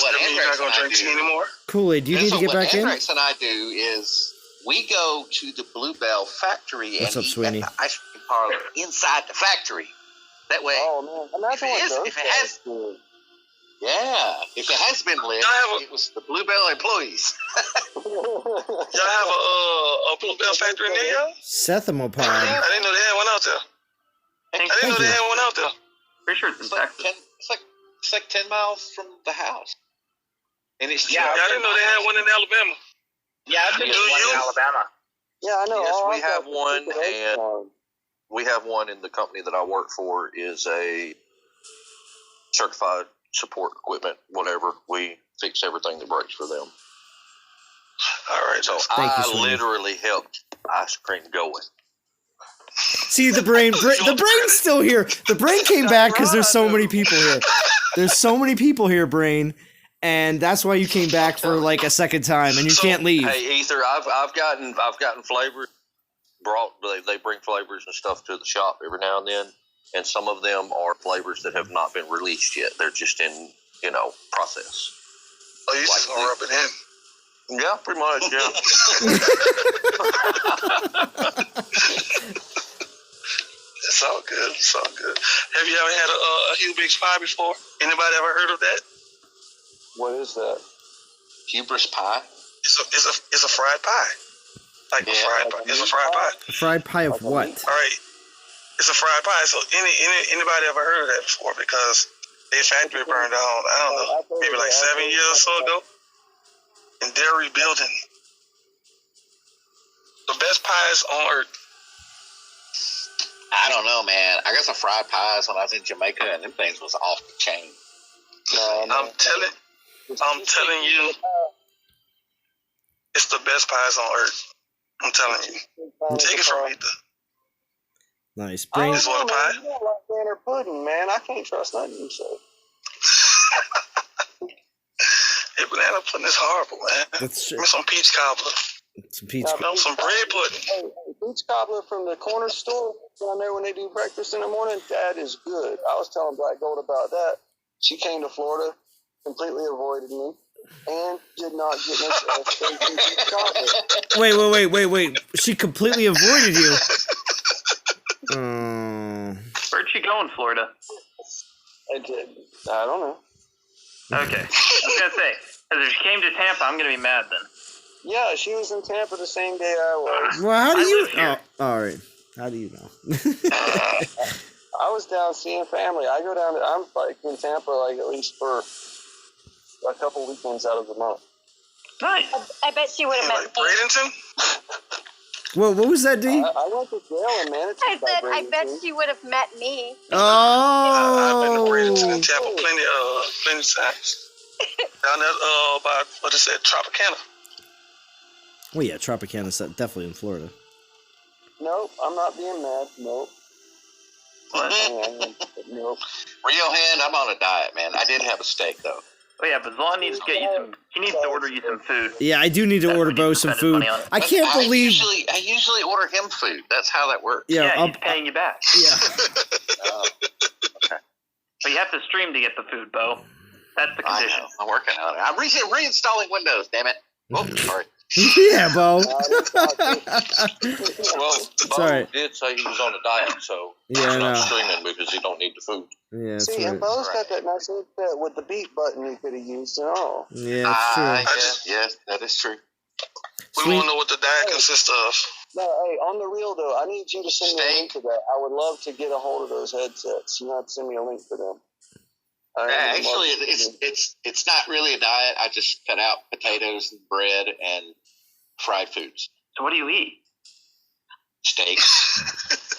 what Anthrax and I do anymore? Kool-Aid, do you need to get back in? What Anthrax and I do is we go to the Bluebell factory and eat at the ice cream parlor inside the factory. That way, if it has been lit, it was the Bluebell employees. Y'all have a Bluebell factory near y'all? Sethamo Pod. I didn't know they had one out there. Pretty sure it's in Texas. It's like 10 miles from the house. And it's I didn't know they had one in Alabama. Yeah, I've been to one in Alabama. Yeah, I know. Yes, we have one, and we have one in the company that I work for is a certified support equipment, whatever. We fix everything that breaks for them. All right. So I literally helped ice cream going. See, the brain's still here. The brain came back because there's so many people here. There's so many people here, brain, and that's why you came back for like a second time, and you can't leave. Hey, Ether, I've gotten flavors brought. They bring flavors and stuff to the shop every now and then, and some of them are flavors that have not been released yet. They're just in process. Oh, you just gonna rub it in? Yeah, pretty much. Yeah. It's all good. It's all good. Have you ever had a hubris pie before? Anybody ever heard of that? What is that? Hubris pie? It's a fried pie. Like a fried pie. It's a fried pie. A fried pie of what? All right. It's a fried pie. So anybody ever heard of that before? Because their factory burned down, I don't know, maybe like 7 years or so ago. And they're rebuilding. The best pies on earth. I don't know, man. I got some fried pies when I was in Jamaica, and them things was off the chain. I'm telling you, it's the best pies on earth. I'm telling you. Take it from me. Nice. I don't know, man. You don't like banter pudding, man. I can't trust nothing you say. Hey, banana pudding is horrible, man. That's true. Give me some peach cobbler. Some peach cobbler. Some bread pudding. Hey, peach cobbler from the corner store down there when they do breakfast in the morning, that is good. I was telling Black Gold about that. She came to Florida, completely avoided me, and did not get me peach cobbler. Wait. She completely avoided you. Where'd she go in Florida? I don't know. Okay. I was going to say, because if she came to Tampa, I'm going to be mad then. Yeah, she was in Tampa the same day I was. Well, how do you... Oh, all right. How do you know? I was down seeing family. I go down... I'm like in Tampa like at least for a couple weekends out of the month. Nice. I bet she would have met me. Bradenton? Well, what was that, D? I went to jail in Manatee. I said, I bet she would have met me. Oh! I've been to Bradenton and Tampa plenty times. Down there, about, what is that, Tropicana. Well, yeah, Tropicana's definitely in Florida. Nope, I'm not being mad. Nope. What? Nope. Real hand, I'm on a diet, man. I did have a steak, though. Oh, yeah, but Zlon needs to get you some... He needs to order you some food. Yeah, I do need to order Bo some food. I can't believe... I usually order him food. That's how that works. Yeah, he's paying you back. Yeah. Okay. But you have to stream to get the food, Bo. That's the condition. I know. I'm working on it. I'm reinstalling Windows, damn it. Oh, sorry. Yeah, Bo. Well, Bo did say he was on a diet, so he's not no. streaming because he don't need the food. Yeah, that's See, right. and Bo's got that nice headset with the beat button he could have used and all. Yeah, that's true. Yes, that is true. We want to know what the diet consists of. No, hey, on the real though, I need you to send me a link to that. I would love to get a hold of those headsets. You have to send me a link for them. Actually, it's not really a diet. I just cut out potatoes and bread and fried foods. So what do you eat? steaks,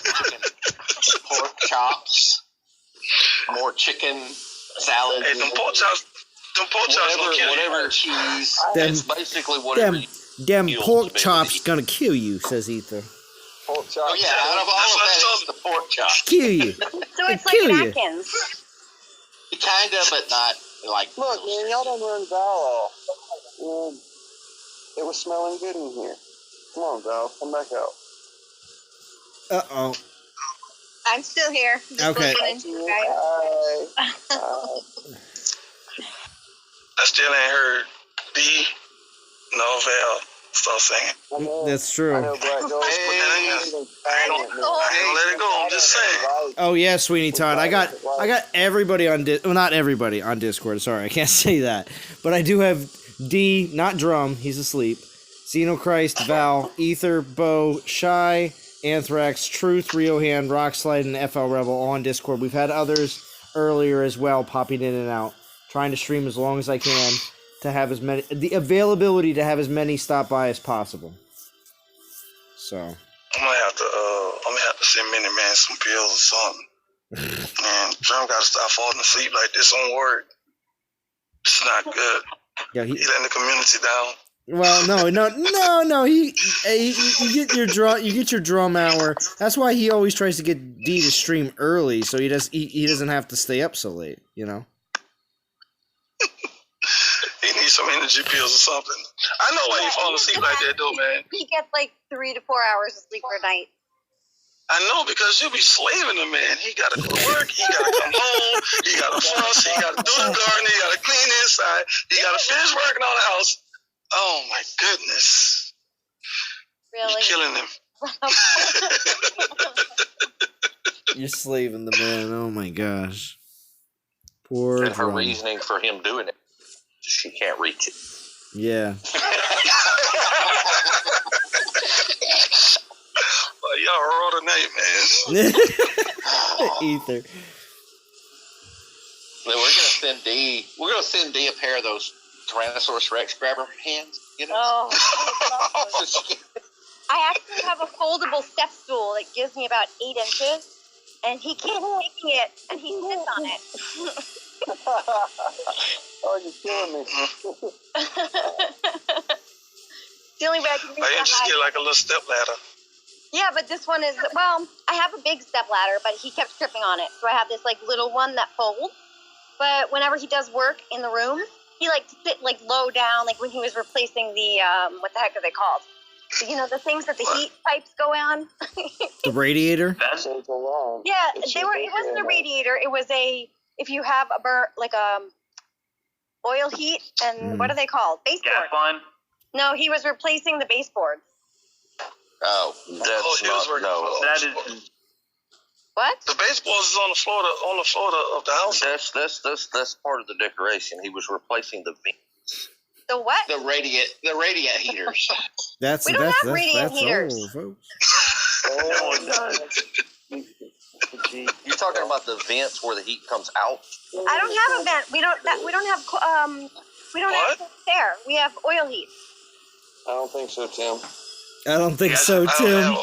chicken, pork chops, more chicken salad. Hey, them pork chops gonna kill whatever you. cheese. Them- It's basically whatever. Them fuels pork to be able to chops eat. gonna kill you, says Ether. Pork chops. Oh yeah, out of all of that, it's the pork chop. Kill you. So it's Kill like you. an Atkins. Kind of, but not like. Look, man, y'all done run Val off. It was smelling good in here. Come on, Val, come back out. Uh-oh. I'm still here. Just Okay. listening to you guys. I still ain't heard D. No, Val. Stop singing. That's true. I ain't gonna let it go. I'm just saying. Oh yeah, Sweeney Todd. I got everybody on not everybody on Discord. Sorry, I can't say that. But I do have D, not Drum, he's asleep. Xenochrist, Val, Ether, Bo, Shy, Anthrax, Truth, Riohan, Rockslide, and FL Rebel all on Discord. We've had others earlier as well popping in and out. Trying to stream as long as I can to have as many the availability to have as many stop by as possible. So I'm gonna have to send Mini Man some pills or something. Man, Drum gotta stop falling asleep like this on work. It's not good. yeah, He letting the community down. well, no. You get your drum hour. That's why he always tries to get D to stream early, so he doesn't have to stay up so late. You know. He needs some energy pills or something. I know why he falling asleep like that though, man. He gets like 3 to 4 hours of sleep per night. I know, because you be slaving him, man. He gotta go to work, he gotta come home, he gotta fuss, he gotta do the garden, he gotta clean inside, he gotta finish working on the house. Oh my goodness. Really? You're killing him. You're slaving the man. Oh my gosh. Poor And her Drum. reasoning for him doing it, she can't reach it. Yeah. Well, y'all raw tonight, man. Ether. Then we're gonna send D a pair of those Tyrannosaurus Rex grabber hands. You know. Oh, I actually have a foldable step stool that gives me about 8 inches, and he keeps taking it, and he sits on it. Oh, you're killing me. The only way I can reach Why you the just height. get like a little step ladder? Yeah, but this one is, well, I have a big step ladder, but he kept tripping on it. So I have this like little one that folds. But whenever he does work in the room, he like to sit like low down, like when he was replacing the, what the heck are they called? You know, the things that the heat pipes go on. The radiator? Yeah, it wasn't a radiator. It was if you have oil heat and what are they called? Baseboard. Gas line? No, he was replacing the baseboards. Oh, that's no. That is. What? The baseboards is on the floor of the house. That's part of the decoration. He was replacing the vents. The what? The radiant heaters. We don't have radiant heaters. Old, folks. No, it does. You're talking about the vents where the heat comes out? I don't have a vent. We don't have there. We have oil heat. I don't think so, Tim. I don't think so, Tim.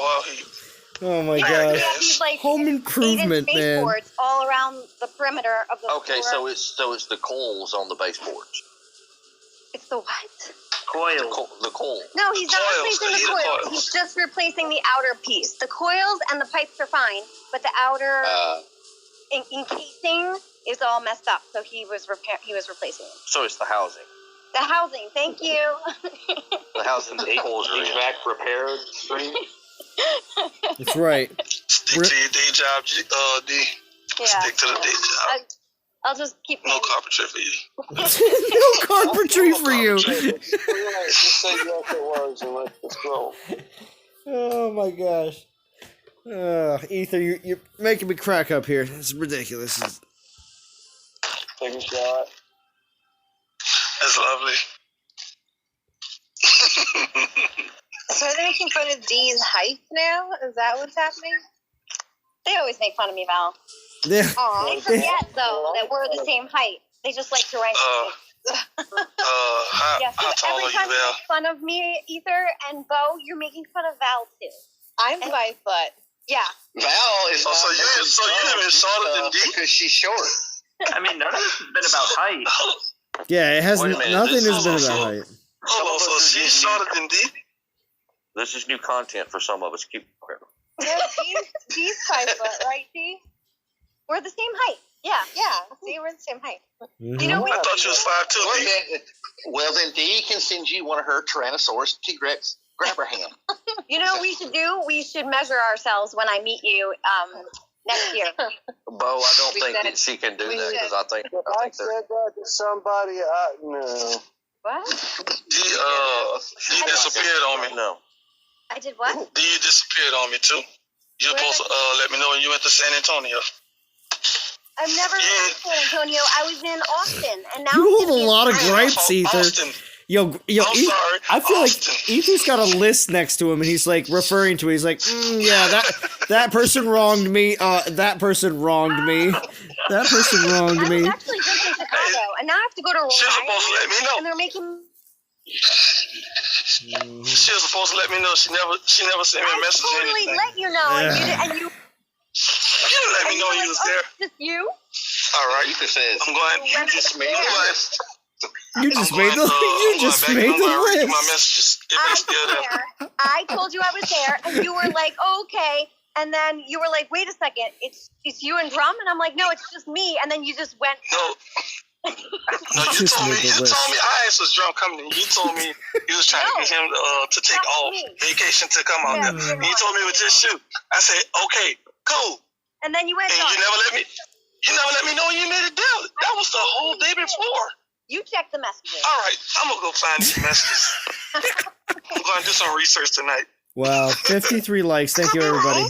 Oh my We gosh. have these like Home improvement, 8-inch man. baseboards all around the perimeter of the Okay, floor. so it's the coils on the baseboards. It's the what? Coil. The coil. No, he's not Coils, replacing the the coils. coils. He's just replacing the outer piece. The coils and the pipes are fine, but the outer encasing is all messed up. So he was replacing it. So it's the housing. The housing. Thank you. The housing the coils are in. HVAC repair stream. That's right. Stick to your day job, D. Yeah. Stick to the day job. I'll just keep. No carpentry for you. No carpentry for you. Just say yes it was and let's go. Oh my gosh. Ether, you're making me crack up here. It's ridiculous. Take a shot. That's lovely. So are they making fun of Dee's height now? Is that what's happening? They always make fun of me, Val. Yeah. They forget, though, that we're the same height. They just like to rank me. How tall every are you, time you Val? make fun of me, Ether and Bo, you're making fun of Val, too. I'm 5 foot. Yeah. Val is So you even shorter than D? because she's short. I mean, none of this has been about height. Yeah, it has Wait a minute, nothing this has is been also- about height. Hold on, so she's shorter than D? This is new content for some of us. Keep. No, D's 5 foot, right, D? We're the same height. Yeah. See, we're the same height. Mhm. You know, we I thought you was 5'2". Well, then Dee can send you one of her Tyrannosaurus T-Rex. Grab her hand. You know what we should do? We should measure ourselves when I meet you next year. Bo, I don't We think said that it. she can do We that because said- I think I they're. said that to somebody I know. What? D disappeared on me. No. I did what? D disappeared on me too. You're supposed to let me know when you went to San Antonio. I've never been to San Antonio. I was in Austin, and now You I'm hold a gonna be in lot of Florida. gripes, Ether. Austin. Yo, I'm E- sorry. I feel Austin. like Ether's got a list next to him, and he's like referring to it. He's like, yeah, that person wronged me. That person wronged me. That person wronged I was me. actually just in Chicago, and now I have to go to Rhode She was supposed to let me Island, know. and they're making. She was supposed to let me know. She never sent me a I message or totally anything. let you know, and you You didn't let me know you was there. just you. All right. Ether says, I'm going. you just made the list. You just made the list. My messages. If I they still was there. there. I told you I was there, and you were like, oh, "Okay," and then you were like, "Wait a second, it's you and Drum," and I'm like, "No, it's just me," and then you just went. No. No, you Just told me. made the You list. told me I asked was Drum coming. And you told me you was trying to get him to take That's off me. vacation to come out there. And you told me it was just you. I said, okay, cool. And then you went. And you never let me. You never let me know when you made it down. That was the whole day before. You checked the messages. All right, I'm gonna go find these messages. I'm gonna do some research tonight. Wow, 53 likes. Thank you, everybody.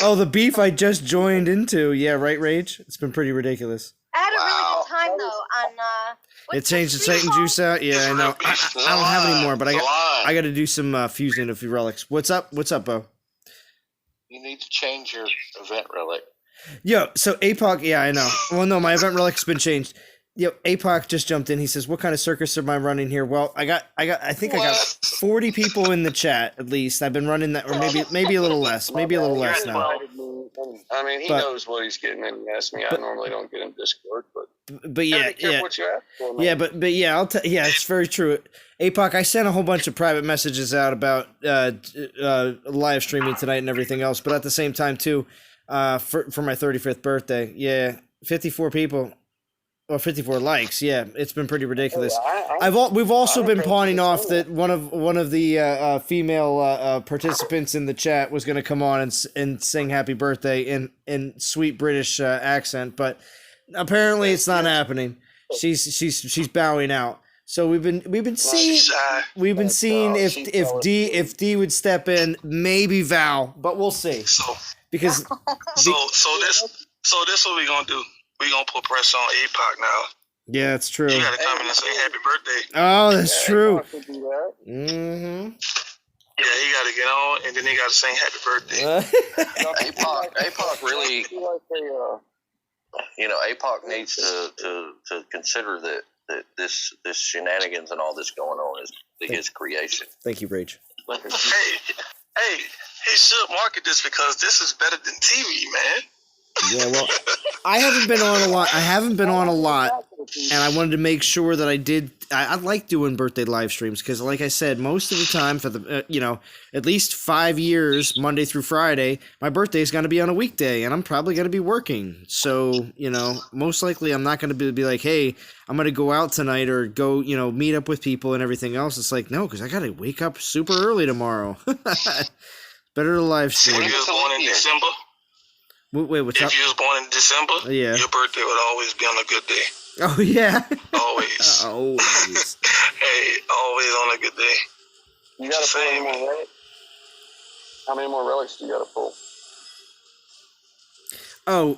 Oh, the beef I just joined into. Yeah, right, Rage? It's been pretty ridiculous. I had a really good time though on. It changed the Titan juice out. Yeah, I know. I don't have any more, but I got to do some fusing of a few relics. What's up? What's up, Bo? You need to change your event relic. Yo, so APOC, yeah, I know. Well, no, my event relic's been changed. Yo, APOC just jumped in. He says, "What kind of circus am I running here?" Well, I got 40 people in the chat at least. I've been running that, or maybe a little less, now. I mean, he But- knows what he's getting in. He asked me. I normally don't get in Discord, but yeah, be careful yeah. what you ask for, man. Yeah, but yeah, yeah, it's very true. APOC, I sent a whole bunch of private messages out about live streaming tonight and everything else, but at the same time too, for my 35th birthday, yeah, 54 people. Or 54 likes, yeah. It's been pretty ridiculous. We've also been pawning off that one of the female participants in the chat was going to come on and sing "Happy Birthday" in sweet British accent, but apparently it's not happening. She's bowing out. So we've been seeing if D would step in, maybe Val, but we'll see. Because So this what we gonna do. We gonna put pressure on APOC now. yeah, it's true. You gotta come in and say happy birthday. Oh, that's true. Mm-hmm. Yeah, he gotta get on, and then he gotta sing happy birthday. APOC really, APOC needs to consider that this shenanigans and all this going on is his creation. Thank you, Rage. Hey, he should market this because this is better than TV, man. Yeah, well, I haven't been on a lot, and I wanted to make sure that I did. I like doing birthday live streams because, like I said, most of the time for the at least 5 years, Monday through Friday, my birthday is going to be on a weekday, and I'm probably going to be working. So most likely I'm not going to be like, hey, I'm going to go out tonight or go meet up with people and everything else. It's like no, because I got to wake up super early tomorrow. Better to live stream. If you was born in December. Wait, what's up? If you was born in December, yeah, your birthday would always be on a good day. Oh yeah. Always. Always. Hey, always on a good day. You gotta pull any more relics? How many more relics do you gotta pull? Oh,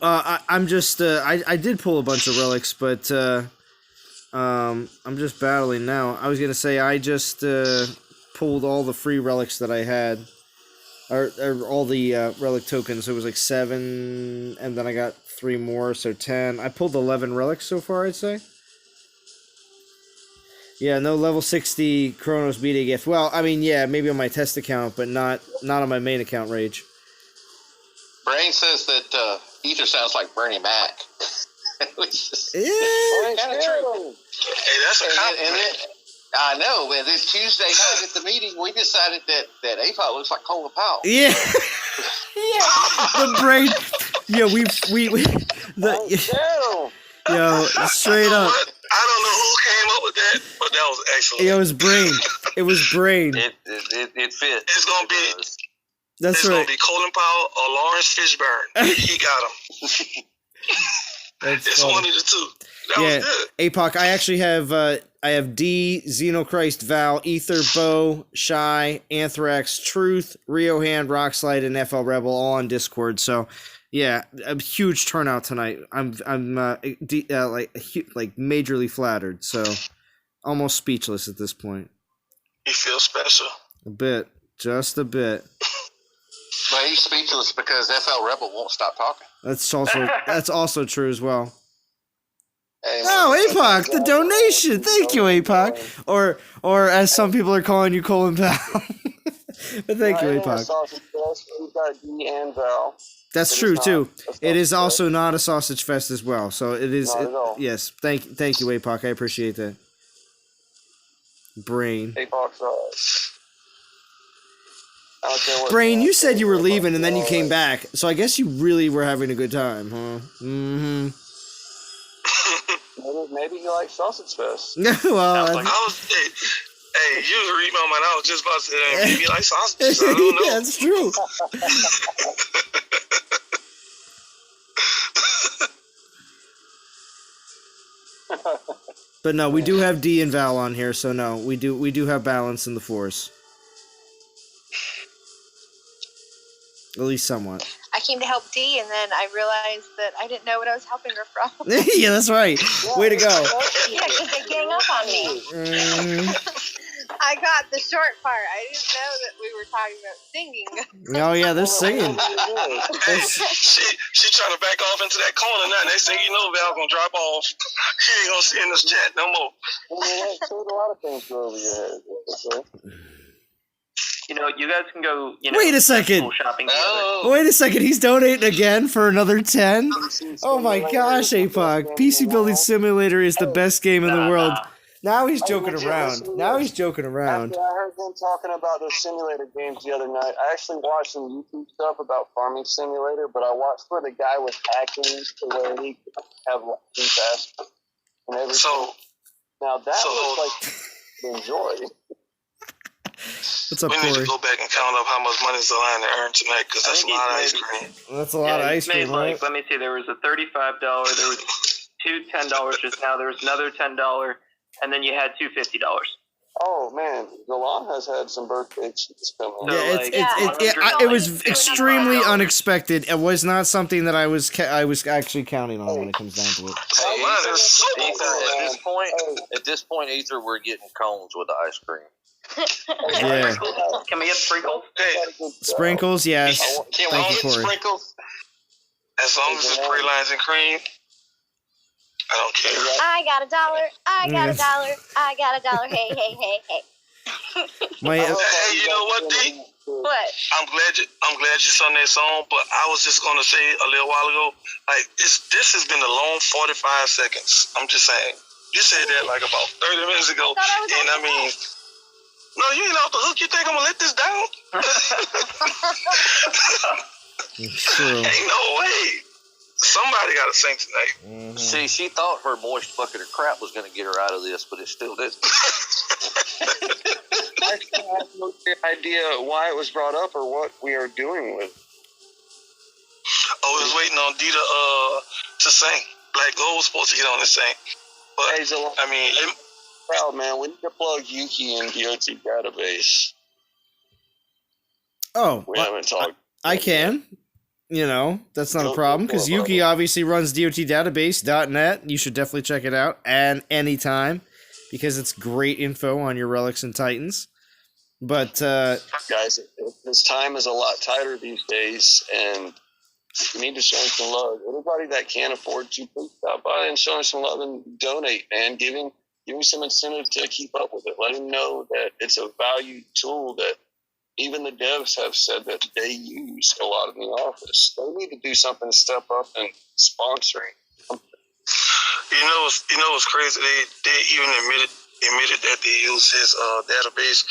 I'm just I did pull a bunch of relics, but I'm just battling now. I was gonna say I just pulled all the free relics that I had. Or all the relic tokens. It was like 7, and then I got 3 more, so 10. I pulled 11 relics so far, I'd say. Yeah, no level 60 Chronos Bday gift. Well, I mean, yeah, maybe on my test account, but not on my main account, Rage. Brain says that Ether sounds like Bernie Mac. Which is kind of true. Hey, that's a compliment. I know, man. This Tuesday night at the meeting, we decided that APOC looks like Colin Powell. Yeah. The brain. Yeah, we yo, straight up. I don't know who came up with that, but that was excellent. It was brain. It was brain. It fit. It's gonna be. That's it's right. gonna be Colin Powell or Lawrence Fishburne. He got him. That's it's funny. one of the two. That Yeah, was good. APOC. I actually have D, Xenochrist, Val, Ether, Bo, Shy, Anthrax, Truth, Rio Hand, Rockslide, and FL Rebel all on Discord. So, yeah, a huge turnout tonight. I'm majorly flattered. So, almost speechless at this point. You feel special. A bit, just a bit. Well, he's speechless because FL Rebel won't stop talking. That's also true as well. Hey, Oh, APOC, the donation. Thank you, APOC. Or as some people are calling you, Colin Powell. But thank you, APOC. We've got D and Val. That's true too. It is also not a sausage fest as well. So it is. Not at all. Yes, thank you, APOC. I appreciate that. Brain. APOC's I don't care what. Brain, you said you were leaving and then you came back. So I guess you really were having a good time, huh? Mm-hmm. Maybe you like sausage fest. Well, hey, you was reading my mind. I was just about to say, maybe you like sausage. I don't know. Yeah, that's true. But no, we do have D and Val on here, so no, we do have balance in the force. At least somewhat. I came to help Dee, and then I realized that I didn't know what I was helping her from. Yeah, that's right. Way to go. Yeah, because they gang up on me. I got the short part. I didn't know that we were talking about singing. Oh yeah, they're singing. She trying to back off into that corner now. Next thing you know, Val gonna drop off. She ain't gonna see in this chat no more. A lot of things go over your head. You know, you guys can go. Wait a second. School shopping together. Wait a second. He's donating again for another 10. Oh my gosh, APOC. PC Building Simulator is the best game in the world. Now he's joking around. After I heard them talking about those simulator games the other night, I actually watched some YouTube stuff about Farming Simulator, but I watched where the guy was hacking to where he could have lightning fast and everything. So now that was like enjoy. What's up, we need Corey? to go back and count up how much money Zalina earned tonight, because that's a lot of ice cream. That's a lot of ice cream, right? Let me see. There was a $35. There was two $10 just now. There was another $10, and then you had two $50. Oh man, Zalan has had some birthday cheats coming. Yeah, it was extremely unexpected. It was not something that I was actually counting on when it comes down to it. At this point, Ether, we're getting cones with the ice cream. Yeah. Can we get sprinkles? Sprinkles, yes. Can Thank we you, get Corey. sprinkles? As long as it's pralines and cream, I don't care. I got $1. I got $1. I got $1. Hey, hey, hey, hey. My, hey, you know what, D? What? I'm glad you sung that song, but I was just gonna say a little while ago, like this has been a long 45 seconds. I'm just saying. You said that like about 30 minutes ago, and I mean. No, you ain't off the hook. You think I'm gonna let this down? True. Ain't no way. Somebody got to sing tonight. Mm-hmm. See, she thought her moist bucket of crap was going to get her out of this, but it still didn't. I still have no idea why it was brought up or what we are doing with. I was waiting on Dita to sing. Black Gold was supposed to get on and sing, but I mean. Proud man, we need to plug Yuki in DOT database. Oh, we haven't talked. I can. You know, that's not a problem because Yuki obviously runs dotdatabase.net. You should definitely check it out and anytime because it's great info on your relics and titans. But guys, his time is a lot tighter these days, and we need to show him some love. Anybody that can afford to, please stop by and show him some love and donate, man. Giving Give me some incentive to keep up with it. Let him know that it's a valued tool that even the devs have said that they use a lot in the office. They need to do something to step up and sponsoring. You know what's crazy? They even admitted that they use his database.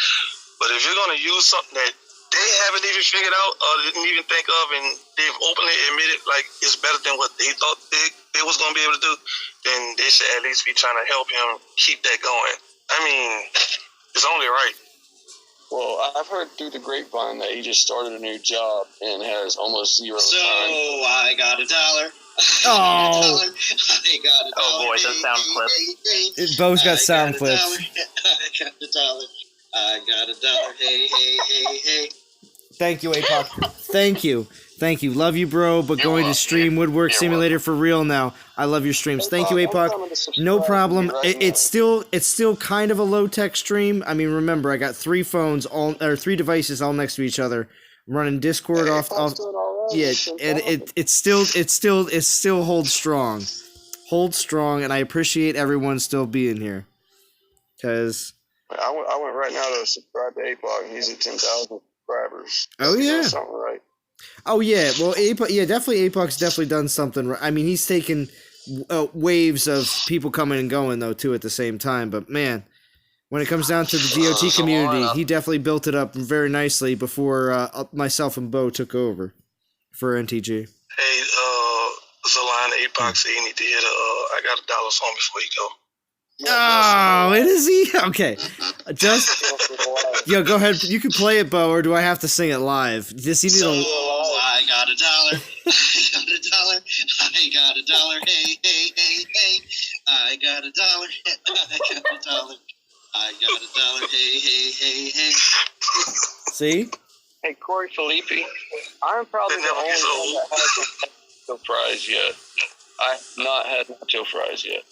But if you're gonna use something that they haven't even figured out or didn't even think of, and they've openly admitted like it's better than what they thought they was gonna be able to do, then they should at least be trying to help him keep that going. I mean, it's only right. Well, I've heard through the grapevine that he just started a new job and has almost zero So time. I got $1. Oh. I got $1. Oh boy, those sound clips. Bo's got sound clips. I got $1. I got $1. Hey, hey, hey, hey. Thank you, APOC. Thank you. Love you, bro, but going to stream Woodwork Simulator for real now. I love your streams. Thank you, APOC. No problem. It's still kind of a low-tech stream. I mean, remember, I got 3 phones, three devices all next to each other. I'm running Discord off. Yeah, and it still holds strong. Holds strong, and I appreciate everyone still being here. Because I went right now to subscribe to APOC, and he's at 10,000 subscribers. Oh, He's yeah. doing something right. Oh yeah, well, APOC's definitely done something. I mean, he's taken waves of people coming and going though too at the same time. But man, when it comes down to the DOT community, he definitely built it up very nicely before myself and Bo took over for NTG. Hey, Zalon APOC said you need to hit I got $1 song before you go. Oh, it is he? Okay. Go ahead. You can play it, Bo, or do I have to sing it live? I got $1. I got $1. Hey, hey, hey, hey. I got $1. I got $1. I got $1. Hey, hey, hey, hey. See? Hey, Corey Felipe, I'm probably the only one that hasn't had nacho fries yet. I've not had nacho fries yet.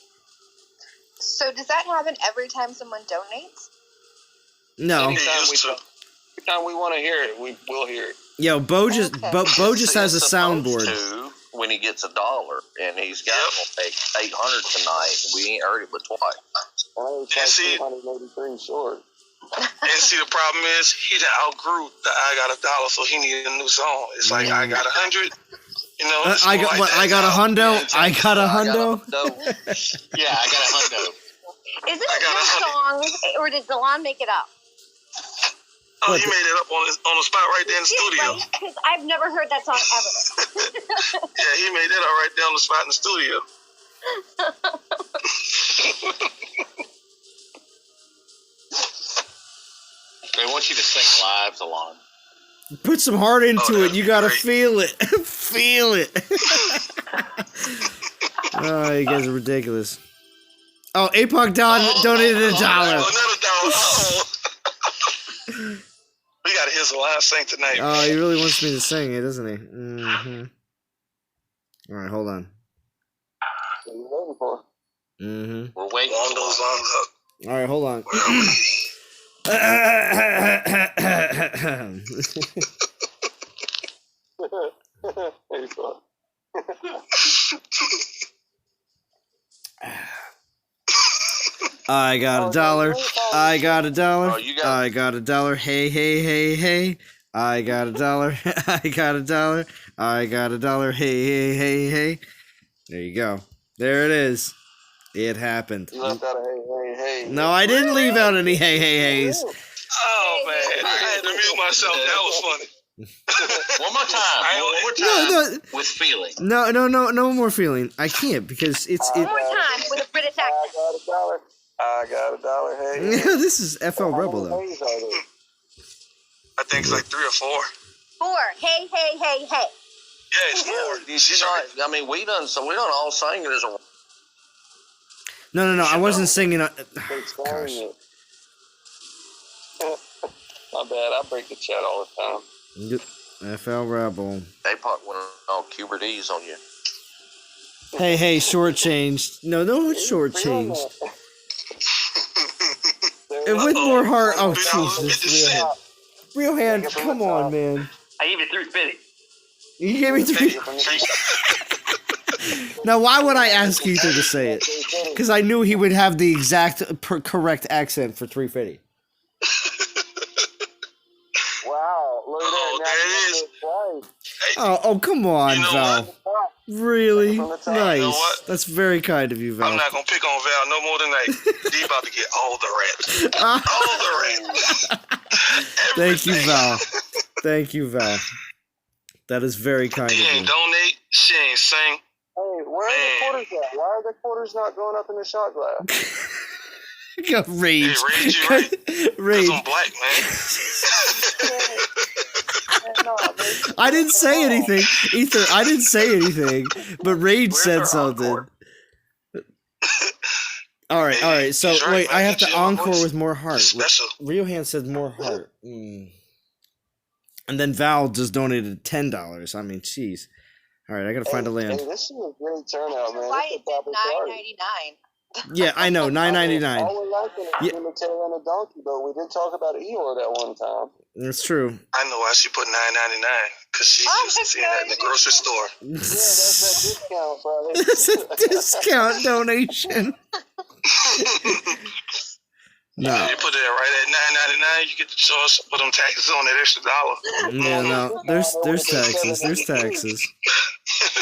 So does that happen every time someone donates? No. Anytime we want to hear it, we will hear it. Yo, Bo just has a soundboard. When he gets $1, and he's got like 800 tonight, we ain't heard it but twice. And see, 283 short. And see, the problem is he done outgrew the I got $1, so he needed a new song. It's like I got 100. You know, I got a hundo. I got a hundo. Yeah, I got a hundo. Is it a good song, or did Delon make it up? Oh, he made it up on the spot right there in the studio. Because I've never heard that song ever. Yeah, he made that up right there on the spot in the studio. They want you to sing live, Delon. Put some heart into it. You gotta feel it. Feel it. Oh, you guys are ridiculous. Oh, APOC donated $1. Another $1. Oh. We gotta hear some live sing tonight. Oh, he really wants me to sing it, doesn't he? Mm-hmm. All right, hold on. What are you waiting for? Mm-hmm. We're waiting. Long those lungs up. All right, hold on. I got $1. I got $1. I got $1. Hey, hey, hey, hey. I got $1. I got $1. I got $1. Hey, hey, hey, hey. There you go. There it is. It happened. You left out a hey, hey, hey. No, I didn't leave out any hey, hey, heys. Oh, man. I had to mute myself. That was funny. One more time. No. With feeling. No more feeling. I can't because it's. One more time with a British accent. I got $1. Hey. Yeah, this is FL Rebel though. I think it's like 3 or 4. 4. Hey, hey, hey, hey. Yeah, it's 4. I mean, we done all sang it as a. No. I wasn't singing. Gosh. My bad. I break the chat all the time. FL Rebel. APOC went all Cuber D's on you. Hey, shortchanged. No, it's shortchanged. And with more heart. Oh, Jesus. Real hand. Come on, man. I gave you 350. You gave me 3. Now, why would I ask Ether to say it? Because I knew he would have the exact correct accent for 350. Wow, look at that. Oh, come on, Val. Really? Nice. You know what? That's very kind of you, Val. I'm not gonna pick on Val no more tonight. He about to get all the rats. All the rats. Thank you, Val. Thank you, Val. That is very kind of She you. ain't donate. She ain't sing. Hey, where are the quarters at? Why are the quarters not going up in the shot glass? Rage. Hey, Rage, you right. Rage. I'm black, man. I didn't say anything. Ether, I didn't say anything. But Rage said something. Alright. So, wait, I have to encore with more heart. Rio Hand said more heart. And then Val just donated $10. I mean, jeez. Alright, I gotta find a land. Hey, this is a great turnout, man. Why it did $9.99? Yeah, I know, $9.99. All we're liking is the tail and a donkey, but we did talk about Eeyore that one time. That's true. I know why she put $9.99 because she's used to seeing that in the grocery store. Yeah, that's that discount, brother. That's a discount donation. No. You put it right at $9.99, you get the choice to put them taxes on that extra $1. Yeah, no. There's taxes. There's taxes.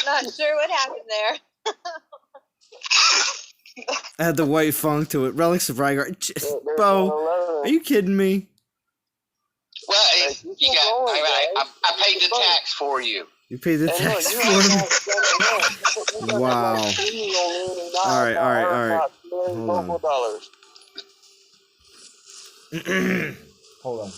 Not sure what happened there. Add the white funk to it. Relics of Rygar. Bo, are you kidding me? Well, you got. I paid the tax for you. You paid the tax for him? Wow. Alright. Hold on. Hold on.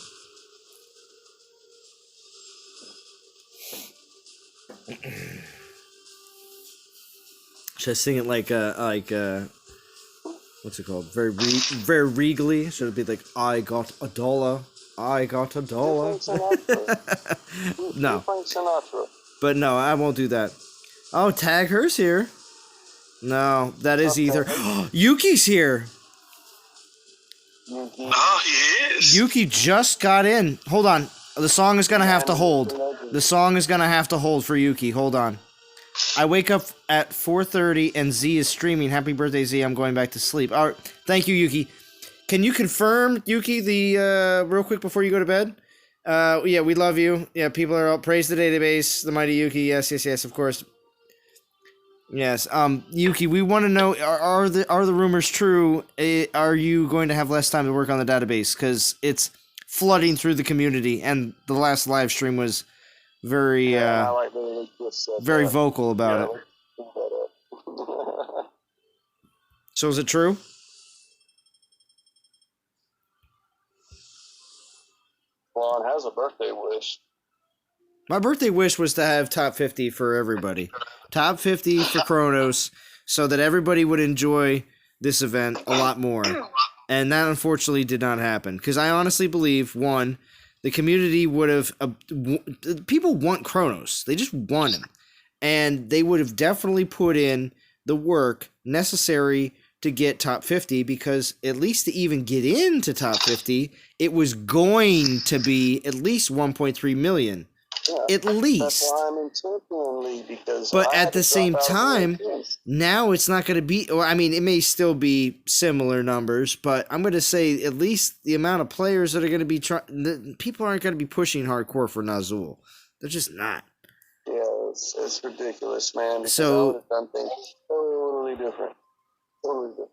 Should I sing it like what's it called? Very regally. Should it be like I got $1? I got $1. No. But no, I won't do that. Oh, Tag Her's here. No, that is either. Yuki's here. Oh, he is. Yuki just got in. Hold on. The song is gonna have to hold. The song is gonna have to hold for Yuki. Hold on. I wake up at 4:30 and Z is streaming. Happy birthday, Z. I'm going back to sleep. All right. Thank you, Yuki. Can you confirm, Yuki, the real quick before you go to bed? Yeah, we love you. Yeah, people are out. Praise the database, the mighty Yuki. Yes, of course. Yes. Yuki, we want to know, are the rumors true? Are you going to have less time to work on the database? Because it's flooding through the community, and the last live stream was very very vocal about it. So is it true? Juan has a birthday wish. My birthday wish was to have top 50 for everybody. Top 50 for Kronos, so that everybody would enjoy this event a lot more. And that unfortunately did not happen. Because I honestly believe, one, the community would have... people want Kronos. They just want him. And they would have definitely put in the work necessary to get top 50, because at least to even get into top 50, it was going to be at least 1.3 million. Yeah, at least. That's why I'm in Champion League, because but at the same time, now it's not going to be... Well, I mean, it may still be similar numbers, but I'm going to say at least the amount of players that are going to be... people aren't going to be pushing hardcore for Nazul. They're just not. Yeah, it's ridiculous, man. Because I So... would have done things totally different. Totally different.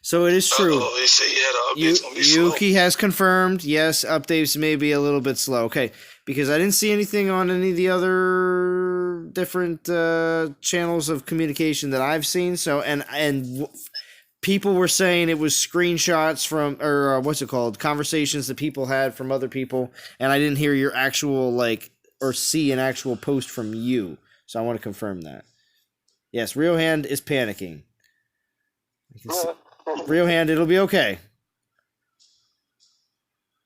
So it is true. They say, the update's gonna be slow. Yuki has confirmed, yes, updates may be a little bit slow. Okay, because I didn't see anything on any of the other different channels of communication that I've seen. So, and people were saying it was screenshots from, or what's it called, conversations that people had from other people, and I didn't hear your actual, or see an actual post from you. So I want to confirm that. Yes, Real Hand is panicking. Real Hand, it'll be okay.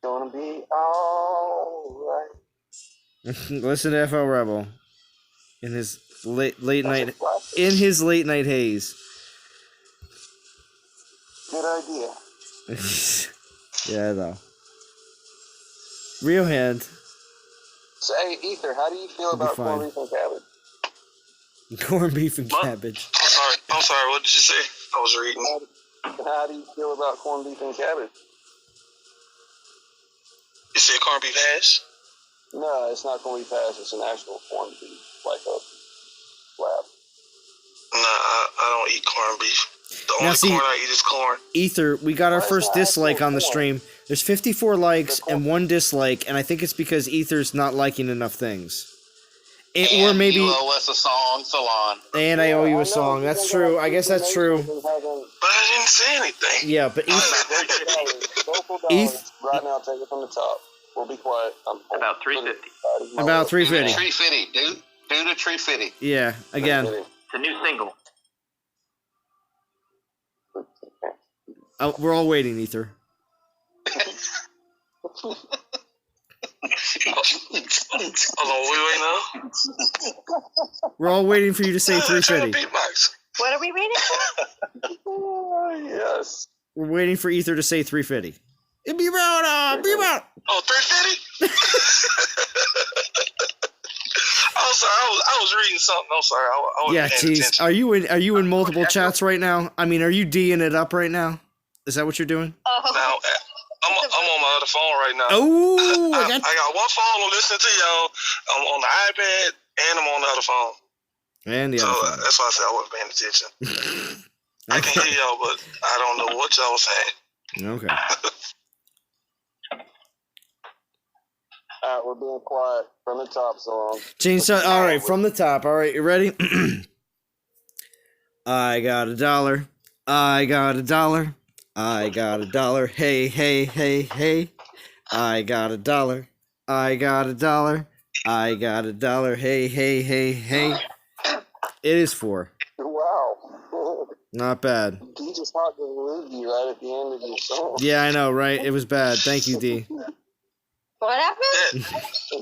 Gonna be alright. Listen to FL Rebel in his late night haze. Good idea. Yeah, though. Real Hand. So, hey, Ether, how do you feel about corned beef and cabbage? Corned beef and cabbage. I'm sorry. What did you say? I was reading. How do you feel about corned beef and cabbage? You said corned beef hash? No, it's not corned beef hash. It's an actual corned beef, like a slab. Nah, I don't eat corned beef. The Now only see- corn I eat is corn. Ether, we got our first dislike on the stream. There's 54 likes and 1 dislike, and I think it's because Ether's not liking enough things. Or maybe. You owe us a song, Salon. And I owe you a song. That's true. I guess that's true. But I didn't say anything. Yeah, but Local dollars. Right now, take it from the top. We'll be quiet. About 350. About 350. 350, dude. Do the 350. Yeah, again. It's a new single. Oh, we're all waiting, Ether. Hold on, we wait now? We're all waiting for you to say 350. What are we waiting for? Yes. We're waiting for Ether to say 350. It'd be around, be around. Oh, 350? I'm sorry, I was reading something. I'm sorry, I wasn't Yeah, paying jeez. attention. Are you in multiple chats right now? I mean, are you D'ing it up right now? Is that what you're doing? Now, I'm on my other phone right now. Oh, I got one phone to listen to y'all. I'm on the iPad and I'm on the other phone. And the So other phone. that's why I said I wasn't paying attention. I can hear y'all, but I don't know what y'all was saying. Okay. All right, we're being quiet from the top, so Change. All right, from the top. All right, you ready? I got $1. I got $1. I got $1. Hey, hey, hey, hey. I got $1. I got $1. I got $1. Hey, hey, hey, hey. It is 4. Wow. Not bad. You just talked to Luigi right at the end of your song. Yeah, I know, right? It was bad. Thank you, D. What happened?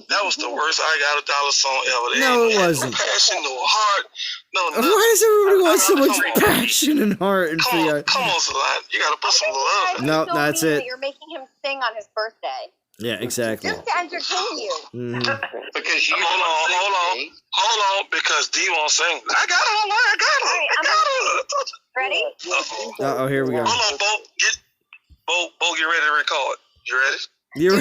That was the worst I got $1 song ever. No, it wasn't. Passion, no heart, no nothing. Why does everybody want so much passion and heart and Come on, Salon. You gotta put some love. No, So that's mean it. that You're making him sing on his birthday. Yeah, exactly. Just to entertain you. Mhm. Because you Hold on, because D won't sing. I got it. Ready? Uh-oh, here we go. Hold on, Bo, get ready to record. You ready? You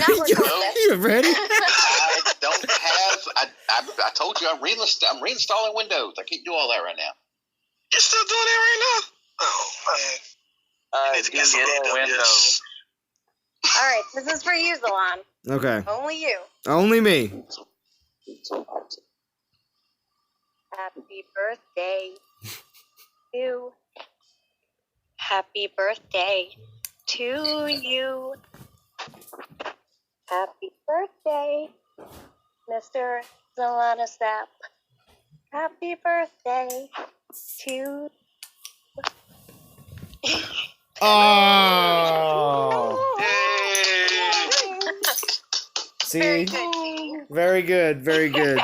ready? I don't have. I told you I'm reinstalling Windows. I can't do all that right now. You're still doing that right now? Oh man. You need to get some Windows. All right, this is for you, Zalon. Okay. Only you. Only me. Happy birthday to. Happy birthday to you. Happy birthday, Mr. Zalana Sap. Happy birthday to. Oh. See? Very good. Very good.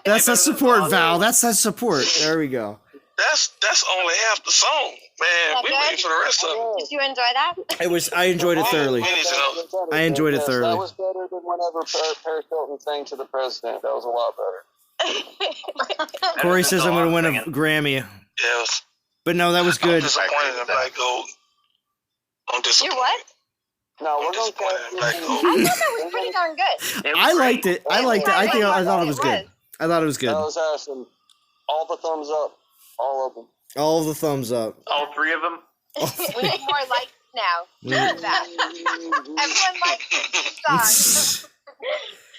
That's that support, Val. That's that support. There we go. That's only half the song, man. We waiting for the rest of it. Did you enjoy that? It was. I enjoyed it thoroughly. I enjoyed it That thoroughly. was better than whenever Paris Hilton sang to the president. That was a lot better. Corey says I'm going to win a Grammy. Yes. But no, that was good. I'm disappointed in Black Gold. I'm disappointed. You what? No, we're going I thought that was pretty darn good. I liked it. I liked it. I thought it was good. I thought it was good. I was asking all the thumbs up. All of them. All the thumbs up. All 3 of them? We need more likes now. Just that. Everyone likes this song.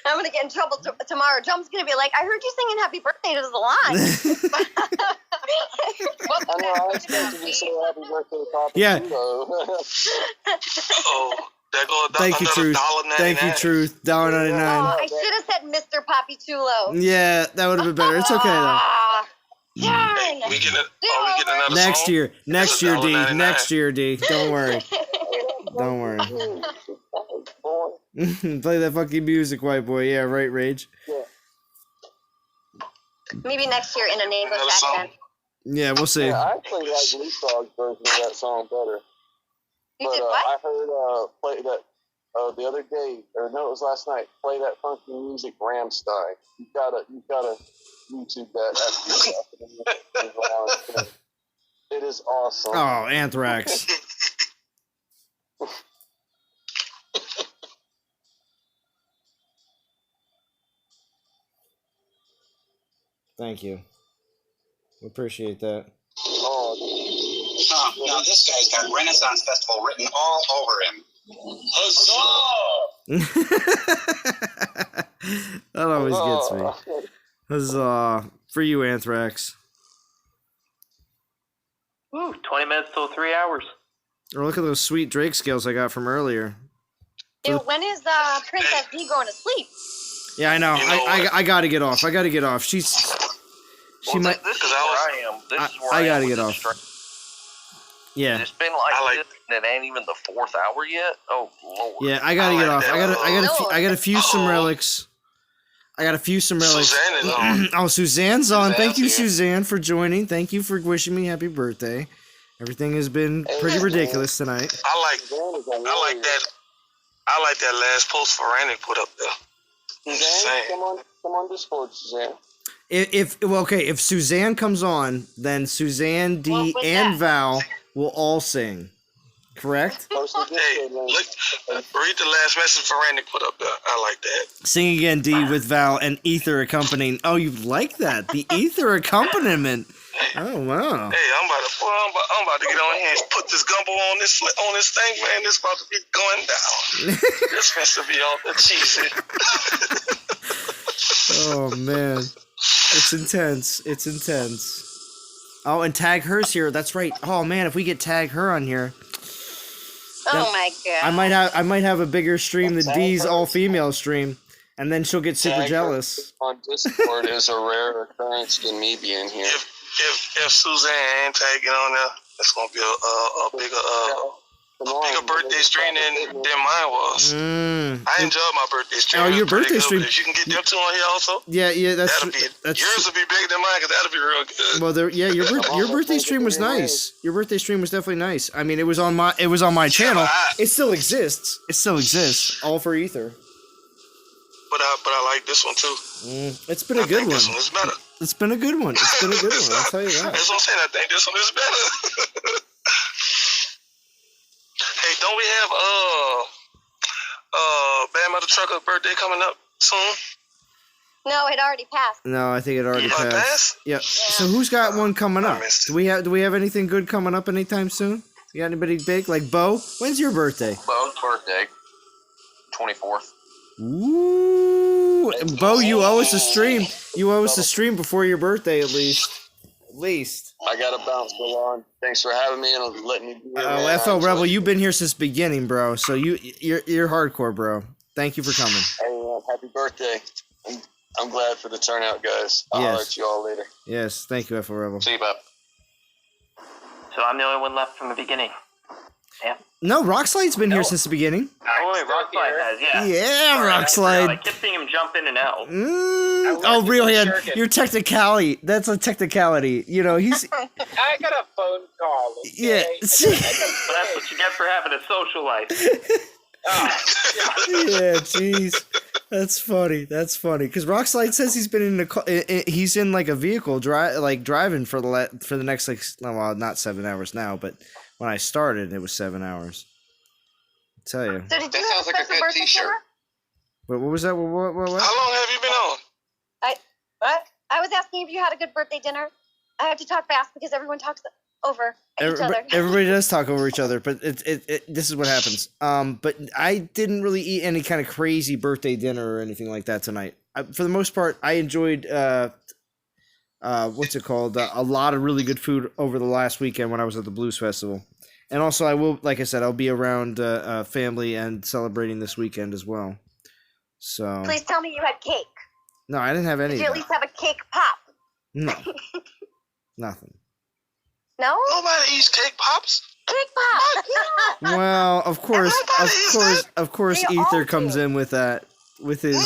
I'm gonna get in trouble tomorrow. Jump's gonna be like, "I heard you singing Happy Birthday to Zalon." I know. I expected you to say Happy Birthday to Papa. Yeah. Oh, that go Thank you, Truth. Thank you, Truth. $1.99. Oh, I should have said Mr. Papi Chulo. Yeah, that would have been better. It's okay though. Darn. We getting another Next song? year, next year, D. $1.99. Next year, D. Don't worry. Don't worry. Play that fucking music, white boy. Yeah, right, Rage. Maybe next year in an English accent. Yeah, we'll see. Yeah, I actually like Leapfrog's version of that song better. You but did what? I heard play that the other day, or no, it was last night. Play that funky music, Ramstein. You gotta YouTube that. It is awesome. Oh, Anthrax. Thank you. Appreciate that. Oh, no, this guy's got Renaissance Festival written all over him. Huzzah! That always gets me. Huzzah. For you, Anthrax. Ooh, 20 minutes till 3 hours. Or look at those sweet Drake scales I got from earlier. Dude, when is Princess D going to sleep? Yeah, I know. I gotta get off. I gotta get off. She might. This is where I am. This is where I gotta am get with off. this stream. Yeah. It's been like this, and it ain't even the 4th hour yet. Oh Lord. Yeah, I gotta get off. I gotta fuse some relics. Suzanne is on. Oh, Suzanne's on. Thank you, Suzanne, for joining. Thank you for wishing me happy birthday. Everything has been pretty ridiculous tonight. I like that last post Ferrani put up there. Suzanne, come on Discord, Suzanne. If Suzanne comes on, then Suzanne, D, and Val will all sing. Correct? Hey, look, read the last message Ferrani put up there. I like that. Sing again, D, with Val and Ether accompanying. Oh, you like that? The Ether accompaniment. Oh wow. Hey, I'm about to get on here and put this gumbo on this thing, man. This about to be going down. This has to be all the cheesy. Oh man, it's intense. It's intense. Oh, and Tag Her's here. That's right. Oh man, if we get Tag Her on here. Oh my god. I might have a bigger stream than D's all-female stream, and then she'll get super jealous. On Discord is a rare occurrence than me being here. If Suzanne ain't tagging on there, it's gonna be a bigger birthday stream than mine was. I enjoyed my birthday stream. Oh, your birthday stream. If you can get them two on here also. Yeah, yours will be bigger than mine because that'll be real good. Well, your birthday stream was nice. Your birthday stream was definitely nice. I mean, it was on my channel. It still exists. All for Ether. But I like this one too. It's been a good one. This one is better. It's been a good one. I'll tell you that. That's what I'm saying. I think this one is better. Hey, don't we have Bad Mother Trucker's birthday coming up soon? No, it already passed. No, I think it already passed. Passed? Yeah. So who's got one coming up? Do we have anything good coming up anytime soon? You got anybody big like Bo? When's your birthday? Bo's birthday, 24th. Ooh, Bo, you owe us a stream. You owe us a stream before your birthday, at least. I gotta bounce, Milan. Thanks for having me and letting me be here. FL Rebel, you've been here since the beginning, bro. So you're hardcore, bro. Thank you for coming. Hey, happy birthday. I'm glad for the turnout, guys. I'll holler at you all later. Yes, thank you, FL Rebel. See you, Bob. So I'm the only one left from the beginning. Yeah. No, Rockslide been here since the beginning. Oh, wait, Rockslide has, yeah. Yeah, Rockslide. I kept seeing him jump in and out. Oh, real hand. Your technicality. That's a technicality. You know, he's. I got a phone call. Okay? Yeah. That's what you get for having a social life. Yeah, jeez. That's funny. Because Rockslide says he's been he's in like a vehicle driving for the next not 7 hours now, but when I started it was 7 hours. I'll tell you. So did you have a special birthday dinner? What was that? What? How long have you been on? I was asking if you had a good birthday dinner. I have to talk fast because everyone talks over each other. Everybody does talk over each other, but this is what happens. But I didn't really eat any kind of crazy birthday dinner or anything like that tonight. For the most part, I enjoyed what's it called? A lot of really good food over the last weekend when I was at the Blues Festival. And also, I will, like I said, I'll be around family and celebrating this weekend as well. So. Please tell me you had cake. No, I didn't have any. Did you at least have a cake pop? No. Nothing. No? Nobody eats cake pops. Cake pop. Well, of course, Ether comes in with that, with his. No.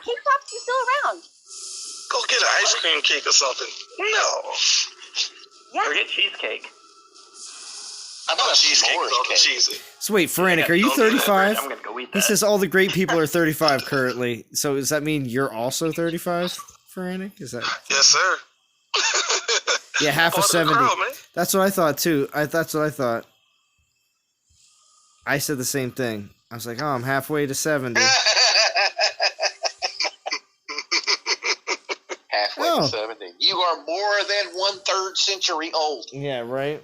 Cake pops are still around. Go get an ice cream cake or something. No. Yeah. Or get cheesecake. How about cheesecake? Cheesy. So wait, Ferranic, are you 35? I'm gonna go eat He says all the great people are 35 currently. So does that mean you're also 35 for Anik? Is that? Yes, sir. Yeah, half of Part of the 70. crowd, man. That's what I thought too. That's what I thought. I said the same thing. I was like, oh, I'm halfway to 70. Halfway to 70. You are more than 1/3 century old. Yeah, right.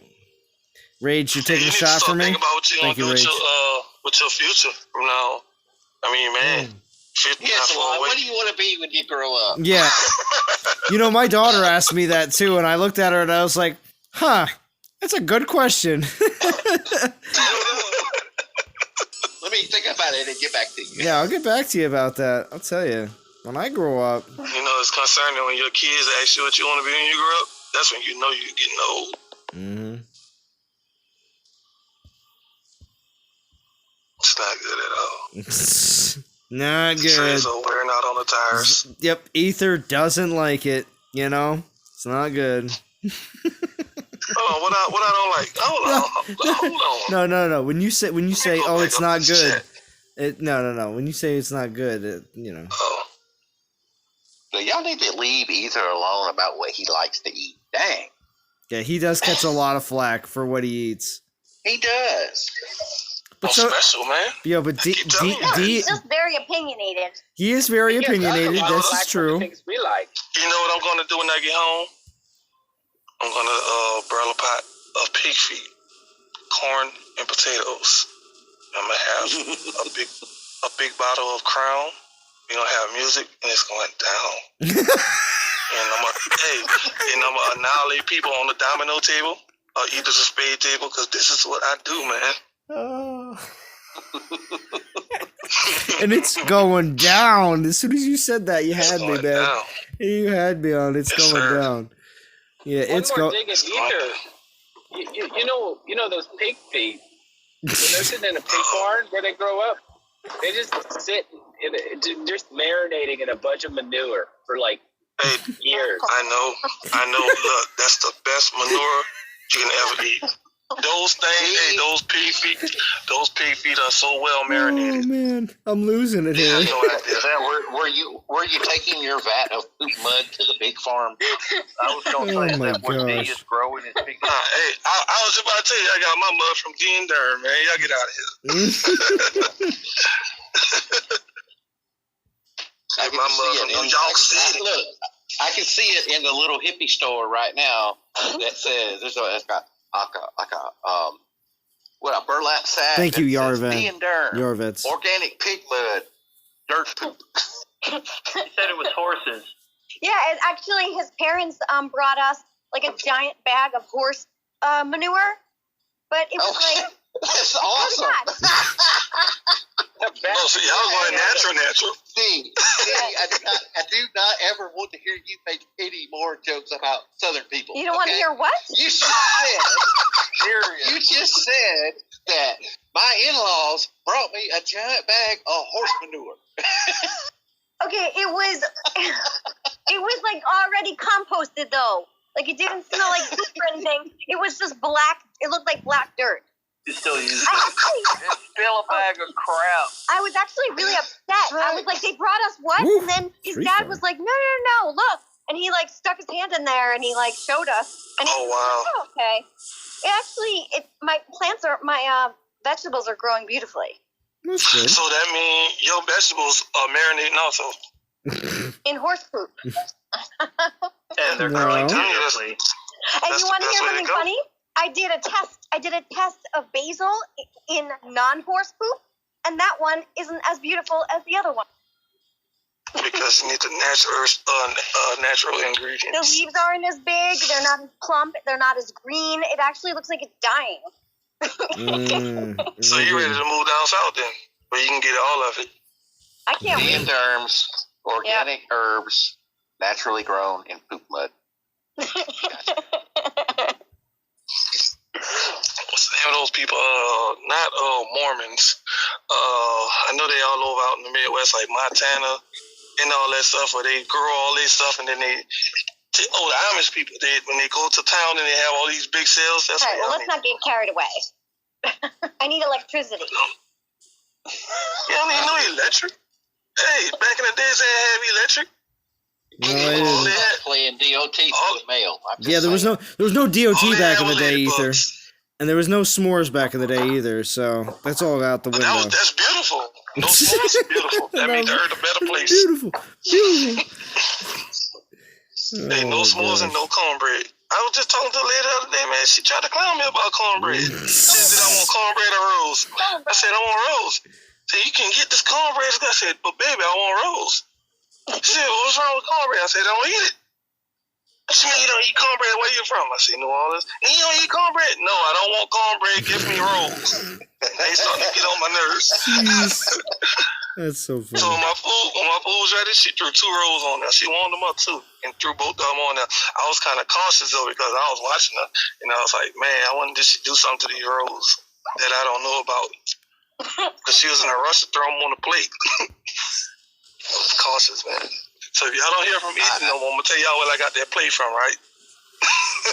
Rage, you're taking You a need to shot start for me? thinking about what you're Thank gonna you, do Rage. with your future from now. I mean, man, 50 Yes, not far Lon, away. what do you want to be when you grow up? Yeah. You know, my daughter asked me that too, and I looked at her and I was like, huh, that's a good question. Let me think about it and get back to you. Yeah, I'll get back to you about that. I'll tell you. When I grow up. You know, it's concerning when your kids ask you what you want to be when you grow up. That's when you know you're getting old. Mm-hmm. It's not good at all. Not The good. treads are wearing out on the tires. Yep, Ether doesn't like it, you know? It's not good. Hold on, what I don't like? Hold on. No. When you say oh, it's not good. No. When you say it's not good, you know. So y'all need to leave Ether alone about what he likes to eat. Dang. Yeah, he does catch a lot of flack for what he eats. He does. But special, man. Yeah, but He's just very opinionated. he is very opinionated. This is true. We like. You know what I'm going to do when I get home? I'm going to broil a pot of pig feet, corn, and potatoes. I'm going to have a big bottle of Crown. We're going to have music, and it's going down. and I'm going to annihilate people on the domino table or either the spade table, because this is what I do, man. And it's going down. As soon as you said that, you had me, man. Down. You had me on. It's Yes, going sir. down. Yeah, it's One more going. dig at Ether. You know those pig feet. When they're sitting in a pig barn where they grow up, they just sit just marinating in a bunch of manure for like years. I know. Look, that's the best manure you can ever eat. Those things, those pig feet are so well marinated. Oh man, I'm losing it here. Were you taking your vat of poop mud to the big farm? I was going to Oh say my that where D gosh. is growing his pig. Hey, I was about to tell you, I got my mud from Dean Durham, man. Y'all get out of here. I can my see mud it from in New York City. Look, I can see it in the little hippie store right now that says it's got a burlap sack. Thank you, that says Yarvan. D and Durham, Yarvets. organic pig mud, dirt poop. He said it was horses. Yeah, and actually, his parents brought us like a giant bag of horse manure, but it was like That's awesome. Oh, so y'all going natural. See, I do not ever want to hear you make any more jokes about Southern people. You don't want to hear what? You just said that my in-laws brought me a giant bag of horse manure. Okay, it was like already composted though. Like it didn't smell like poop or anything. It was just black. It looked like black dirt. You still use it. It's still a bag of crap. I was actually really upset. I was like, they brought us what? Woo, And then his tree dad farm. was like, no, look. And he like stuck his hand in there and he like showed us. And Oh, wow. like, okay. My vegetables are growing beautifully. That's good. So that means your vegetables are marinating also. In horse poop. And they're No. growing That's- beautifully. And That's you the want to best hear way to something go. funny? I did a test of basil in non-horse poop, and that one isn't as beautiful as the other one. Because you need the natural The ingredients. leaves aren't as big, they're not as plump, they're not as green. It actually looks like it's dying. So you ready to move down south then? Where you can get all of it. I can't D wait. and Durham's organic herbs, naturally grown in poop mud. What's the name of those people? Not Mormons. I know they all over out in the Midwest, like Montana and all that stuff, where they grow all this stuff and then the Amish people, when they go to town and they have all these big sales, that's All right, well, what let's not get carried away. I need electricity. Yeah, electric. Hey, back in the days they didn't have electric. No, I didn't. Playing DOT through the mail. Yeah, there was no DOT back in the day either, and there was no s'mores back in the day either. So that's all out the window. That's beautiful. No s'mores are beautiful. That means the earth a better place. Beautiful. Hey, no s'mores and no cornbread. I was just talking to a lady the other day, man. She tried to clown me about cornbread. She said, I want cornbread or rolls. I said, I want rolls. She said, you can get this cornbread. I said, but baby, I want rolls. She said, what's wrong with cornbread? I said, I don't eat it. She mean you don't eat cornbread? Where you from? I said, New Orleans. And you don't eat cornbread? No, I don't want cornbread. Give me rolls. They starting to get on my nerves. That's so funny. So when my food was ready, she threw 2 rolls on there. She warmed them up too and threw both of them on there. I was kind of cautious though because I was watching her and I was like, man, I wonder did she do something to these rolls that I don't know about? Because she was in a rush to throw them on the plate. I was cautious, man. So if y'all don't hear from me no more, I'm gonna tell y'all where I got that plate from, right?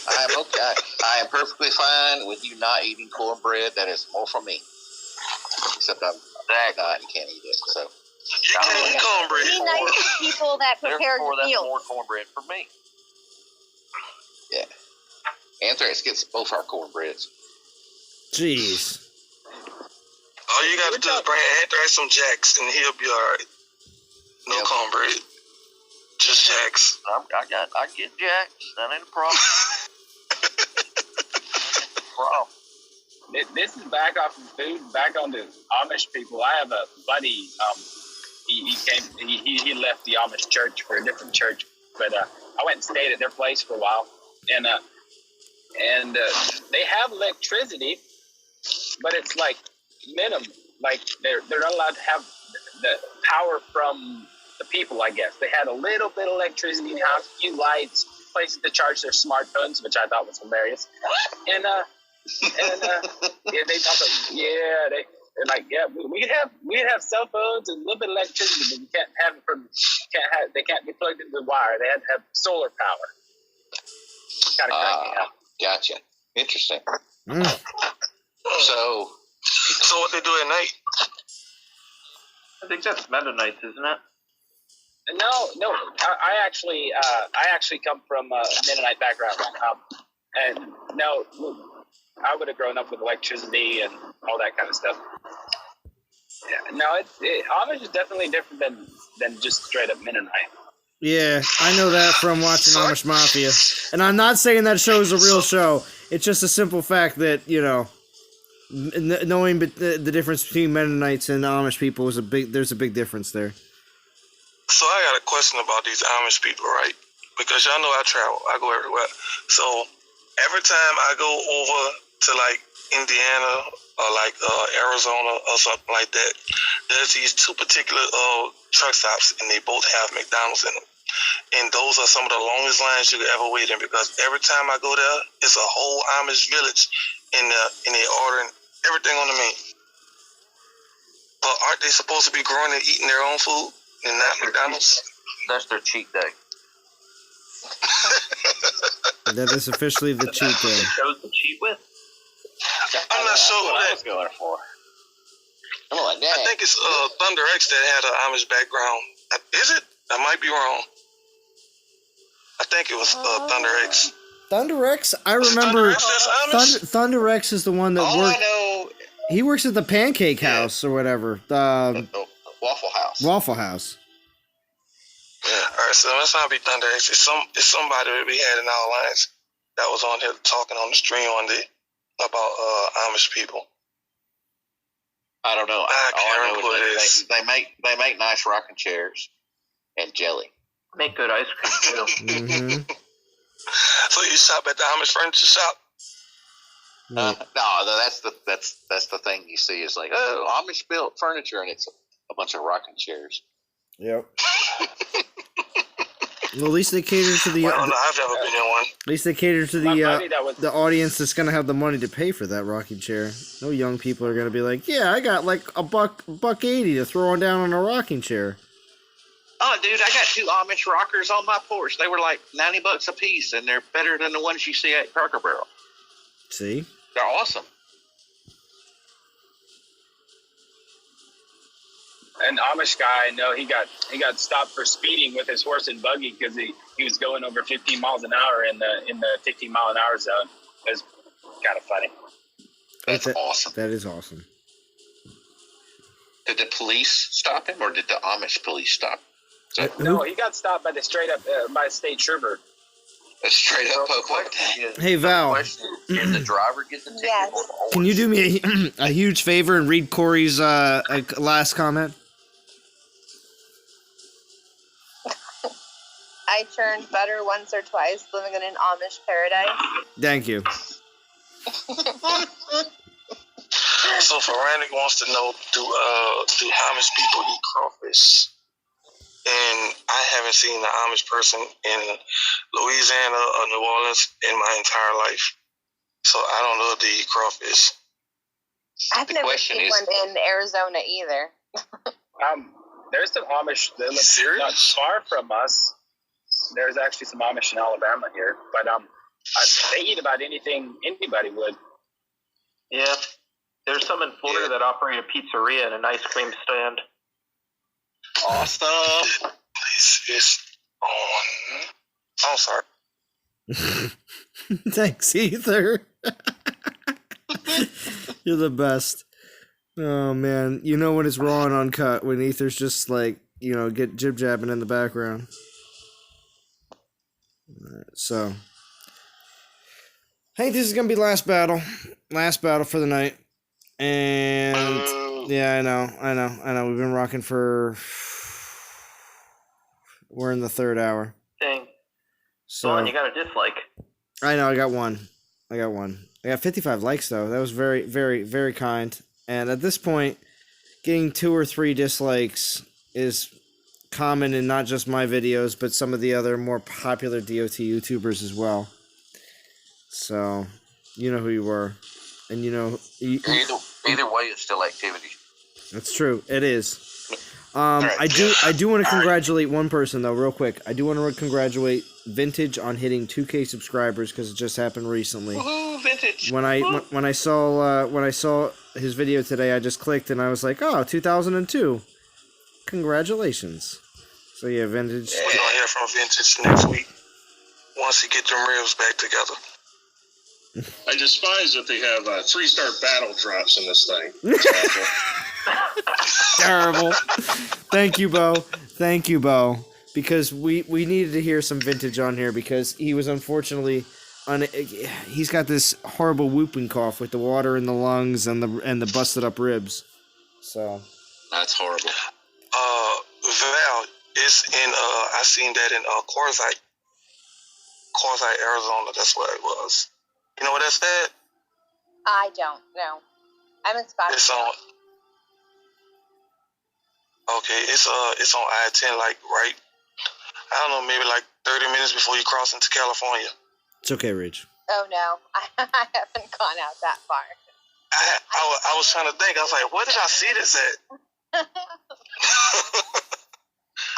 I am okay. I am perfectly fine with you not eating cornbread. That is more from me. Except I'm not and can't eat it. So you can't eat cornbread. Be nice to people that prepare your that's meals. more cornbread for me. yeah, Anthrax gets both our cornbreads. Jeez. All you gotta do is bring Anthrax some Jacks and he'll be alright. No cornbread. Just Jacks. I get Jacks. That ain't a problem. This is back off of food, back on the Amish people. I have a buddy. He left the Amish church for a different church, but I went and stayed at their place for a while, and they have electricity, but it's like minimum. Like they're not allowed to have the power from the people. I guess they had a little bit of electricity in the house, a few lights, places to charge their smartphones, which I thought was hilarious, and they talk about they're like we could have cell phones and a little bit of electricity, but we can't have it they can't be plugged into the wire. They had to have solar power. Kind of crazy. Gotcha. Interesting. So what they do at night? I think that's Mennonites, isn't it? No. I actually come from a Mennonite background, and no, I would have grown up with electricity and all that kind of stuff. Yeah, no, Amish is definitely different than just straight up Mennonite. Yeah, I know that from watching Amish Mafia. And I'm not saying that show is a real show. It's just a simple fact that, knowing the difference between Mennonites and Amish people there's a big difference there. So I got a question about these Amish people, right? Because y'all know I travel. I go everywhere. So every time I go over to like Indiana or like Arizona or something like that, there's these 2 particular truck stops, and they both have McDonald's in them. And those are some of the longest lines you could ever wait in, because every time I go there, it's a whole Amish village and they ordering everything on the menu. But aren't they supposed to be growing and eating their own food and not McDonald's? That's their cheat day. That is officially the cheat day. Chose to cheat with? I'm not sure what what I was going for. I'm like, I think it's Thunder X that had an Amish background. Is it? I might be wrong. I think it was Thunder X. Thunder X? I remember Thunder X is the one that All I know, he works at the Pancake House or whatever. Waffle House. Waffle House. All right, so that's not be Thunder X. It's somebody that we had in our lines that was on here talking on the stream one day about Amish people. I don't know. I can't remember who it is. They make nice rocking chairs and jelly. Make good ice cream too. Mm-hmm. So you shop at the Amish furniture shop? No, that's the thing you see is like, oh, Amish built furniture, and it's a bunch of rocking chairs. Yep. Well, at least they cater to the. I've never been in one. At least they cater to the audience that's gonna have the money to pay for that rocking chair. No young people are gonna be like, yeah, I got like $1.80 to throw on down on a rocking chair. Oh, dude, I got 2 Amish rockers on my porch. They were like $90 a piece, and they're better than the ones you see at Cracker Barrel. See? They're awesome. an Amish guy I know, he got stopped for speeding with his horse and buggy because he was going over 15 miles an hour in the 15 mile an hour zone. It was kind of funny. That's awesome. That is awesome. Did the police stop him, or did the Amish police stop him? No, he got stopped by the by a state trooper. A straight up Hey, Val. Did the driver get the ticket? Yes. Can you do me a huge favor and read Corey's last comment? I turned better once or twice living in an Amish paradise. Thank you. So Ferranic wants to know, do Amish people eat crawfish? And I haven't seen an Amish person in Louisiana or New Orleans in my entire life. So I don't know if they eat crawfish. I've never seen one in Arizona either. There's some Amish that live not far from us. There's actually some Amish in Alabama here, but they eat about anything anybody would. Yeah, there's some in Florida that operate a pizzeria and an ice cream stand. Awesome. This is on. I'm sorry. Thanks, Ether. You're the best. Oh, man. You know when it's raw and uncut, when Ether's just like, get jib-jabbing in the background. So, I think this is going to be last battle. Last battle for the night. And, yeah, I know. We've been rocking for... We're in the third hour. Dang. So, and you got a dislike. I know, I got one. I got 55 likes, though. That was very, very, very kind. And at this point, getting 2 or 3 dislikes is common in not just my videos, but some of the other more popular DOT YouTubers as well. So, you know who you were. And you know... Either way, it's still activity. That's true. It is. I do want to congratulate one person though, real quick. I do want to congratulate Vintage on hitting 2K subscribers because it just happened recently. Woohoo, Vintage! When I saw his video today, I just clicked and I was like, oh, 2002. Congratulations. So yeah, Vintage. We're gonna hear from Vintage next week once he get them ribs back together. I despise that they have 3-star battle drops in this thing. Terrible. Thank you, Bo. Because we needed to hear some Vintage on here because he was unfortunately he's got this horrible whooping cough with the water in the lungs and the busted up ribs. So that's horrible. Val, it's in I seen that in Quartzite, Arizona. That's what it was. You know what that's at? I don't know. I'm in Scottsdale. It's on. Okay, it's on I-10, like right. I don't know, maybe like 30 minutes before you cross into California. It's okay, Ridge. Oh no, I haven't gone out that far. I was trying to think. I was like, where did I see this at?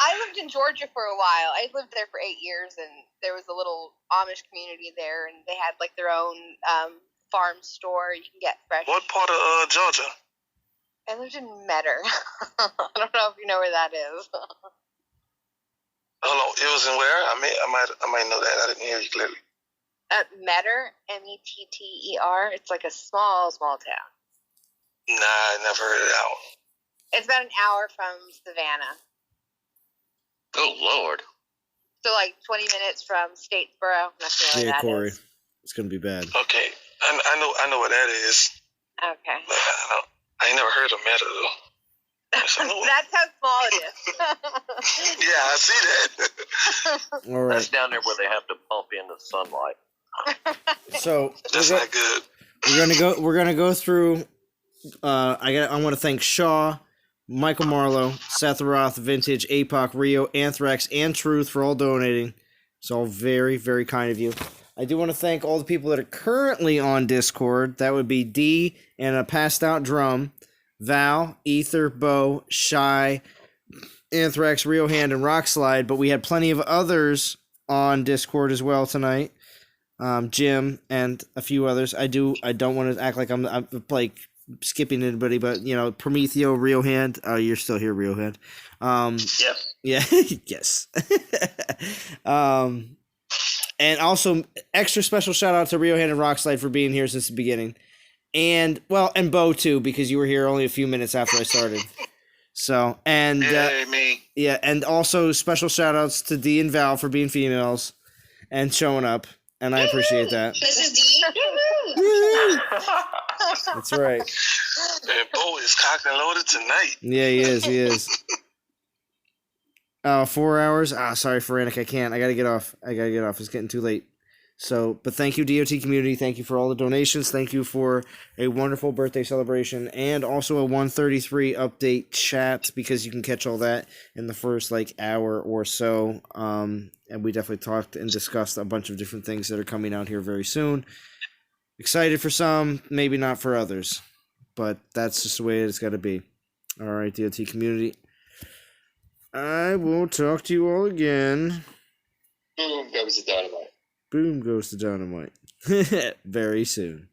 I lived in Georgia for a while. I lived there for 8 years, and there was a little Amish community there, and they had like their own farm store. You can get fresh. What part of Georgia? I lived in Metter. I don't know if you know where that is. Hold on, it was in where? I might know that. I didn't hear you clearly. Metter, Metter. It's like a small town. Nah, I never heard of that one. It's about an hour from Savannah. Oh Lord. So like 20 minutes from Statesboro. Yeah, Corey. It's gonna be bad. Okay, I know what that is. Okay. But I ain't never heard of Meta though. That's how small it is. Yeah, I see that. All right. That's down there where they have to pump in the sunlight. So that's not good. We're gonna go through. I want to thank Shaw, Michael Marlowe, Seth Roth, Vintage, APOC, Rio, Anthrax, and Truth for all donating. It's all very, very kind of you. I do want to thank all the people that are currently on Discord. That would be D and a passed out drum, Val, Ether, Bo, Shy, Anthrax, Rio Hand, and Rockslide. But we had plenty of others on Discord as well tonight. Jim and a few others. I don't want to act like I'm like skipping anybody, but Prometheo, Real Hand. Oh, you're still here, Real Hand. Yes. Yeah, yes. And also extra special shout out to Rio Hand and Rockslide for being here since the beginning, and Bo too, because you were here only a few minutes after I started. So and me. yeah, and also special shout outs to Dee and Val for being females and showing up, and I appreciate that. This is Dee. That's right. And Bo is cocked and loaded tonight. Yeah, he is. Oh, 4 hours? Sorry, Feranic, I can't. I gotta get off. It's getting too late. So, but thank you, DOT community. Thank you for all the donations. Thank you for a wonderful birthday celebration and also a 133 update chat, because you can catch all that in the first hour or so. And we definitely talked and discussed a bunch of different things that are coming out here very soon. Excited for some, maybe not for others, but that's just the way it's got to be. All right, DOT community. I will talk to you all again. Boom goes the dynamite. Boom goes the dynamite. Very soon.